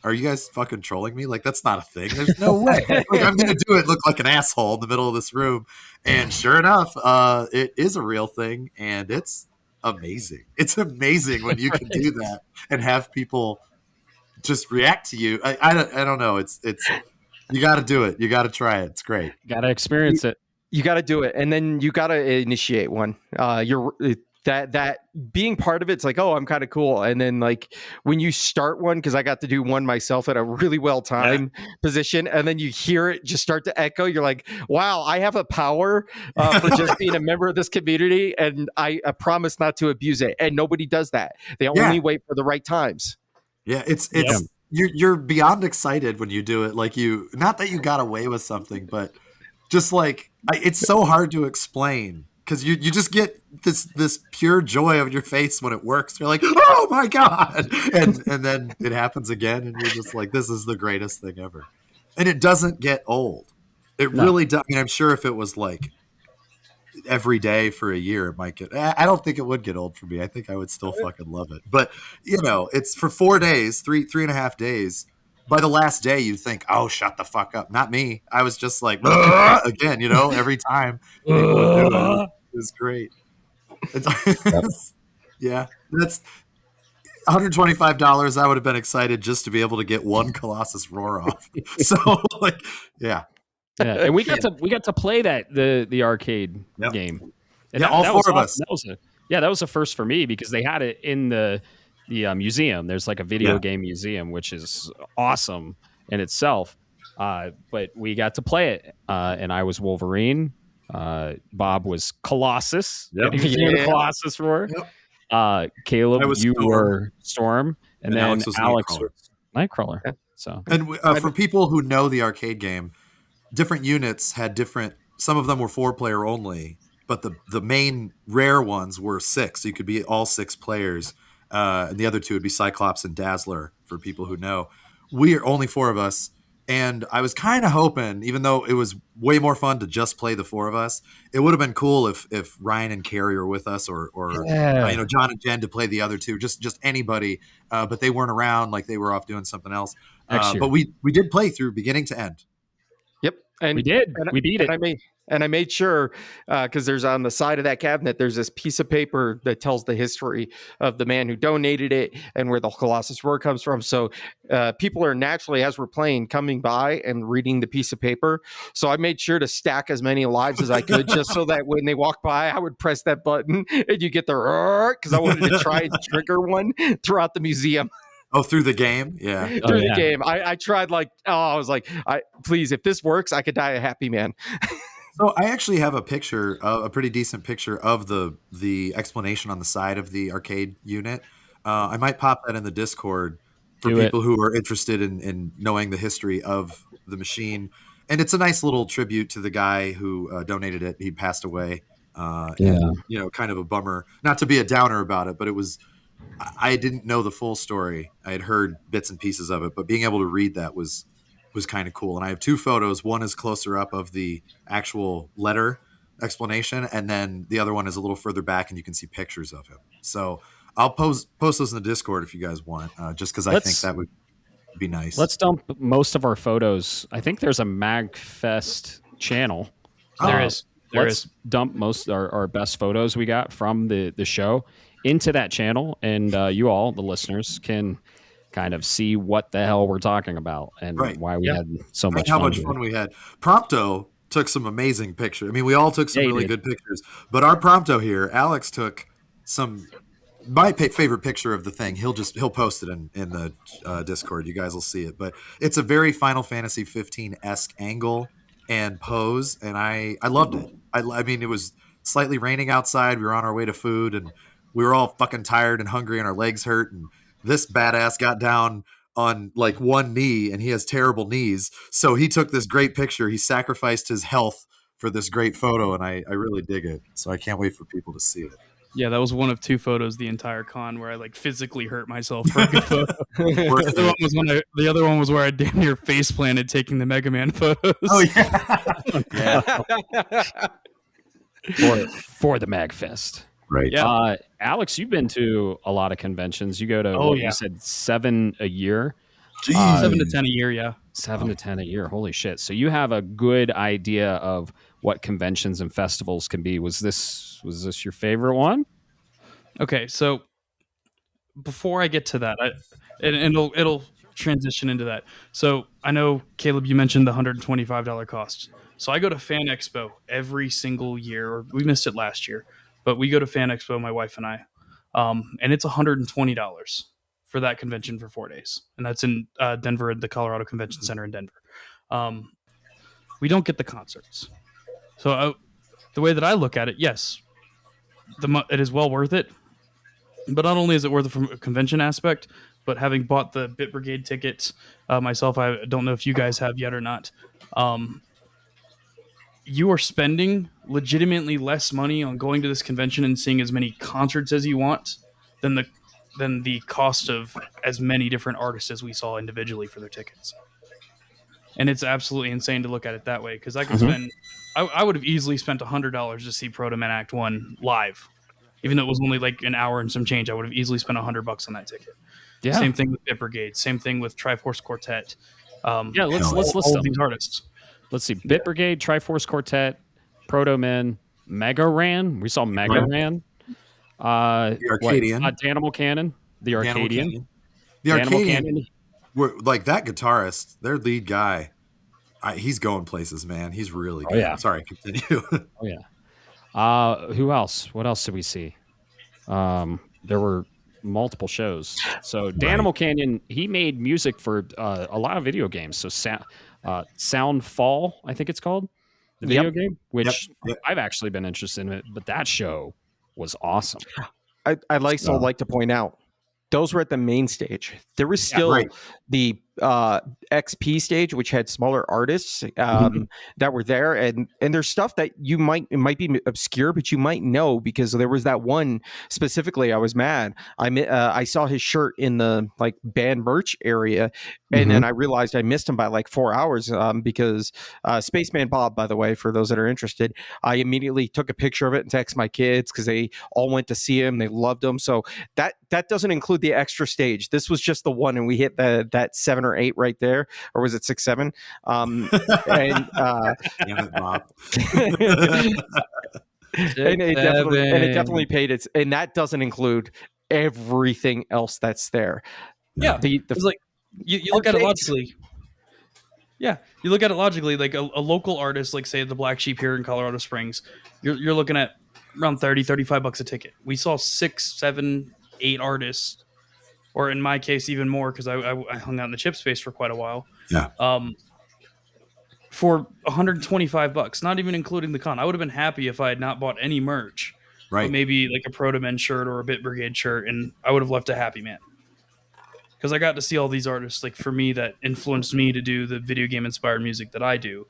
are you guys fucking trolling me? Like, that's not a thing. There's no way. Like, I'm gonna do it look like an asshole in the middle of this room. And sure enough, it is a real thing, and it's amazing. It's amazing when you can do that and have people just react to you. I don't know. It's you got to do it. You got to try it. It's great. Got to experience it. You got to do it, and then you got to initiate one. That being part of it's like, oh, I'm kind of cool. And then like when you start one, because I got to do one myself at a really well timed position, and then you hear it just start to echo. You're like, wow, I have a power for just being a member of this community, and I promise not to abuse it. And nobody does that. They only wait for the right times. Yeah, it's you're beyond excited when you do it. Like, not that you got away with something, but just like it's so hard to explain. Because you just get this pure joy on your face when it works. You're like, oh my God. And then it happens again. And you're just like, this is the greatest thing ever. And it doesn't get old. It really does. I mean, I'm sure if it was like every day for a year, it might get, I don't think it would get old for me. I think I would still fucking love it. But, it's for 4 days, 3.5 days. By the last day, you think, oh, shut the fuck up. Not me. I was just like, again, every time. It was great. Yeah, that's $125. I would have been excited just to be able to get one Colossus roar off. So, like, yeah. And we got to play the arcade game. And all 4 of us. That was a first for me because they had it in the museum. There's like a video game museum, which is awesome in itself. But we got to play it, and I was Wolverine. Bob was Colossus. Yep. The Colossus roar. Yep. Caleb, you were Storm, and then Alex was Nightcrawler. Yeah. So, and for people who know the arcade game, different units had different. Some of them were 4-player only, but the main rare ones were 6. So you could be all 6 players. And the other 2 would be Cyclops and Dazzler for people who know. We are only 4 of us. And I was kind of hoping, even though it was way more fun to just play the four of us, it would have been cool if Ryan and Carrie were with us, or John and Jen to play the other two, just anybody. But they weren't around, like they were off doing something else. But we did play through beginning to end. Yep, and we did. We beat it. I made sure, because there's on the side of that cabinet, there's this piece of paper that tells the history of the man who donated it and where the Colossus Roar comes from. So people are naturally, as we're playing, coming by and reading the piece of paper. So I made sure to stack as many lives as I could, just so that when they walk by, I would press that button and you get the roar, because I wanted to try and trigger one throughout the museum. Oh, through the game? Yeah. Through the game. I tried I was like, please, if this works, I could die a happy man. So I actually have a picture, a pretty decent picture of the explanation on the side of the arcade unit. I might pop that in the Discord for people who are interested in knowing the history of the machine. And it's a nice little tribute to the guy who donated it. He passed away. And, kind of a bummer. Not to be a downer about it, but it was. I didn't know the full story. I had heard bits and pieces of it, but being able to read that was kind of cool. And I have two photos. One is closer up of the actual letter explanation, and then the other one is a little further back, and you can see pictures of him. So I'll post those in the Discord if you guys want, just because I think that would be nice. Let's dump most of our photos. I think there's a MAGFest channel. There is. Let's dump most our best photos we got from the show into that channel, and you all, the listeners, can kind of see what the hell we're talking about and why we had so much fun. How much fun we had. Prompto took some amazing pictures. I mean, we all took some really good pictures, but our Prompto here, Alex, took my favorite picture of the thing. He'll post it in the Discord. You guys will see it, but it's a very Final Fantasy 15-esque angle and pose, and I loved it. I mean, it was slightly raining outside. We were on our way to food, and we were all fucking tired and hungry, and our legs hurt. And this badass got down on like one knee, and he has terrible knees. So he took this great picture. He sacrificed his health for this great photo, and I really dig it. So I can't wait for people to see it. Yeah, that was one of two photos the entire con where I physically hurt myself for a good photo. The other one was where I damn near face planted taking the Mega Man photos. Oh yeah. For the MAGFest. Right. Yeah. Alex, you've been to a lot of conventions. You go to you said 7 a year. 7 to 10 a year, yeah. 7 to 10 a year. Holy shit. So you have a good idea of what conventions and festivals can be. Was this your favorite one? Okay, so before I get to that, it'll transition into that. So I know, Caleb, you mentioned the $125 cost. So I go to Fan Expo every single year, or we missed it last year, but we go to Fan Expo, my wife and I, and it's $120 for that convention for 4 days. And that's in Denver at the Colorado Convention Center in Denver. We don't get the concerts. So the way that I look at it, yes, it is well worth it. But not only is it worth it from a convention aspect, but having bought the Bit Brigade tickets myself, I don't know if you guys have yet or not. You are spending legitimately less money on going to this convention and seeing as many concerts as you want than the cost of as many different artists as we saw individually for their tickets. And it's absolutely insane to look at it that way, because I could spend... I would have easily spent $100 to see Proto Man Act 1 live. Even though it was only an hour and some change, I would have easily spent $100 on that ticket. Yeah. Same thing with Bit Brigade. Same thing with Triforce Quartet. Let's list all them. Of these artists. Let's see. Bit Brigade, Triforce Quartet, Proto Man, Mega Ran. We saw Mega Ran. The Arcadian. Danimal Cannon. The Arcadian. The Arcadian. Like that guitarist, their lead guy. He's going places, man. He's really good. Yeah. Sorry, continue. Who else? What else did we see? There were multiple shows. So Danimal Canyon, he made music for a lot of video games. So Soundfall, I think it's called, the video game, which I've actually been interested in it. But that show was awesome. I'd like to point out, those were at the main stage. There was still the XP stage, which had smaller artists that were there, and there's stuff that it might be obscure, but you might know, because there was that one specifically. I was mad. I saw his shirt in the like band merch area, and then I realized I missed him by like 4 hours because Spaceman Bob, by the way, for those that are interested, I immediately took a picture of it and texted my kids because they all went to see him. They loved him. So that doesn't include the extra stage. This was just the one, and we hit that 7 or 8 right there, or was it 6, 7? And Damn it, Bob. and it definitely paid its, and that doesn't include everything else that's there. Yeah, it's like you look at it logically. Yeah, you look at it logically, like a local artist, like say the Black Sheep here in Colorado Springs, you're looking at around $30-$35 a ticket. We saw 6, 7, 8 artists, or in my case even more, because I hung out in the chip space for quite a while. Yeah. For $125, not even including the con. I would have been happy if I had not bought any merch. Right. But maybe like a Proto-Men shirt or a Bit Brigade shirt, and I would have left a happy man. Because I got to see all these artists, like for me, that influenced me to do the video game inspired music that I do.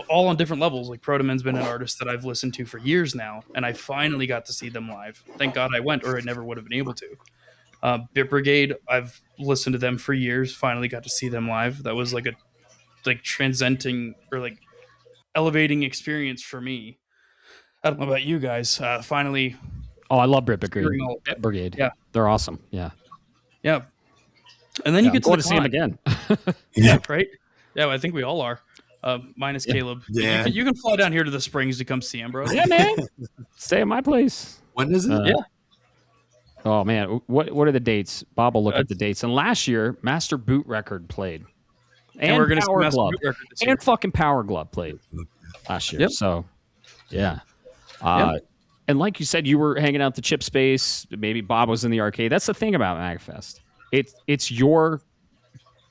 All on different levels. Like Proto-Men's been an artist that I've listened to for years now, and I finally got to see them live. Thank God I went, or I never would have been able to. Bit Brigade, I've listened to them for years. Finally got to see them live. That was like a transcending or like elevating experience for me. I don't know about you guys. Finally. Oh, I love Bit Brigade. Yeah, they're awesome. Yeah. And then you get to see him again. Yeah, right. Yeah, I think we all are. Minus Caleb. Yeah. You can fly down here to the Springs to come see him, bro. Yeah, man. Stay at my place. When is it? Yeah. Oh man, what are the dates? Bob will look at the dates. And last year, Master Boot Record played, and we're going to see Power Master Glove, Boot Record this year. and fucking Power Glove played last year. Yep. So, yeah. And like you said, you were hanging out the chip space. Maybe Bob was in the arcade. That's the thing about MAGFest. It's your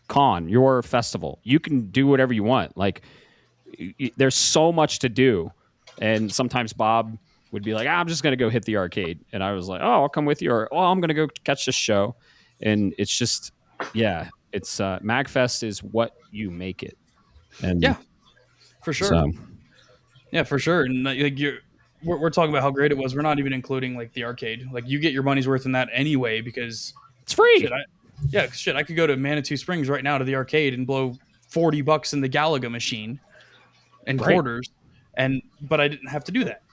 con, your festival. You can do whatever you want. Like, there's so much to do. And sometimes Bob would be like, I'm just going to go hit the arcade. And I was like, oh, I'll come with you. Or, oh, I'm going to go catch this show. And it's just, it's MAGFest is what you make it. And yeah, for sure. So. Yeah, for sure. And like we're talking about how great it was. We're not even including like the arcade. Like you get your money's worth in that anyway because it's free. I could go to Manitou Springs right now to the arcade and blow $40 in the Galaga machine and quarters, but I didn't have to do that.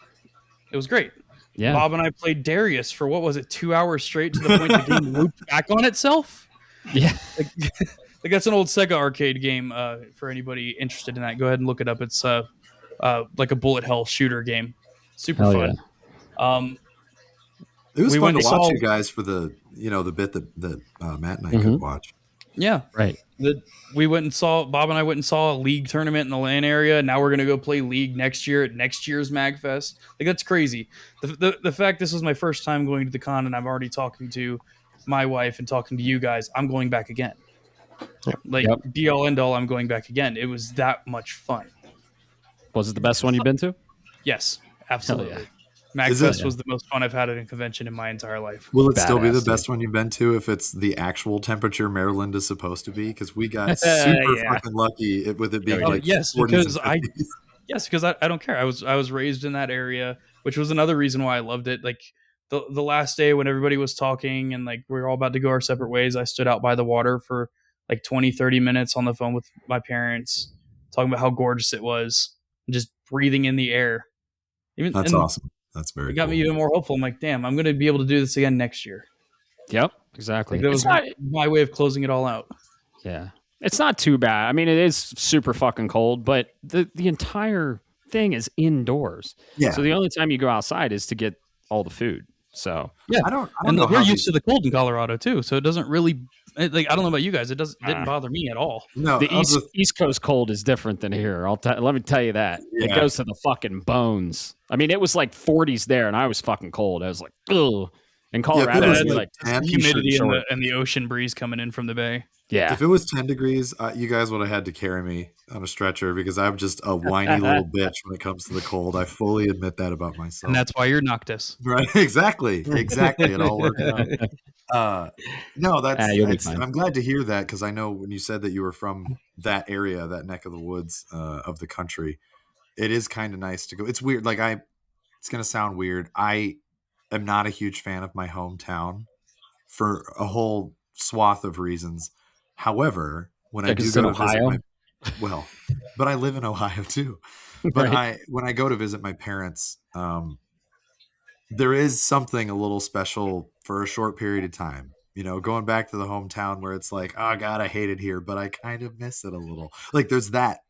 It was great. Yeah. Bob and I played Darius for what was it, 2 hours straight to the point the game looped back on itself. Yeah. Like that's an old Sega arcade game. For anybody interested in that, go ahead and look it up. It's like a bullet hell shooter game. Super fun. Yeah. It was fun to watch you guys for the bit that Matt and I could watch. Yeah, right. Bob and I went and saw a league tournament in the LAN area. Now we're gonna go play league next year at next year's MAGFest. Like that's crazy. The fact this was my first time going to the con, and I'm already talking to my wife and talking to you guys. I'm going back again. Be all end all. I'm going back again. It was that much fun. Was it the best one you've been to? Yes. Absolutely. MAGFest was the most fun I've had at a convention in my entire life. Will it still be the best one you've been to if it's the actual temperature Maryland is supposed to be? Because we got super fucking lucky with it being because I don't care. I was raised in that area, which was another reason why I loved it. Like the last day when everybody was talking and like we were all about to go our separate ways, I stood out by the water for like 20-30 minutes on the phone with my parents, talking about how gorgeous it was, and just breathing in the air. That's awesome. That's very. It got me even more hopeful. I'm like, damn, I'm going to be able to do this again next year. Yep, exactly. Like that was my way of closing it all out. Yeah, it's not too bad. I mean, it is super fucking cold, but the entire thing is indoors. Yeah. So the only time you go outside is to get all the food. So yeah, I don't know. We're used to the cold in Colorado too, so it doesn't really. Like I don't know about you guys, it didn't bother me at all. No, the East Coast cold is different than here. Let me tell you that it goes to the fucking bones. I mean, it was like 40s there, and I was fucking cold. I was like, ugh. In Colorado, was it'd be like like 10, t-shirt Humidity short. and the ocean breeze coming in from the bay. Yeah. If it was 10 degrees, you guys would have had to carry me on a stretcher because I'm just a whiny little bitch when it comes to the cold. I fully admit that about myself. And that's why you're Noctis. Right. Exactly. It all worked out. No, I'm glad to hear that, because I know when you said that you were from that area, that neck of the woods of the country, it is kind of nice to go. It's weird. Like it's going to sound weird. I am not a huge fan of my hometown for a whole swath of reasons. However, when I do go to visit but I live in Ohio too. But Right. when I go to visit my parents, there is something a little special for a short period of time. You know, going back to the hometown where it's like, oh God, I hate it here, but I kind of miss it a little. Like there's that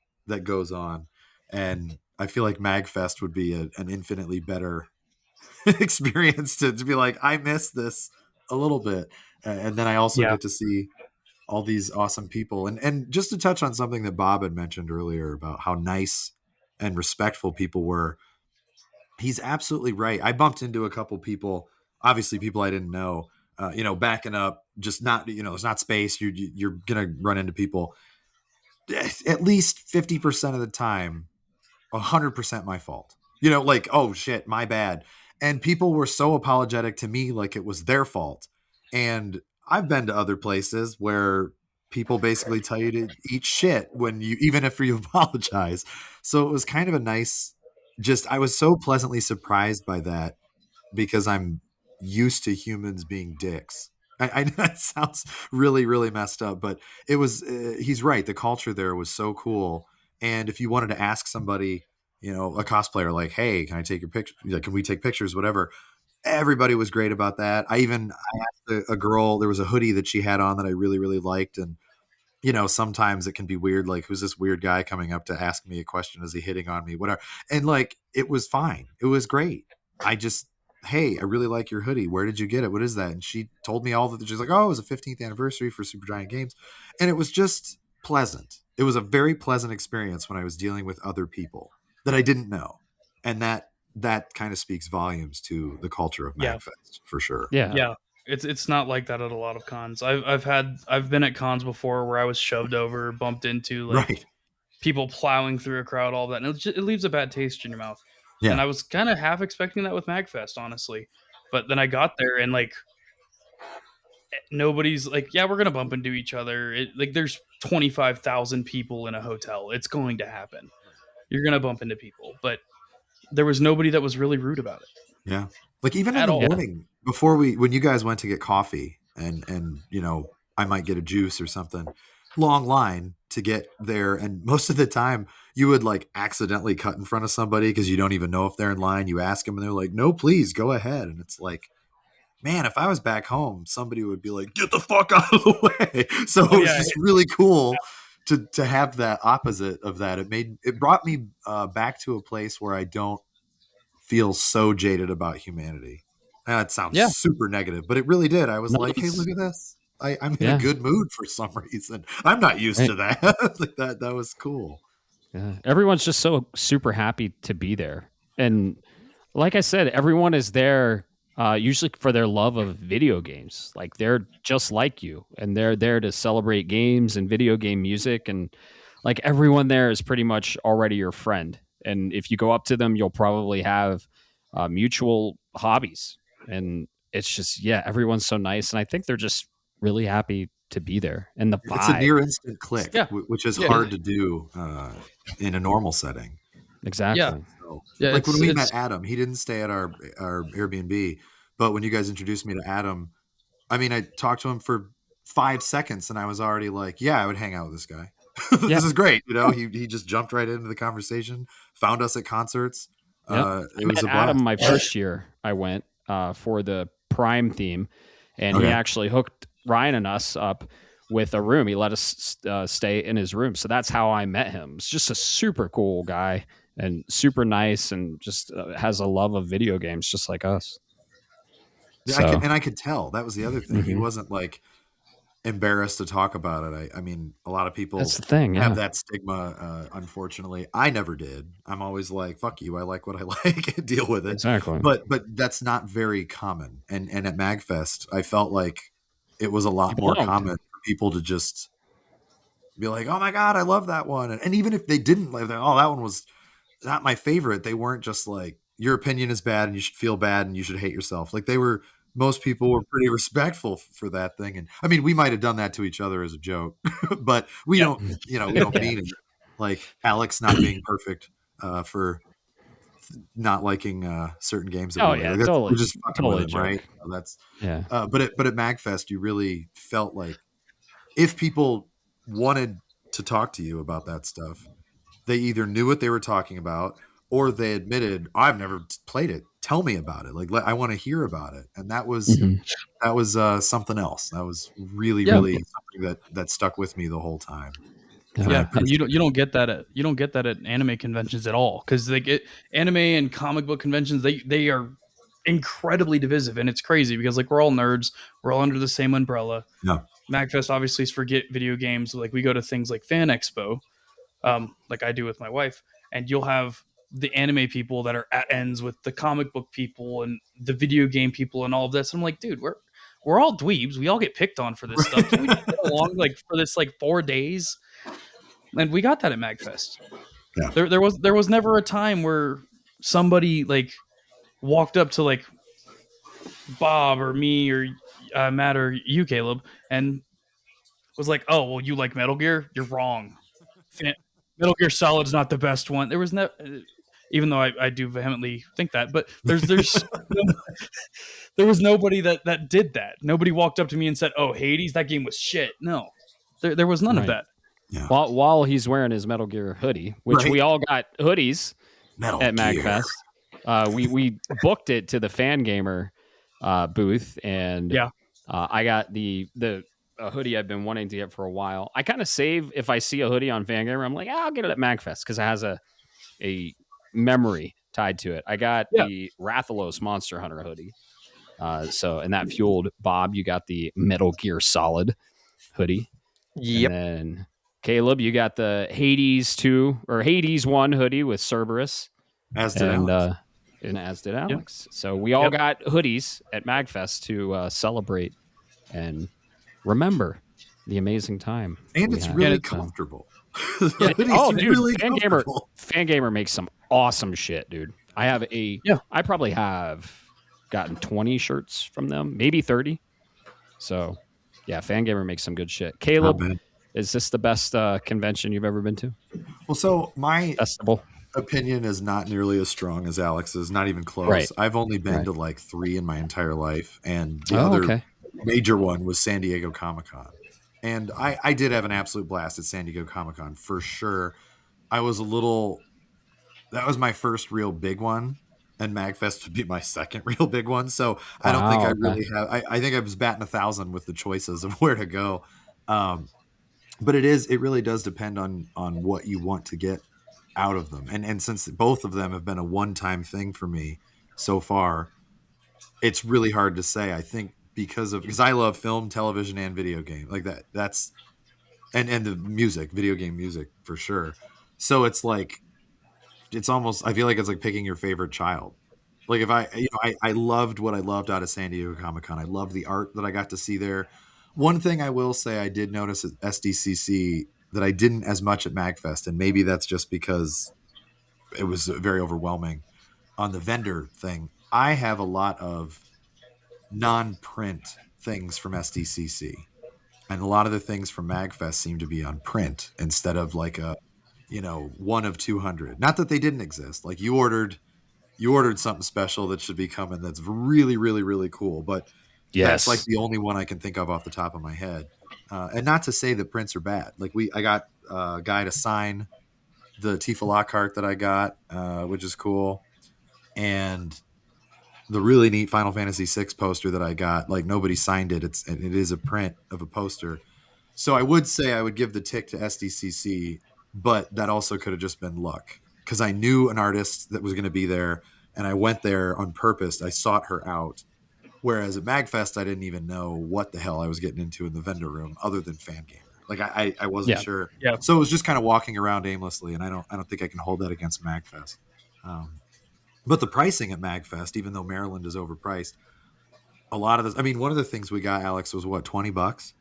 goes on. And I feel like MAGFest would be an infinitely better experience to be like, I miss this a little bit. And then I also get to see all these awesome people. And just to touch on something that Bob had mentioned earlier about how nice and respectful people were, he's absolutely right. I bumped into a couple people, obviously people I didn't know, backing up, just not, it's not space. You're going to run into people at least 50% of the time, 100% my fault. Like, oh shit, my bad. And people were so apologetic to me, like it was their fault. And I've been to other places where people basically tell you to eat shit even if you apologize. So it was kind of a nice, I was so pleasantly surprised by that, because I'm used to humans being dicks. I know that sounds really, really messed up, but it was, he's right. The culture there was so cool. And if you wanted to ask somebody, a cosplayer, like, hey, can I take your picture? Like, can we take pictures? Whatever. Everybody was great about that. I asked a girl, there was a hoodie that she had on that I really, really liked. And, sometimes it can be weird. Like, who's this weird guy coming up to ask me a question? Is he hitting on me? Whatever. And like, it was fine. It was great. Hey, I really like your hoodie. Where did you get it? What is that? And she told me all that. She's like, oh, it was a 15th anniversary for Supergiant Games. And it was just pleasant. It was a very pleasant experience when I was dealing with other people that I didn't know. And that kind of speaks volumes to the culture of MAGFest for sure. Yeah. It's not like that at a lot of cons. I've been at cons before where I was shoved over, bumped into, like people plowing through a crowd, all that. And it leaves a bad taste in your mouth. Yeah. And I was kind of half expecting that with MAGFest, honestly. But then I got there and like nobody's like, yeah, we're going to bump into each other. There's 25,000 people in a hotel. It's going to happen. You're going to bump into people. But there was nobody that was really rude about it. Yeah. Like even in the morning before when you guys went to get coffee and I might get a juice or something, long line to get there. And most of the time you would like accidentally cut in front of somebody because you don't even know if they're in line. You ask them and they're like, no, please go ahead. And it's like, man, if I was back home, somebody would be like, get the fuck out of the way. So it was just really cool to have that opposite of that. It brought me back to a place where I don't feel so jaded about humanity. That sounds super negative, but it really did. I was like, hey, look at this. I'm in a good mood for some reason. I'm not used to that. Like that was cool. Yeah. Everyone's just so super happy to be there. And like I said, everyone is there usually for their love of video games. Like they're just like you, and they're there to celebrate games and video game music. And like everyone there is pretty much already your friend. And if you go up to them, you'll probably have mutual hobbies. And it's just, everyone's so nice. And I think they're just really happy to be there. And the vibe. It's a near instant click, which is hard to do in a normal setting. Exactly. Yeah. So, like when we met Adam, he didn't stay at our Airbnb, but when you guys introduced me to Adam, I mean, I talked to him for 5 seconds and I was already like, I would hang out with this guy. This is great. He just jumped right into the conversation, found us at concerts. It was a Adam my first year I went for the Prime theme, and he actually hooked Ryan and us up with a room. He let us stay in his room. So that's how I met him. He's just a super cool guy and super nice, and just has a love of video games just like us. Yeah, I could tell. That was the other thing. He wasn't like embarrassed to talk about it. I mean, a lot of people That's the thing. Yeah. have that stigma. Unfortunately, I never did. I'm always like, "Fuck you! I like what I like. Deal with it." Exactly. But that's not very common. And at MAGFest, I felt like it was a lot People more don't. common for people to just be like, "Oh my god, I love that one." And even if they didn't like that, oh, that one was not my favorite. They weren't just like, "Your opinion is bad, and you should feel bad, and you should hate yourself." Like they were. Most people were pretty respectful for that thing, and I mean, we might have done that to each other as a joke, but we don't, we don't mean it. Like Alex not being perfect for not liking certain games that Oh, we yeah, like. That's, totally. we're just fucking Totally with a him, right? joke. So that's Yeah. but at MAGFest, you really felt like if people wanted to talk to you about that stuff, they either knew what they were talking about or they admitted, I've never played it. Tell me about it. Like, I want to hear about it. And that was something else. That was really, Yeah. really something that stuck with me the whole time. And I Yeah, and you appreciate don't get that at anime conventions at all, because they get anime and comic book conventions. They are incredibly divisive, and it's crazy because like we're all nerds, we're all under the same umbrella. Yeah. MAGFest obviously is for video games. Like we go to things like Fan Expo, like I do with my wife, and you'll have the anime people that are at ends with the comic book people and the video game people and all of this. I'm like, dude, we're all dweebs. We all get picked on for this stuff. Can we just get along like for this like 4 days? And we got that at MAGFest. Yeah. There was never a time where somebody like walked up to like Bob or me or Matt or you, Caleb, and was like, "Oh, well, you like Metal Gear? You're wrong. Metal Gear Solid's not the best one." There was no, even though I do vehemently think that, but there's there was nobody that did that. Nobody walked up to me and said, "Oh, Hades, that game was shit." No, there was none of Right. that. Yeah. While he's wearing his Metal Gear hoodie, which Right. we all got hoodies Metal at Gear. MAGFest. We booked it to the Fan Gamer booth, and Yeah. I got the hoodie I've been wanting to get for a while. I kind of save if I see a hoodie on Fan Gamer, I'm like, I'll get it at MAGFest because it has a memory tied to it. I got the Rathalos Monster Hunter hoodie. And that fueled Bob. You got the Metal Gear Solid hoodie. Yep. And then Caleb, you got the Hades 2 or Hades 1 hoodie with Cerberus. As did Alex. And as did Alex. So we all got hoodies at MAGFest to celebrate and remember the amazing time. And it's really comfortable. Fan Gamer makes some awesome shit, dude. I probably have gotten 20 shirts from them, maybe 30. So yeah, Fan Gamer makes some good shit. Caleb, is this the best convention you've ever been to? Well, so my festival opinion is not nearly as strong as Alex's, not even close. Right. I've only been to like 3 in my entire life, and the other major one was San Diego Comic-Con. And I did have an absolute blast at San Diego Comic-Con for sure. That was my first real big one, and MAGFest would be my second real big one. So I don't think I really have. I think I was batting 1,000 with the choices of where to go. But it really does depend on what you want to get out of them. And since both of them have been a one-time thing for me so far, it's really hard to say. I think because I love film, television, and video game like that. That's and the music, video game music for sure. So it's like, it's almost, I feel like it's like picking your favorite child. Like if I loved what I loved out of San Diego Comic-Con. I loved the art that I got to see there. One thing I will say I did notice at SDCC that I didn't as much at MAGFest, and maybe that's just because it was very overwhelming on the vendor thing. I have a lot of non-print things from SDCC, and a lot of the things from MAGFest seem to be on print instead of like a, one of 200. Not that they didn't exist. Like you ordered something special that should be coming that's really, really, really cool. But that's like the only one I can think of off the top of my head. And not to say that prints are bad. Like I got a guy to sign the Tifa Lockhart that I got, which is cool. And the really neat Final Fantasy VI poster that I got, like nobody signed it. It is a print of a poster. So I would say I would give the tick to SDCC, but that also could have just been luck because I knew an artist that was going to be there, and I went there on purpose. I sought her out, Whereas at MAGFest, I didn't even know what the hell I was getting into in the vendor room other than Fangamer. Like I wasn't sure. Yeah. So it was just kind of walking around aimlessly, and I don't think I can hold that against MAGFest. But the pricing at MAGFest, even though Maryland is overpriced, a lot of this. I mean, one of the things we got, Alex, was what, $20?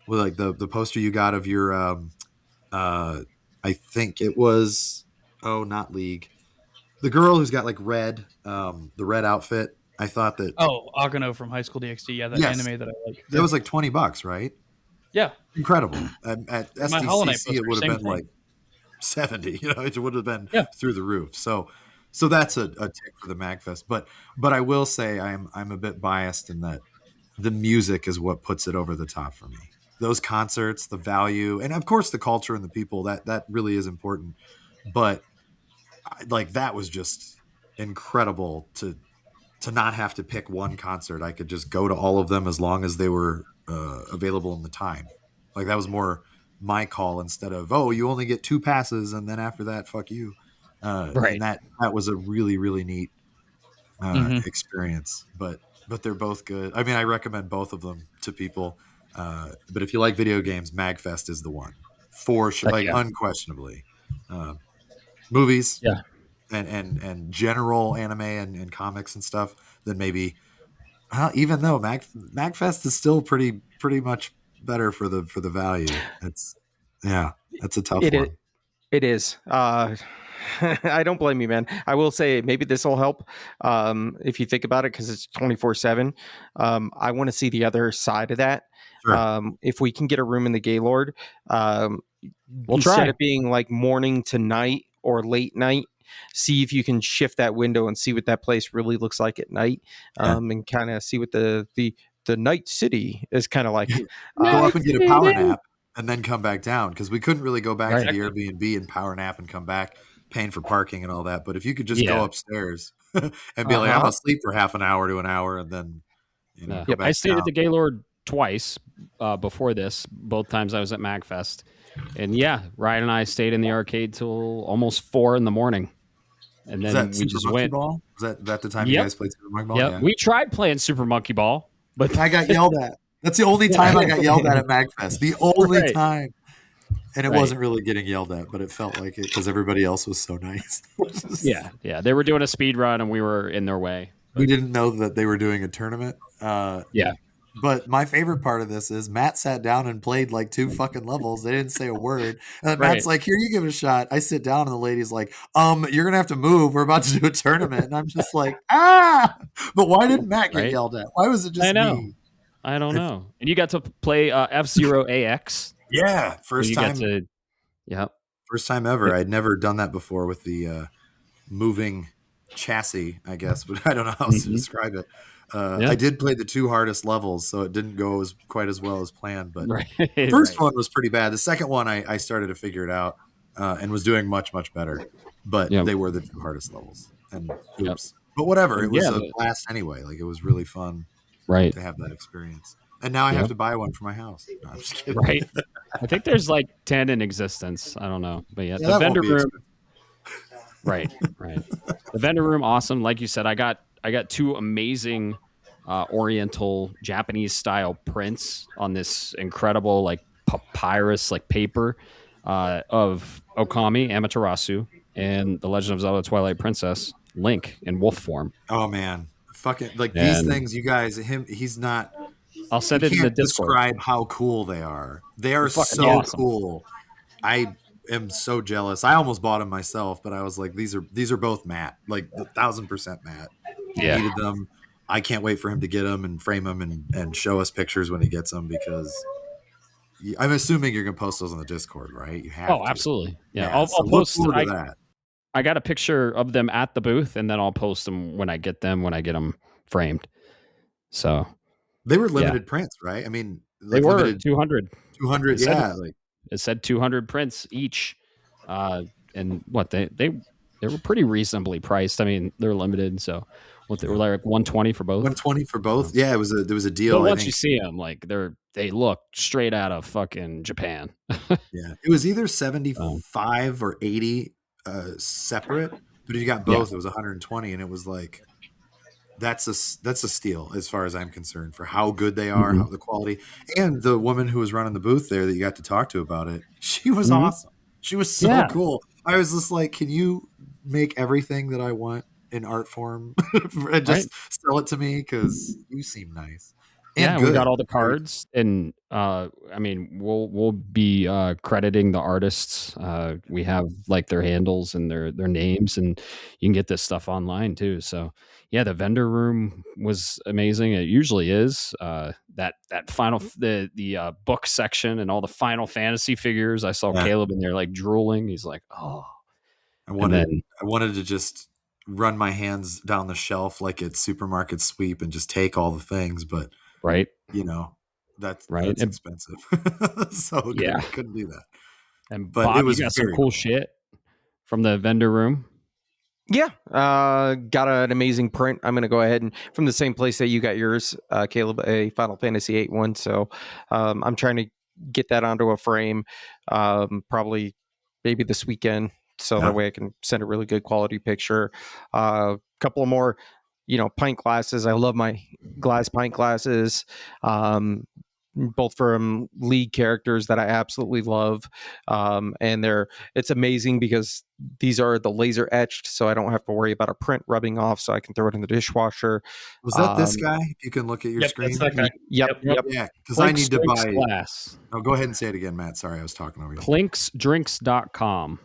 With like the poster you got of your I think it was not League. The girl who's got like red, the red outfit. I thought that Agano from High School DxD. Yeah, that Yes. anime that I like. that was like $20, right? Yeah. Incredible. At My Hollow Knight SDCC, poster, it would have same been thing. like 70. It would have been Yeah. through the roof. So that's a tick for the MAGFest. But I will say I'm a bit biased in that the music is what puts it over the top for me. Those concerts, the value, and of course the culture and the people, that really is important. But like that was just incredible to not have to pick one concert. I could just go to all of them as long as they were available in the time. Like that was more my call instead of, you only get 2 passes and then after that, fuck you. Right. And that was a really, really neat Mhm. experience. But they're both good. I mean, I recommend both of them to people. But if you like video games, MAGFest is the one for sure. Heck Like yeah. unquestionably. Movies, Yeah. and general anime and comics and stuff, then maybe even though MAGFest is still pretty much better for the value. That's a tough one. It is. I don't blame you, man. I will say maybe this will help if you think about it, because it's 24/7. I want to see the other side of that. Sure. If we can get a room in the Gaylord, We'll instead try. of being like morning to night or late night, see if you can shift that window and see what that place really looks like at night, and kind of see what the night city is kind of like. Go up and get a power nap and then come back down, because we couldn't really go back to the Right. Airbnb and power nap and come back paying for parking and all that. But if you could just go upstairs and be like, I'm gonna sleep for half an hour to an hour and then go back I stayed down. at the Gaylord twice before this. Both times I was at MAGFest, and Ryan and I stayed in the arcade till almost 4 a.m, and Was then that we Super just Monkey went. Ball? Was that the time you Yep. guys played Super Monkey Ball? Yeah, we tried playing Super Monkey Ball, but I got yelled at. That's the only time I got yelled at MAGFest. The only Right. time. And it Right. wasn't really getting yelled at, but it felt like it because everybody else was so nice. yeah, they were doing a speed run and we were in their way. We didn't know that they were doing a tournament. Yeah. But my favorite part of this is Matt sat down and played like 2 fucking levels. They didn't say a word. And Matt's like, here, you give it a shot. I sit down and the lady's like, you're going to have to move. We're about to do a tournament. And I'm just like, but why didn't Matt get yelled at? Why was it just me? I don't know. And you got to play F-Zero AX. Yeah. First time ever. I'd never done that before with the moving chassis, I guess, but I don't know how else to describe it. I did play the 2 hardest levels, so it didn't go quite as well as planned. But the first one was pretty bad. The second one, I started to figure it out and was doing much, much better. But they were the 2 hardest levels. And oops. But whatever. It was a blast anyway. Like, it was really fun to have that experience. And now I have to buy one for my house. No, I'm just kidding. Right. I think there's like 10 in existence. I don't know. But the that vendor won't be room. Right. The vendor room, awesome. Like you said, I got 2 amazing Oriental Japanese style prints on this incredible like papyrus like paper of Okami, Amaterasu, and the Legend of Zelda Twilight Princess, Link in wolf form. Oh man. Fucking these things, you guys, he's not. I'll send it in the Discord. Describe how cool they are. They are so awesome. Cool. I am so jealous. I almost bought them myself, but I was like, these are both Matt, like 1,000% Matt. He needed them. I can't wait for him to get them and frame them and show us pictures when he gets them, because I'm assuming you're gonna post those on the Discord, right? You have. Oh, absolutely. Yeah, I'll post that. I got a picture of them at the booth, and then I'll post them when I get them framed. So they were limited prints, right? I mean, they were 200. 200, it said 200 prints each, and what they were pretty reasonably priced. I mean, they're limited, so they were like 120 for both. 120 for both. Yeah, there was a deal. But once you see them, like they look straight out of fucking Japan. Yeah, it was either 75 or 80 separate, but if you got both, it was 120, and it was like that's a steal as far as I'm concerned for how good they are, Mhm. how the quality, and the woman who was running the booth there that you got to talk to about it. She was Mhm. awesome. She was so Yeah. cool. I was just like, can you make everything that I want in art form and just sell it to me? Because you seem nice and Yeah, we good. got all the cards, and I mean, we'll be crediting the artists. We have like their handles and their names, and you can get this stuff online too. So yeah, the vendor room was amazing. It usually is. That final the book section and all the Final Fantasy figures. I saw Yeah. Caleb in there like drooling. He's like, oh, I and then wanted to just run my hands down the shelf like it's supermarket sweep and just take all the things, but right, that's right, and expensive. So yeah, couldn't do that. and But it Bob, you was got some very cool cool. shit from the vendor room. Yeah, got an amazing print. I'm going to go ahead and from the same place that you got yours, Caleb, a Final Fantasy 8 one. So I'm trying to get that onto a frame, probably maybe this weekend, so Yeah. that way I can send a really good quality picture. A couple of more, pint glasses. I love my glass pint glasses. Both from League characters that I absolutely love, and it's amazing because these are the laser etched, so I don't have to worry about a print rubbing off, so I can throw it in the dishwasher. Was that this guy? You can look at your Yep, screen. that's that guy. Yep. Yeah, because I Clinks need to Drinks buy. glass. Oh, go ahead and say it again, Matt. Sorry, I was talking over you. Clinksdrinks.com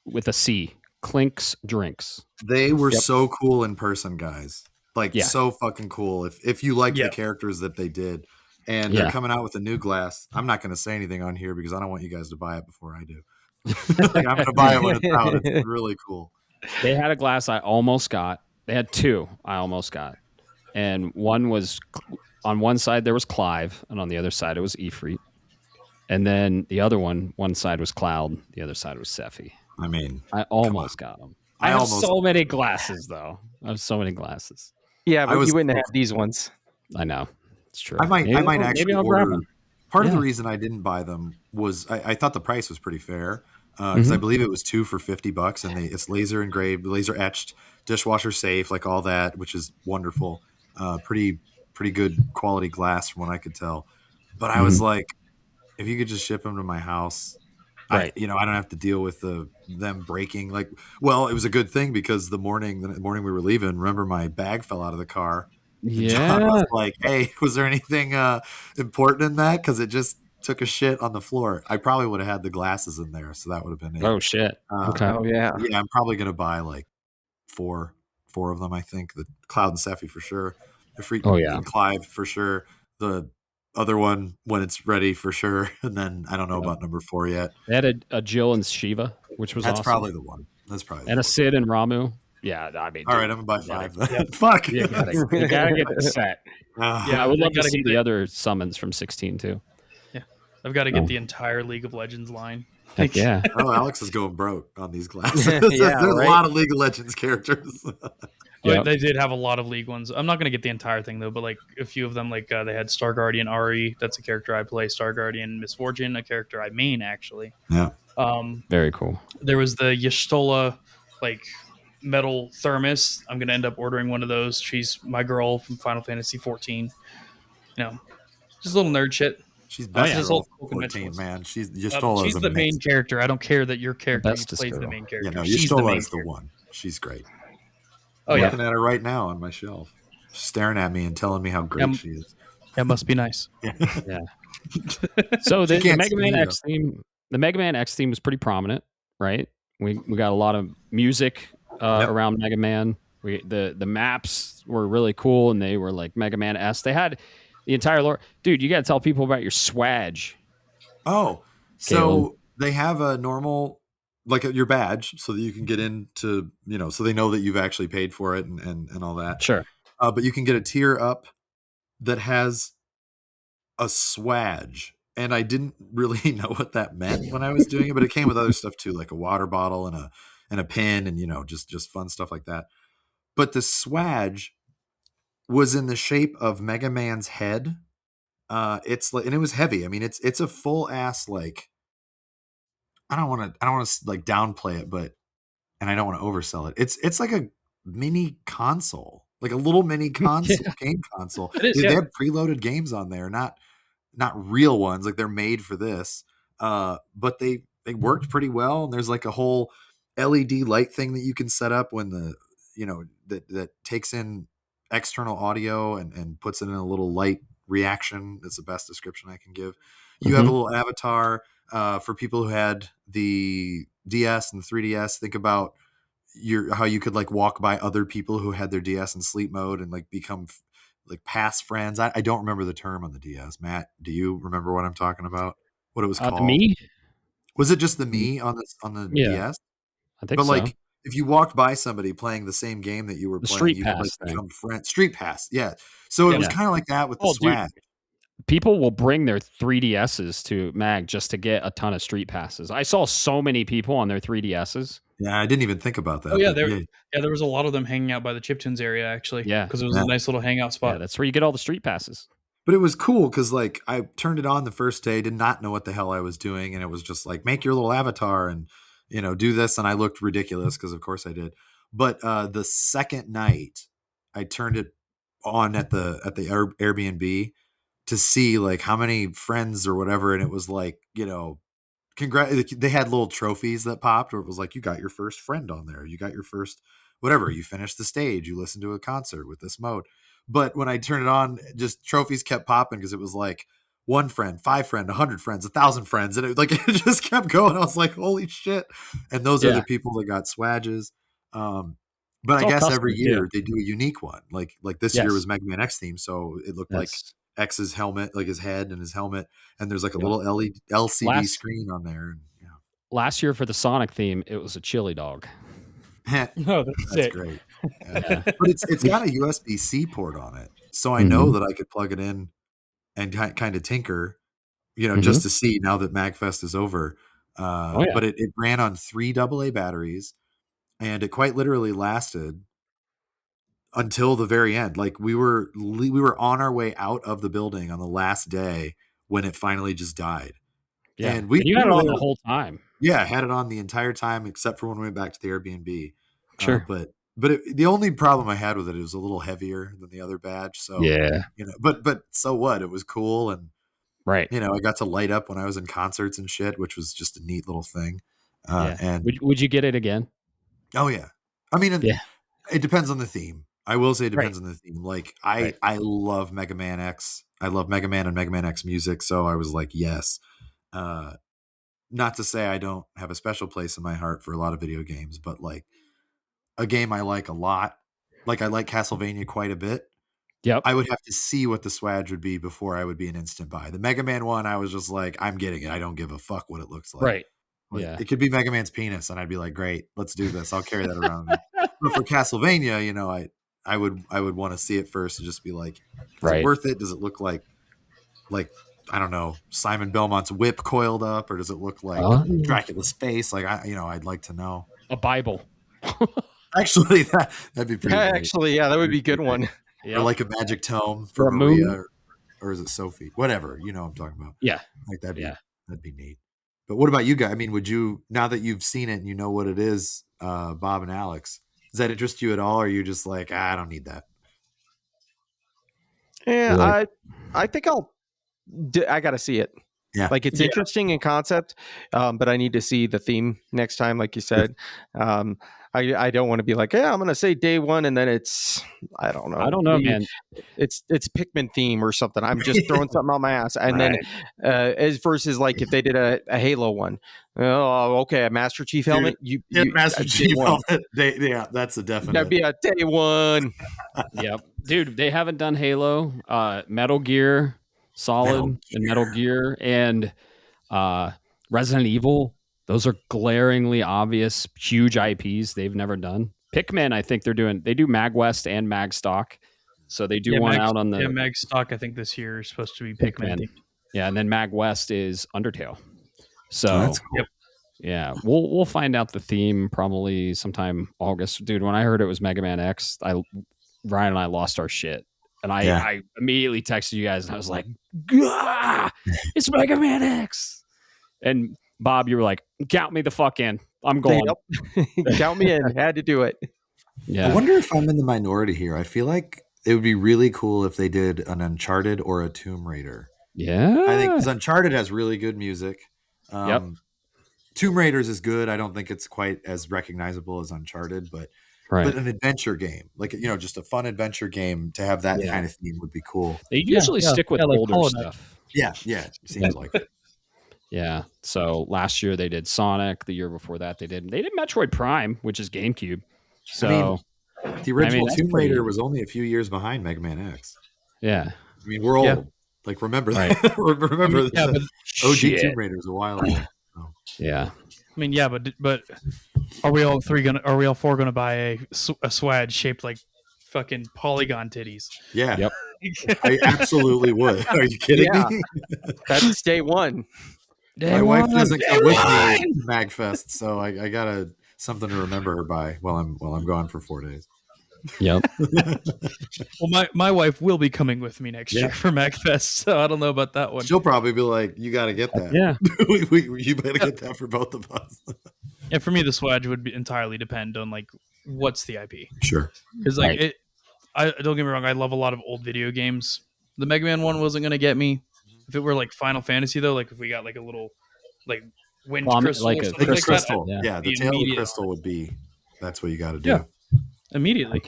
with a C. Clinks Drinks. They were Yep. so cool in person, guys. Like Yeah. so fucking cool. If you liked the Yeah. characters that they did, and Yeah. they're coming out with a new glass. I'm not going to say anything on here because I don't want you guys to buy it before I do. Like, I'm going to buy it when it's out. It's really cool. They had a glass I almost got. They had two I almost got. And one was on one side there was Clive, and on the other side it was Ifrit. And then the other one side was Cloud, the other side was Sephi. I mean, I almost got them. I I have almost- so many glasses, though. I have so many glasses. Yeah, I but was- you wouldn't have these ones. I know. It's true. I might maybe actually I'll grab order. them. Part of the Yeah. reason I didn't buy them was I thought the price was pretty fair because I believe it was 2 for $50, and it's laser engraved, laser etched, dishwasher safe, like all that, which is wonderful. Pretty good quality glass from what I could tell. But I was like, if you could just ship them to my house, Right. I don't have to deal with them breaking. Like, well, it was a good thing because the morning we were leaving, remember my bag fell out of the car. And John Yeah. was like, hey, was there anything important in that? Because it just took a shit on the floor. I probably would have had the glasses in there, so that would have been it. Oh shit. Okay. Oh yeah. Yeah, I'm probably gonna buy like four of them. I think the Cloud and Sephi for sure. The Freak Oh, yeah. and Clive for sure. The other one when it's ready for sure. And then I don't know about number 4 yet. They had a Jill and Shiva, which was That's awesome. probably the one. That's probably And the a Sid and Ramu. Yeah, I mean, one. All right, dude, I'm gonna buy you 5 gotta- then. Fuck. You gotta get the set. Yeah, I would they love to gotta see get the it. other summons from 16 too. I've got to get Oh. the entire League of Legends line. Heck yeah. Oh, Alex is going broke on these glasses. Yeah, There's right? a lot of League of Legends characters. Yep. They did have a lot of League ones. I'm not going to get the entire thing though, but like a few of them, like they had Star Guardian Ari. That's a character I play. Star Guardian Misfortune, a character I main actually. Yeah. Very cool. There was the Y'shtola, like metal thermos. I'm going to end up ordering one of those. She's my girl from Final Fantasy 14. Just a little nerd shit. She's Oh, best yeah. girl Full 14, conventionalist. man. She's Y'shtola She's is the main amazing. character. I don't care that your character bestest plays the girl. main Yeah, character. no, She's the Y'shtola main is the character. one. She's great. Oh I'm yeah, looking at her right now on my shelf, staring at me and telling me how great she is. that must be nice. So the can't Mega see Man me, X theme, the Mega Man X theme was pretty prominent, right? We got a lot of music Yep. around Mega Man. The maps were really cool, and they were like Mega Man S. They had the entire lore. Dude, you got to tell people about your swag. Oh, so Caleb. they have a normal, like your badge, so that you can get into, so they know that you've actually paid for it and all that. Sure. But you can get a tier up that has a swag. And I didn't really know what that meant when I was doing it, but it came with other stuff too, like a water bottle and a pin and just fun stuff like that. But the swag was in the shape of Mega Man's head. It's like, and it was heavy. I mean, it's a full ass, like, I don't want to like downplay it, but, and I don't want to oversell it. It's like a mini console. like a little mini console, game console. It is, They yeah. have preloaded games on there, not real ones. Like they're made for this, but they worked pretty well. And there's like a whole LED light thing that you can set up when that takes in external audio and puts it in a little light reaction. That's the best description I can give. You have a little avatar for people who had the DS and the 3DS. Think about how you could like walk by other people who had their DS in sleep mode and like become like past friends. I don't remember the term on the DS. Matt, do you remember what I'm talking about? What it was called? The me? Was it just the me on the Yeah, DS? I think But so. like if you walked by somebody playing the same game that you were The playing, Street you could Pass like thing. become friends. Street Pass, yeah. So it was kind of like that with the Oh, dude. swag. People will bring their 3DSs to MAG just to get a ton of Street Passes. I saw so many people on their 3DSs. Yeah, I didn't even think about that. Oh yeah, but there was a lot of them hanging out by the Chiptunes area actually. Yeah. because it was a nice little hangout spot. Yeah, that's where you get all the Street Passes. But it was cool because like I turned it on the first day, did not know what the hell I was doing, and it was just like make your little avatar and do this, and I looked ridiculous because of course I did. But the second night, I turned it on at the Airbnb to see like how many friends or whatever, and it was like they had little trophies that popped where it was like you got your first friend on there, you got your first whatever, you finished the stage, you listened to a concert with this mode. But when I turned it on, just trophies kept popping because it was like 1 friend, 5 friend, 100 friends, 1,000 friends, and it just kept going. I was like, holy shit! And those are the people that got swagges. But It's I guess all every custom, year they do a unique one. Like this year Yes. was Mega Man X theme, so it looked like X's helmet, like his head and his helmet, and there's like a little LCD screen on there. And, last year for the Sonic theme, it was a chili dog. Oh, that's great. Yeah. But it's got a USB-C port on it, so I know that I could plug it in and kind of tinker, just to see now that MAGFest is over. But it ran on 3 AA batteries, and it quite literally lasted until the very end. Like we were on our way out of the building on the last day when it finally just died. Yeah, and you had it on the whole time. Yeah, I had it on the entire time except for when we went back to the Airbnb. Sure. But the only problem I had with it was a little heavier than the other badge. So yeah, but so what? It was cool, and right. I got to light up when I was in concerts and shit, which was just a neat little thing. And would you get it again? Oh yeah, I mean, it depends on the theme. I will say it depends on the theme. Like I love Mega Man X. I love Mega Man and Mega Man X music, so I was like, yes. Not to say I don't have a special place in my heart for a lot of video games, but like a game I like a lot, like I like Castlevania quite a bit. Yep. I would have to see what the swag would be before I would be an instant buy. The Mega Man one, I was just like, I'm getting it. I don't give a fuck what it looks like. Right. Like, yeah. It could be Mega Man's penis, and I'd be like, great, let's do this. I'll carry that around. But for Castlevania, I would want to see it first and just be like, is it worth it? Does it look like I don't know, Simon Belmont's whip coiled up, or does it look like Dracula's face? Like I'd like to know. A Bible. Actually, that'd be pretty. Actually, yeah, that would be a good one. Or like a magic tome for Maria, or is it Sophie? Whatever, what I'm talking about. Yeah, like that'd be neat. But what about you guys? I mean, would you, now that you've seen it and you know what it is, Bob and Alex, does that interest you at all? Or are you just like, I don't need that? Yeah, I think I got to see it. Yeah. Like it's interesting in concept, but I need to see the theme next time, like you said. I don't want to be like, yeah, I'm going to say day one, and then it's, I don't know, man. It's Pikmin theme or something. I'm just throwing something out my ass, and then as versus like if they did a Halo one, oh, okay, a Master Chief helmet. You Master Chief helmet. That's a definite. That'd be a day one. Yep, dude. They haven't done Halo, Metal Gear Solid, and Metal Gear, and Resident Evil. Those are glaringly obvious, huge IPs they've never done. Pikmin, I think they do MAGWest and MAGStock. So they do one out on the... Yeah, MAGStock, I think this year is supposed to be Pikmin. Yeah, and then MAGWest is Undertale. So, that's cool. Yeah, we'll find out the theme probably sometime August. Dude, when I heard it was Mega Man X, Ryan and I lost our shit. And I immediately texted you guys, and I was like, Gah! It's Mega Man X! And Bob, you were like, count me the fuck in. I'm going. Count me in. Had to do it. Yeah. I wonder if I'm in the minority here. I feel like it would be really cool if they did an Uncharted or a Tomb Raider. Yeah. I think because Uncharted has really good music. Yep. Tomb Raiders is good. I don't think it's quite as recognizable as Uncharted, but an adventure game, like, just a fun adventure game to have that kind of theme would be cool. They usually stick with like older stuff. Yeah, it seems like it. Yeah. So last year they did Sonic. The year before that they did Metroid Prime, which is GameCube. So the original Tomb Raider was only a few years behind Mega Man X. Yeah. I mean, we're old. Yeah. Like, remember that. remember but OG Tomb Raider was a while ago. Oh. Yeah. I mean, yeah, but are we all four gonna buy a swag shaped like fucking polygon titties? Yeah. Yep. I absolutely would. Are you kidding me? That's day one. My wife doesn't come with me to MAGFest, so I gotta something to remember her by while I'm gone for 4 days. Yep. Well, my wife will be coming with me next year for MAGFest, so I don't know about that one. She'll probably be like, "You got to get that. Yeah. You better get that for both of us." Yeah, for me, the swag would entirely depend on like what's the IP. Sure. Because like I don't get me wrong, I love a lot of old video games. The Mega Man one wasn't gonna get me. If it were like Final Fantasy though, like if we got like a little like wind crystal, like or a something crystal. like that, Yeah, the tail of the crystal would be. That's what you got to do. Yeah. Immediately.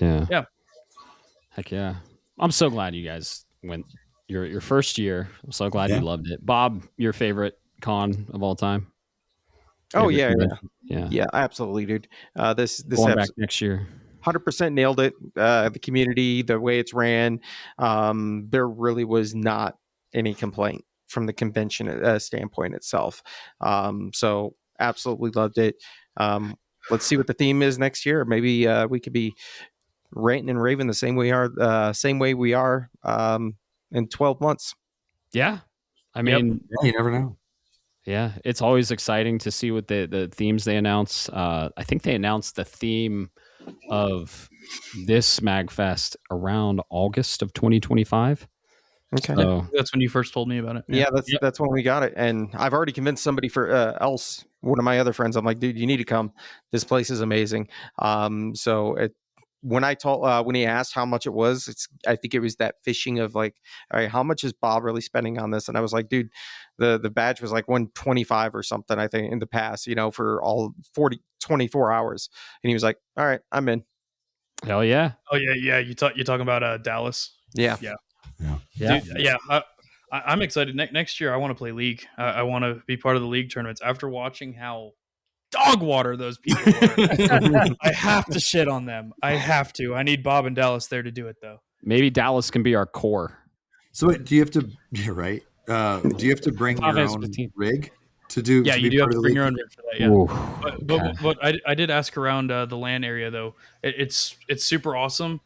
Heck yeah. I'm so glad you guys went your first year. I'm so glad you loved it. Bob, your favorite con of all time? Oh Favorite yeah, convention? absolutely, dude. This Going back next year. 100% nailed it. The community, the way it's ran, there really was not any complaint from the convention standpoint itself. So absolutely loved it. Let's see what the theme is next year. Maybe we could be ranting and raving the same way we are in 12 months. Yeah. I mean, you never know. Yeah, it's always exciting to see what the themes they announce. I think they announced the theme of this MAGFest around August of 2025. Okay, so, that's when you first told me about it. Yeah, that's when we got it, and I've already convinced somebody else. One of my other friends, I'm like, dude, you need to come. This place is amazing. When he asked how much it was, I think it was that fishing of like, all right, how much is Bob really spending on this? And I was like, dude, the badge was like 125 or something, I think, in the past, for all 24 hours. And he was like, all right, I'm in. Hell yeah. Oh yeah. You're talking about Dallas. Yeah. Dude, I'm excited. Next year, I want to play League. I want to be part of the League tournaments. After watching how dog water those people were, I have to shit on them. I have to. I need Bob and Dallas there to do it, though. Maybe Dallas can be our core. So do you have to? You're right. Do you have to bring your own rig to do? Yeah, you do have to bring your own rig for that. Yeah. Ooh, but I did ask around the LAN area though. It's super awesome.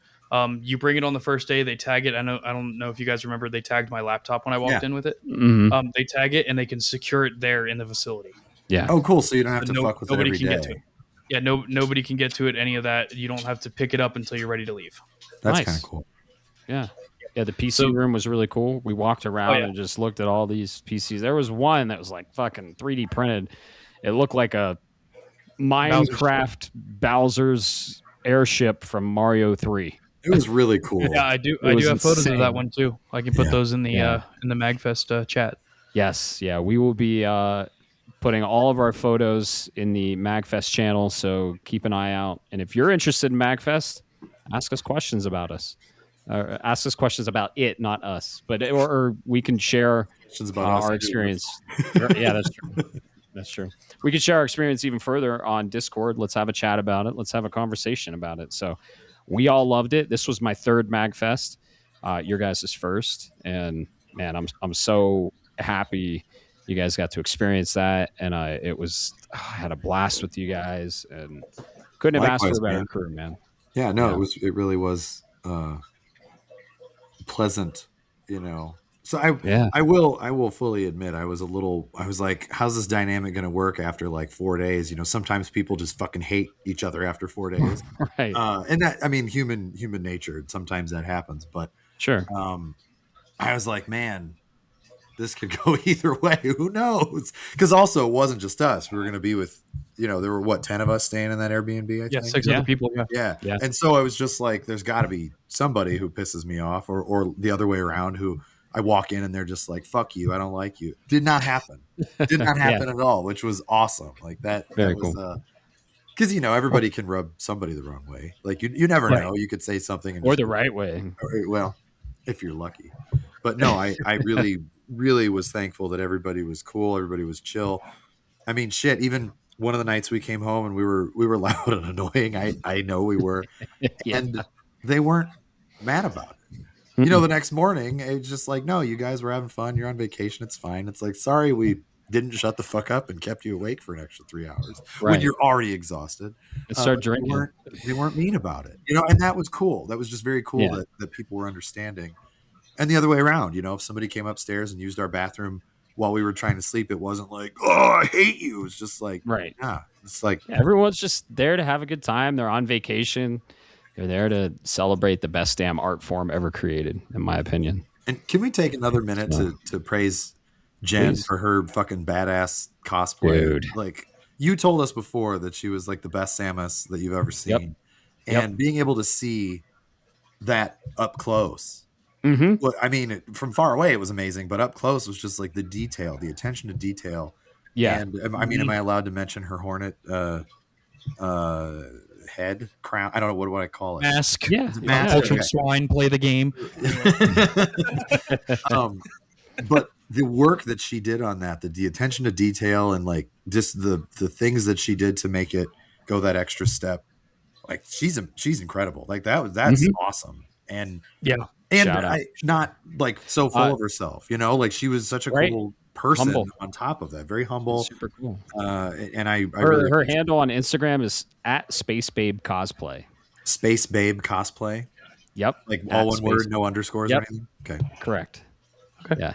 You bring it on the first day. They tag it. I don't know if you guys remember. They tagged my laptop when I walked in with it. Mm-hmm. They tag it and they can secure it there in the facility. Yeah. Oh, cool. So you don't have to fuck with it every day. Get to it. Yeah. Nobody can get to it. Any of that. You don't have to pick it up until you're ready to leave. That's Nice. kind of cool. Yeah. Yeah. The PC room was really cool. We walked around and just looked at all these PCs. There was one that was like fucking 3D printed. It looked like a Minecraft Bowser's airship from Mario 3. It was really cool. Yeah, I do have photos of that one too. I can put those in the MAGFest chat. Yes, yeah, we will be putting all of our photos in the MAGFest channel, so keep an eye out. And if you're interested in MAGFest, ask us questions about us. Ask us questions about it, not us. But or we can share our experience. Yeah, that's true. That's true. We can share our experience even further on Discord. Let's have a chat about it. Let's have a conversation about it. So we all loved it. This was my third MAGFest. Your guys' is first. And man, I'm so happy you guys got to experience that. And I had a blast with you guys and couldn't have asked for a better crew, man. Yeah, no, it really was pleasant, So I will fully admit I was like, how's this dynamic going to work after like 4 days? Sometimes people just fucking hate each other after 4 days. Right. And that, I mean, human nature, sometimes that happens, but sure. I was like, man, this could go either way. Who knows? Because also it wasn't just us. We were going to be with there were what 10 of us staying in that Airbnb. I Yeah, think 6 other people. Yeah. Yeah. And so I was just like, there's got to be somebody who pisses me off, or the other way around, who I walk in and they're just like, fuck you, I don't like you. Did not happen. Did not happen at all, which was awesome. Like that. Very that was, cool. because everybody can rub somebody the wrong way. Like you never know. You could say something or the right way. Well, if you're lucky. But no, I really, really was thankful that everybody was cool. Everybody was chill. I mean, shit. Even one of the nights we came home and we were loud and annoying. I know we were, and they weren't mad about it. The next morning, it's just like, no, you guys were having fun. You're on vacation. It's fine. It's like, sorry, we didn't shut the fuck up and kept you awake for an extra 3 hours when you're already exhausted. And start drinking. They weren't mean about it, and that was cool. That was just very cool that people were understanding. And the other way around, if somebody came upstairs and used our bathroom while we were trying to sleep, it wasn't like, oh, I hate you. It's just like, it's like everyone's just there to have a good time. They're on vacation. They're there to celebrate the best damn art form ever created, in my opinion. And can we take another minute to praise Jen for her fucking badass cosplay? Dude. Like, you told us before that she was like the best Samus that you've ever seen. And being able to see that up close. Mm-hmm. Well, I mean, from far away, it was amazing, but up close was just like the detail, the attention to detail. Yeah. And I mean, am I allowed to mention her Hornet head crown? I don't know what I call it. Mask. Yeah. Cultured swine play the game. But the work that she did on that, the attention to detail, and like just the things that she did to make it go that extra step, like she's incredible. Like that's awesome. And not like so full of herself, like she was such a cool person. Humble. On top of that, very humble, super cool. And I her really handle on Instagram is @SpaceBabeCosplay. Space Babe Cosplay. Yep. Like all one word, no underscores or anything. Okay. Correct. Okay.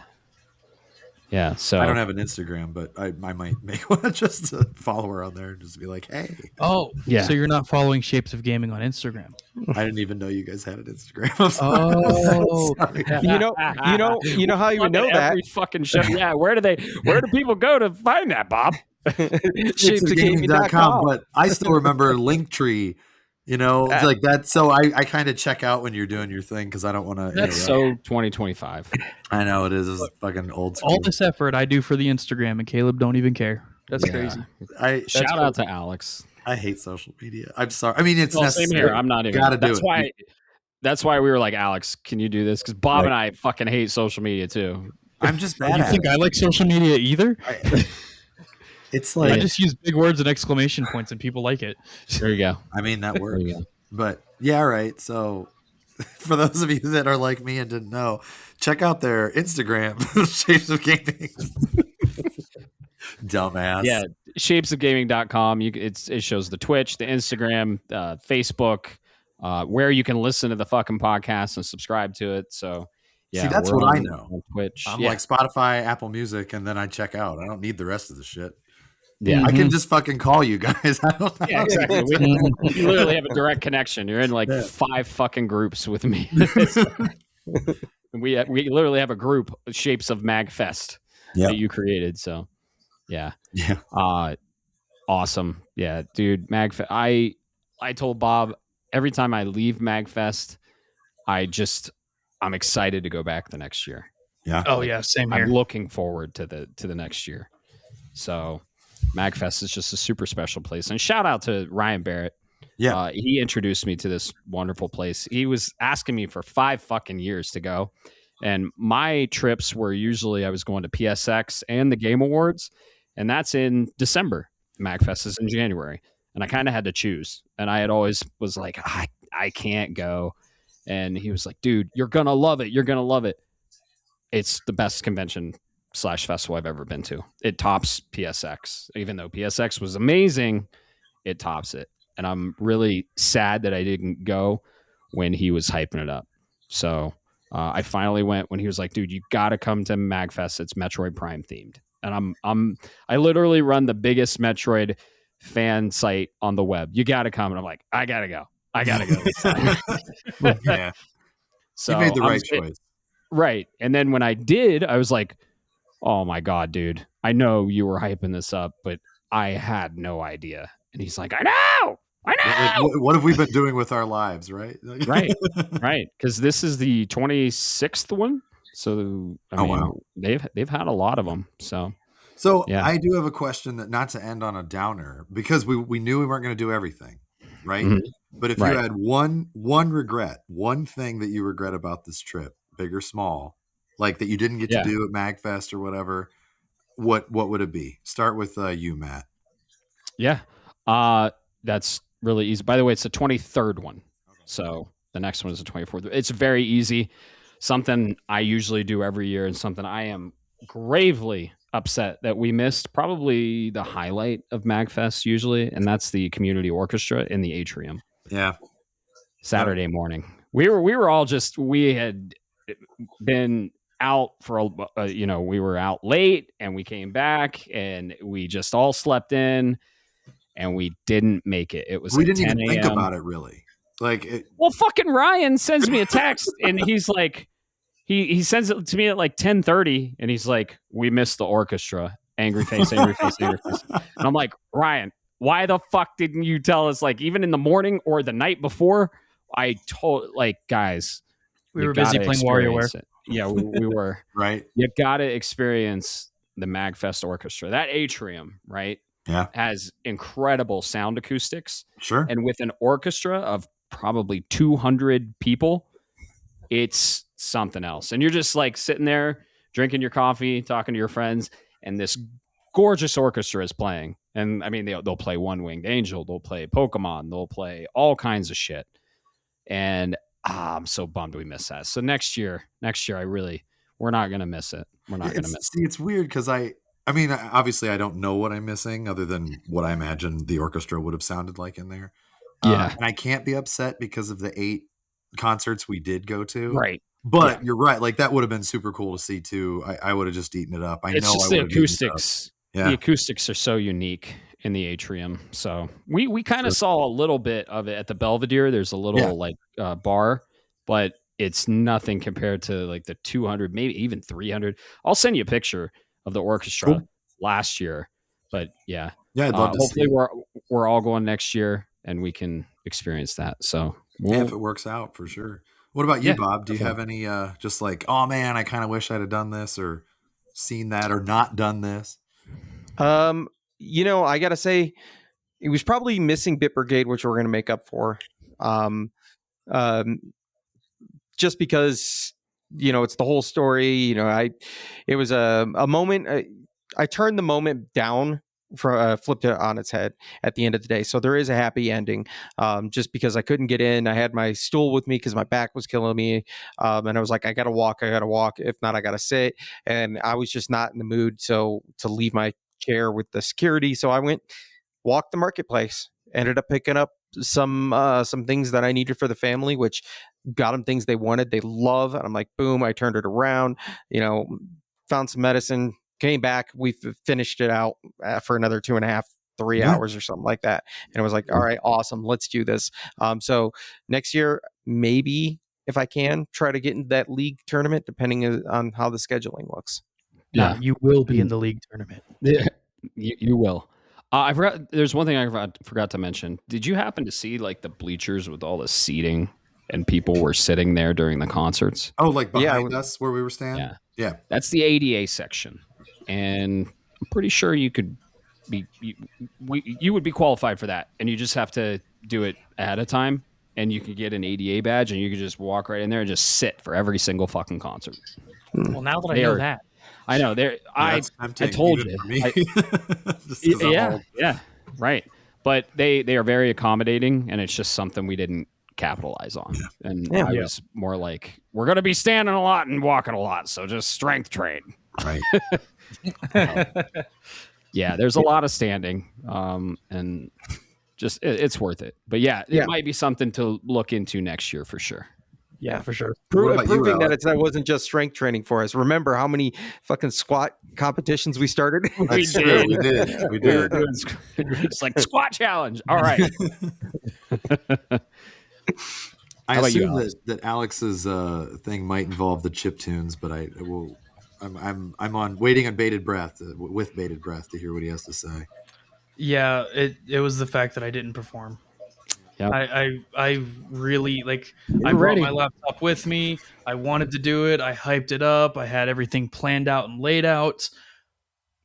Yeah. So I don't have an Instagram, but I might make one just to follow her on there and just be like, hey. Oh, yeah. So you're not following Shapes of Gaming on Instagram? I didn't even know you guys had an Instagram. I'm sorry. Oh, sorry. You know how you would know that? Every fucking show. Yeah. Where do people go to find that, Bob? Shapesofgaming.com. But I still remember Linktree. It's like that. So I kind of check out when you're doing your thing because I don't want to. That's so 2025. I know it is. It's fucking old school. All this effort I do for the Instagram, and Caleb don't even care. That's crazy. Shout out to Alex. I hate social media. I'm sorry. I mean, it's necessary. Same here. I'm not even. Gotta do it. That's why we were like, Alex, can you do this? Because Bob and I fucking hate social media too. I'm just bad. You think I like social media either? It's like I just use big words and exclamation points, and people like it. There you go. I mean, that works. But yeah, right. So for those of you that are like me and didn't know, check out their Instagram, Shapes of Gaming. Dumbass. Yeah, shapesofgaming.com. It shows the Twitch, the Instagram, Facebook, where you can listen to the fucking podcast and subscribe to it. So yeah, see, that's what I know. On Twitch. I'm like Spotify, Apple Music, and then I check out. I don't need the rest of the shit. Yeah, I can just fucking call you guys. I don't know. Yeah, exactly. We literally have a direct connection. You're in like 5 fucking groups with me. we literally have a group, Shapes of MAGFest, that you created. So yeah. Awesome. Yeah, dude. MAGFest. I told Bob every time I leave MAGFest, I'm excited to go back the next year. Yeah. Oh yeah, same here. I'm looking forward to the next year. So MAGFest is just a super special place. And shout out to Ryan Barrett. Yeah. He introduced me to this wonderful place. He was asking me for 5 fucking years to go. And my trips were usually I was going to PSX and the Game Awards. And that's in December. MAGFest is in January. And I kind of had to choose. And I had always was like, I can't go. And he was like, dude, you're going to love it. You're going to love it. It's the best convention / festival I've ever been to. It tops PSX. Even though PSX was amazing, it tops it. And I'm really sad that I didn't go when he was hyping it up. So I finally went when he was like, dude, you got to come to MAGFest. It's Metroid Prime themed. And I literally run the biggest Metroid fan site on the web. You got to come. And I'm like, I got to go. Yeah. So you made the right choice. Right. And then when I did, I was like, oh my God, dude, I know you were hyping this up, but I had no idea. And he's like, I know. Like, what have we been doing with our lives, right? Right. Because this is the 26th one. So I mean, wow. they've had a lot of them. So yeah. I do have a question, that not to end on a downer, because we knew we weren't going to do everything, right? Mhm. But if you had one regret, one thing that you regret about this trip, big or small, like that you didn't get to do at MAGFest or whatever, what would it be? Start with you, Matt. Yeah. That's really easy. By the way, it's the 23rd one. So the next one is the 24th. It's very easy. Something I usually do every year, and something I am gravely upset that we missed. Probably the highlight of MAGFest usually, and that's the community orchestra in the atrium. Yeah. Saturday morning. We were all just, we had been out for we were out late, and we came back, and we just all slept in, and we didn't make it. It was we didn't 10 even think about it really. Well, fucking Ryan sends me a text, and he's like, he sends it to me at like 10:30, and he's like, we missed the orchestra. Angry face, angry face, angry face. And I'm like, Ryan, why the fuck didn't you tell us, like, even in the morning or the night before? I told, like, guys, we were busy playing WarioWare. Yeah, we were. Right. You got to experience the MAGFest orchestra. That atrium, right? Yeah. Has incredible sound acoustics. Sure. And with an orchestra of probably 200 people, it's something else. And you're just like sitting there drinking your coffee, talking to your friends, and this gorgeous orchestra is playing. And I mean, they'll play One Winged Angel, they'll play Pokemon, they'll play all kinds of shit. And I'm so bummed we missed that. So next year, we're not going to miss it. We're not going to miss it. It's weird because I mean, obviously I don't know what I'm missing other than what I imagine the orchestra would have sounded like in there. Yeah. And I can't be upset because of the 8 concerts we did go to. Right. But you're right. Like, that would have been super cool to see too. I would have just eaten it up. It's just the acoustics. Yeah. The acoustics are so unique in the atrium. So we kind of saw a little bit of it at the Belvedere. There's a little bar, but it's nothing compared to like the 200, maybe even 300. I'll send you a picture of the orchestra last year. But yeah, I'd love to hopefully we're all going next year and we can experience that. So if it works out, for sure. What about you, Bob? Do you have any just like, oh man, I kind of wish I'd have done this or seen that or not done this? I gotta say, it was probably missing Bit Brigade, which we're gonna make up for. Just because it's the whole story. It was a moment. I turned the moment down, flipped it on its head at the end of the day. So there is a happy ending. Just because I couldn't get in, I had my stool with me because my back was killing me, and I was like, I gotta walk. If not, I gotta sit. And I was just not in the mood to leave my chair with the security. So I walked the marketplace. Ended up picking up some things that I needed for the family, which got them things they wanted, they love. And I'm like, boom, I turned it around, found some medicine, came back. We finished it out for another 2.5, 3 hours or something like that. And I was like, all right, awesome. Let's do this. So next year, maybe if I can try to get into that league tournament, depending on how the scheduling looks. Yeah, you will be in the league tournament. Yeah, you will. I forgot. There's one thing I forgot to mention. Did you happen to see like the bleachers with all the seating and people were sitting there during the concerts? Oh, like behind us where we were standing? Yeah. That's the ADA section, and I'm pretty sure you could you would be qualified for that, and you just have to do it ahead of time, and you could get an ADA badge, and you could just walk right in there and just sit for every single fucking concert. Well, now that I know that. I know. I told you. Yeah, right. But they are very accommodating, and it's just something we didn't capitalize on. And I was more like, we're going to be standing a lot and walking a lot, so just strength train. Right. Yeah, there's a lot of standing, and just it's worth it. But it might be something to look into next year for sure. Yeah, for sure. Proving that wasn't just strength training for us. Remember how many fucking squat competitions we started? We did. We were doing, it's like squat challenge. All right. I assume that Alex's thing might involve the chip tunes, but I'm on waiting on bated breath with bated breath to hear what he has to say. Yeah, it was the fact that I didn't perform. Yep. I really like. You're I brought ready. my laptop with me. I wanted to do it. I hyped it up. I had everything planned out and laid out,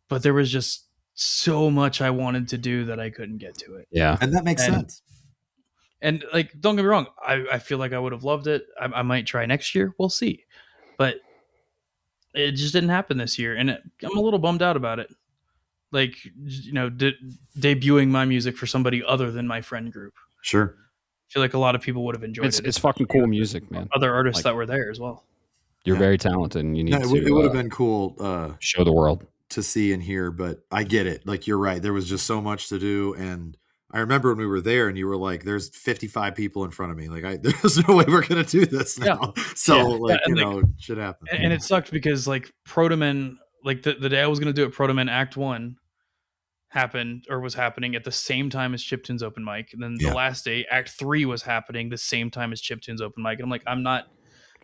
but there was just so much I wanted to do that I couldn't get to it. Yeah. And that makes And- sense. And like, don't get me wrong, I feel like I would have loved it. I might try next year. We'll see, but it just didn't happen this year, and I'm a little bummed out about it. Like, debuting my music for somebody other than my friend group. Sure. I feel like a lot of people would have enjoyed it. It's fucking cool music, man. Other artists Like- that were there as well. You're Yeah. very talented, and you need No, to. it would have been cool show the world. to see and hear, but I get it. Like, you're right. There was just so much to do. And I remember when we were there and you were like, there's 55 people in front of me. Like, there's no way we're going to do this now. So, Yeah. like, Yeah, and shit happens. And it sucked because like Protomen, like the day I was going to do it, Protomen Act 1 happened or was happening at the same time as Chiptune's open mic. And then the Yeah. last day, Act 3 was happening the same time as Chiptune's open mic. And I'm like, I'm not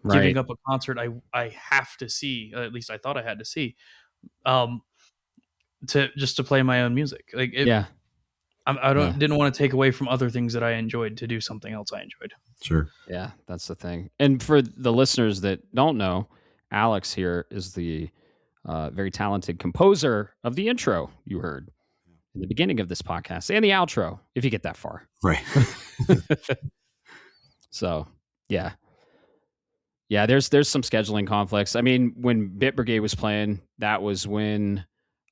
Right. giving up a concert I have to see, at least I thought I had to see, to play my own music. Like, Yeah. didn't want to take away from other things that I enjoyed to do something else I enjoyed. Sure. Yeah, that's the thing. And for the listeners that don't know, Alex here is the very talented composer of the intro you heard in the beginning of this podcast and the outro, if you get that far. Right. So, yeah. Yeah, there's some scheduling conflicts. I mean, when Bit Brigade was playing, that was when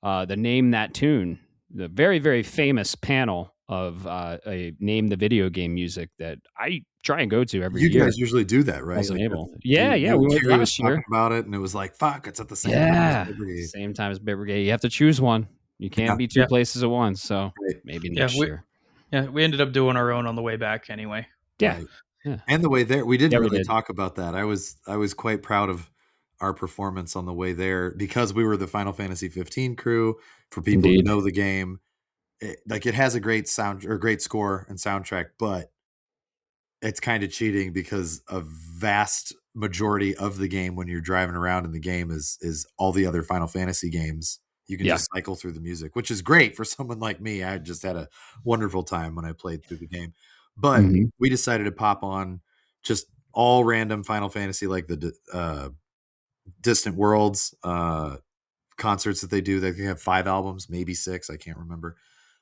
the Name That Tune, the very, very famous panel of a Name the Video Game music that I try and go to every You year. guys usually do that, right? Wasn't Like, able. Yeah, we went Carrie was last year. talking about it, and it was like, fuck, it's at the same Yeah, time. as every- same time as Bit Brigade. You have to choose one. You can't Yeah. be two Yeah. places at once. So Right. maybe Yeah, next year. Yeah, we ended up doing our own on the way back anyway. Yeah, Right. yeah. And the way there, we didn't Yeah, we really did. talk about that. I was quite proud of our performance on the way there because we were the Final Fantasy 15 crew. For people Indeed. who know the game, it has a great sound or great score and soundtrack, but it's kind of cheating because a vast majority of the game when you're driving around in the game is all the other Final Fantasy games. You can Yeah. just cycle through the music, which is great for someone like me. I just had a wonderful time when I played through the game. But Mhm. we decided to pop on just all random Final Fantasy, like the Distant Worlds concerts that they do. They have 5 albums, maybe 6, I can't remember.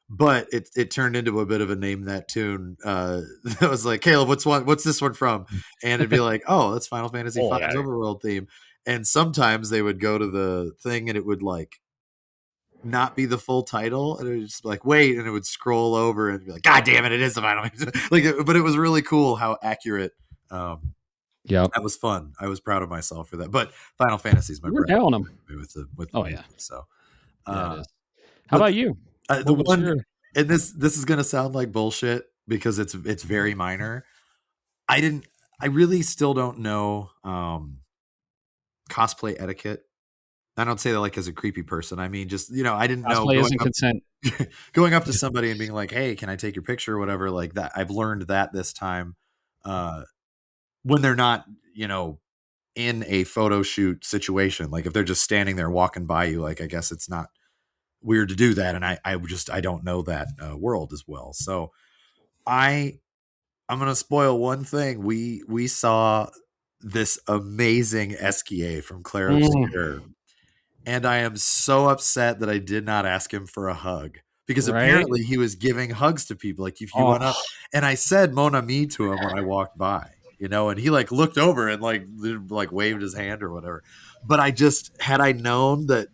But it turned into a bit of a Name That Tune. That was like, Caleb, what's this one from? And it'd be like, oh, that's Final Fantasy Oh, 5's yeah. overworld theme. And sometimes they would go to the thing and it would like not be the full title, and it would just be like, wait, and it would scroll over and be like, God damn it, it is the Final Fantasy. But it was really cool how accurate. Yep. That was fun. I was proud of myself for that. But Final Fantasy is my We're bread down them. with the Oh, music, yeah. So Yeah, it is. How but- about you? the What was one, your- and this is gonna sound like bullshit because it's very minor. I really still don't know cosplay etiquette. I don't say that like as a creepy person. I mean, just, I didn't know Cosplay isn't consent. going up to somebody and being like, hey, can I take your picture or whatever, like that. I've learned that this time when they're not, in a photo shoot situation. Like if they're just standing there walking by you, like I guess it's not weird to do that. And I don't know that world as well. So I'm going to spoil one thing. We saw this amazing Esquier from Claire Obscure. And I am so upset that I did not ask him for a hug because Right? apparently he was giving hugs to people. Like if you went up, and I said Mon Ami to him when I walked by, and he like looked over and like waved his hand or whatever. But had I known that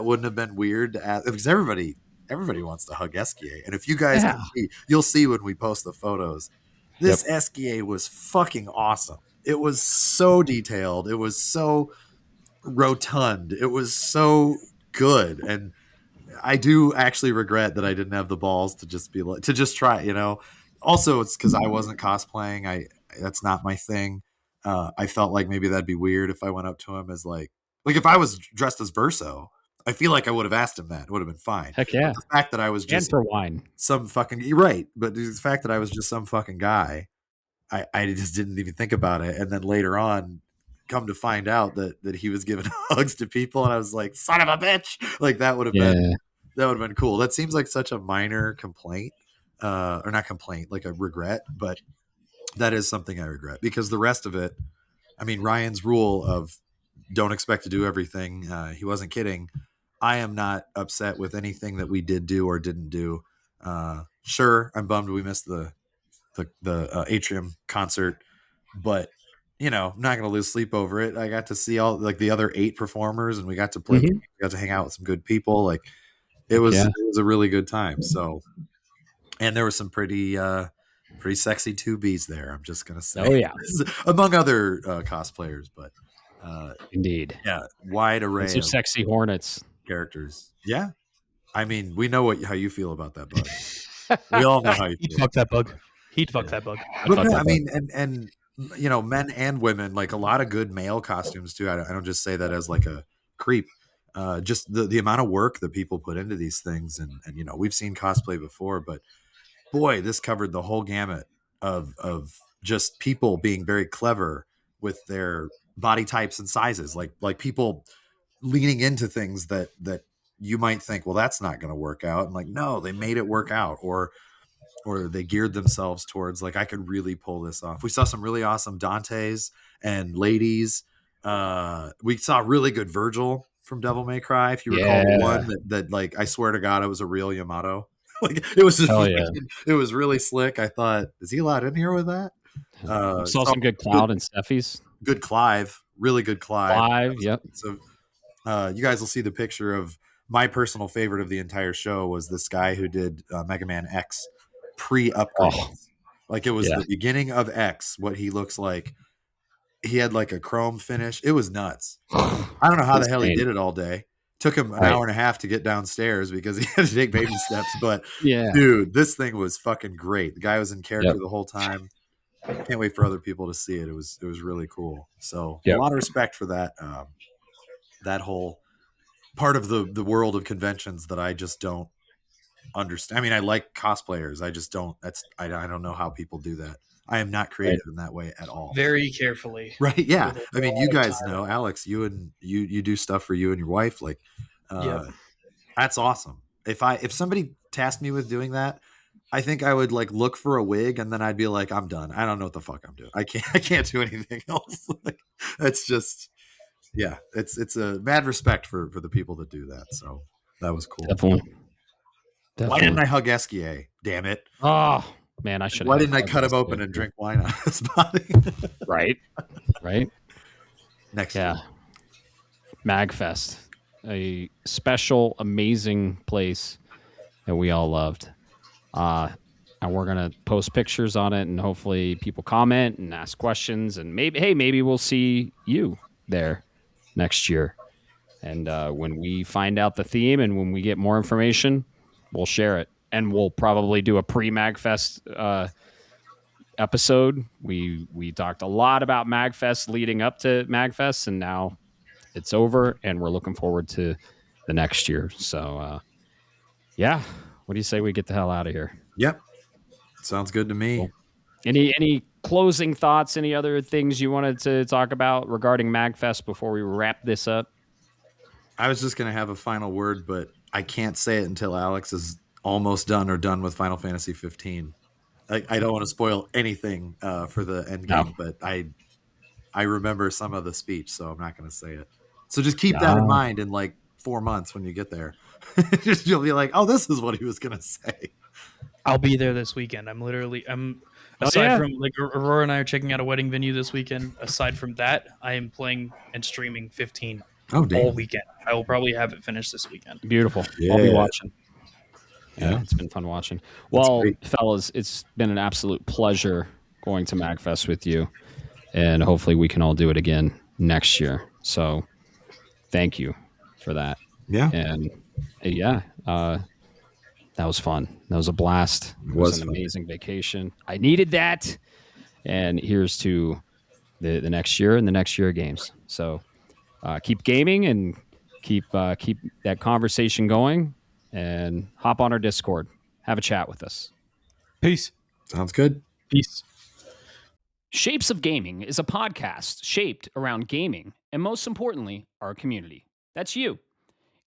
wouldn't have been weird to ask, because everybody wants to hug Esquier. And if you guys can see, you'll see when we post the photos, this Esquier was fucking awesome. It was so detailed. It was so rotund. It was so good. And I do actually regret that I didn't have the balls to just be like, to just try, Also, it's because I wasn't cosplaying. That's not my thing. I felt like maybe that'd be weird if I went up to him as like if I was dressed as Verso, I feel like I would have asked him that. It would have been fine. Heck yeah. But the fact that I was And just for wine. some fucking, you're right. But the fact that I was just some fucking guy, I just didn't even think about it. And then later on, come to find out that he was giving hugs to people, and I was like, son of a bitch. Like that would have been That would have been cool. That seems like such a minor complaint, or not complaint, like a regret, but that is something I regret because the rest of it, I mean, Ryan's rule of don't expect to do everything. He wasn't kidding. I am not upset with anything that we did do or didn't do. Sure, I'm bummed we missed the Atrium concert, but I'm not going to lose sleep over it. I got to see all like the other 8 performers, and we got to play. Mhm. We got to hang out with some good people. Like it was a really good time. So, and there were some pretty sexy 2Bs there. I'm just gonna say. Oh yeah, among other cosplayers, but indeed. yeah, wide array Some of sexy hornets. characters. Yeah, I mean, we know how you feel about that bug. We all know how you He'd feel. fuck that bug. He'd fuck that bug. But no, I mean, and men and women, like a lot of good male costumes too. I don't just say that as like a creep. Just the amount of work that people put into these things, and we've seen cosplay before, but boy, this covered the whole gamut of just people being very clever with their body types and sizes, like people leaning into things that you might think, well, that's not going to work out, and like, no, they made it work out, or they geared themselves towards like, I could really pull this off. We saw some really awesome Dantes and ladies. We saw really good Virgil from Devil May Cry, if you recall the one that like, I swear to God, it was a real Yamato. Like it was just it was really slick. I thought, is he allowed in here with that? Saw some good Cloud and Steffi's. Good Clive, really good Clive. Yep. So you guys will see the picture of my personal favorite of the entire show was this guy who did Mega Man X pre-upgrade. Like it was the beginning of X, what he looks like. He had like a chrome finish. It was nuts. I don't know how the hell he did it all day. Took him an hour and a half to get downstairs because he had to take baby steps. But dude, this thing was fucking great. The guy was in character the whole time. Can't wait for other people to see it. It was really cool. So a lot of respect for that. That whole part of the world of conventions that I just don't understand. I mean, I like cosplayers. I just don't. I don't know how people do that. I am not creative in that way at all. Very carefully. Right. Yeah. I mean, you guys know, Alex, you do stuff for you and your wife. Like, that's awesome. If somebody tasked me with doing that, I think I would like look for a wig and then I'd be like, I'm done. I don't know what the fuck I'm doing. I can't do anything else. Like, it's just, it's a mad respect for the people that do that. So that was cool. Definitely. Why didn't I hug Esquier? Damn it. Oh, man, I should. Why didn't I cut him open and drink wine out of his body? Right. Next year. MAGFest, a special, amazing place that we all loved. And we're gonna post pictures on it, and hopefully people comment and ask questions, and maybe we'll see you there next year. And when we find out the theme and when we get more information, we'll share it. And we'll probably do a pre-MAGFest episode. We talked a lot about MAGFest leading up to MAGFest, and now it's over, and we're looking forward to the next year. So, what do you say we get the hell out of here? Yep. Sounds good to me. Cool. Any closing thoughts? Any other things you wanted to talk about regarding MAGFest before we wrap this up? I was just going to have a final word, but I can't say it until Alex is almost done with Final Fantasy 15. I don't want to spoil anything for the end game, but I remember some of the speech, so I'm not going to say it. So just keep that in mind in like 4 months when you get there. You'll be like, oh, this is what he was going to say. I'll be there this weekend. Aside from like Aurora and I are checking out a wedding venue this weekend. Aside from that, I am playing and streaming 15 all weekend. I will probably have it finished this weekend. Beautiful. Yeah. I'll be watching. Yeah, it's been fun watching. Well, fellas, it's been an absolute pleasure going to MAGFest with you, and hopefully we can all do it again next year. So thank you for that. Yeah. And that was fun. That was a blast. It was an amazing vacation. I needed that. And here's to the next year and the next year of games. So keep gaming and keep that conversation going, and hop on our Discord. Have a chat with us. Peace. Sounds good. Peace. Shapes of Gaming is a podcast shaped around gaming and, most importantly, our community. That's you.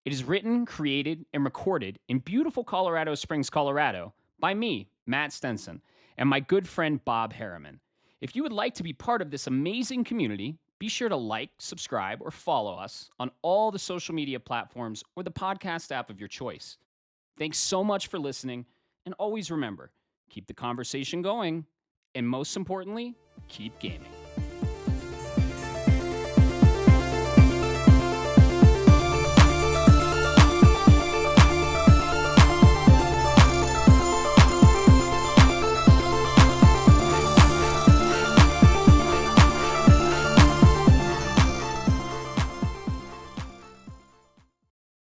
It is written, created, and recorded in beautiful Colorado Springs, Colorado, by me, Matt Stenson, and my good friend Bob Harriman. If you would like to be part of this amazing community, be sure to like, subscribe, or follow us on all the social media platforms or the podcast app of your choice. Thanks so much for listening, and always remember, keep the conversation going, and most importantly, keep gaming.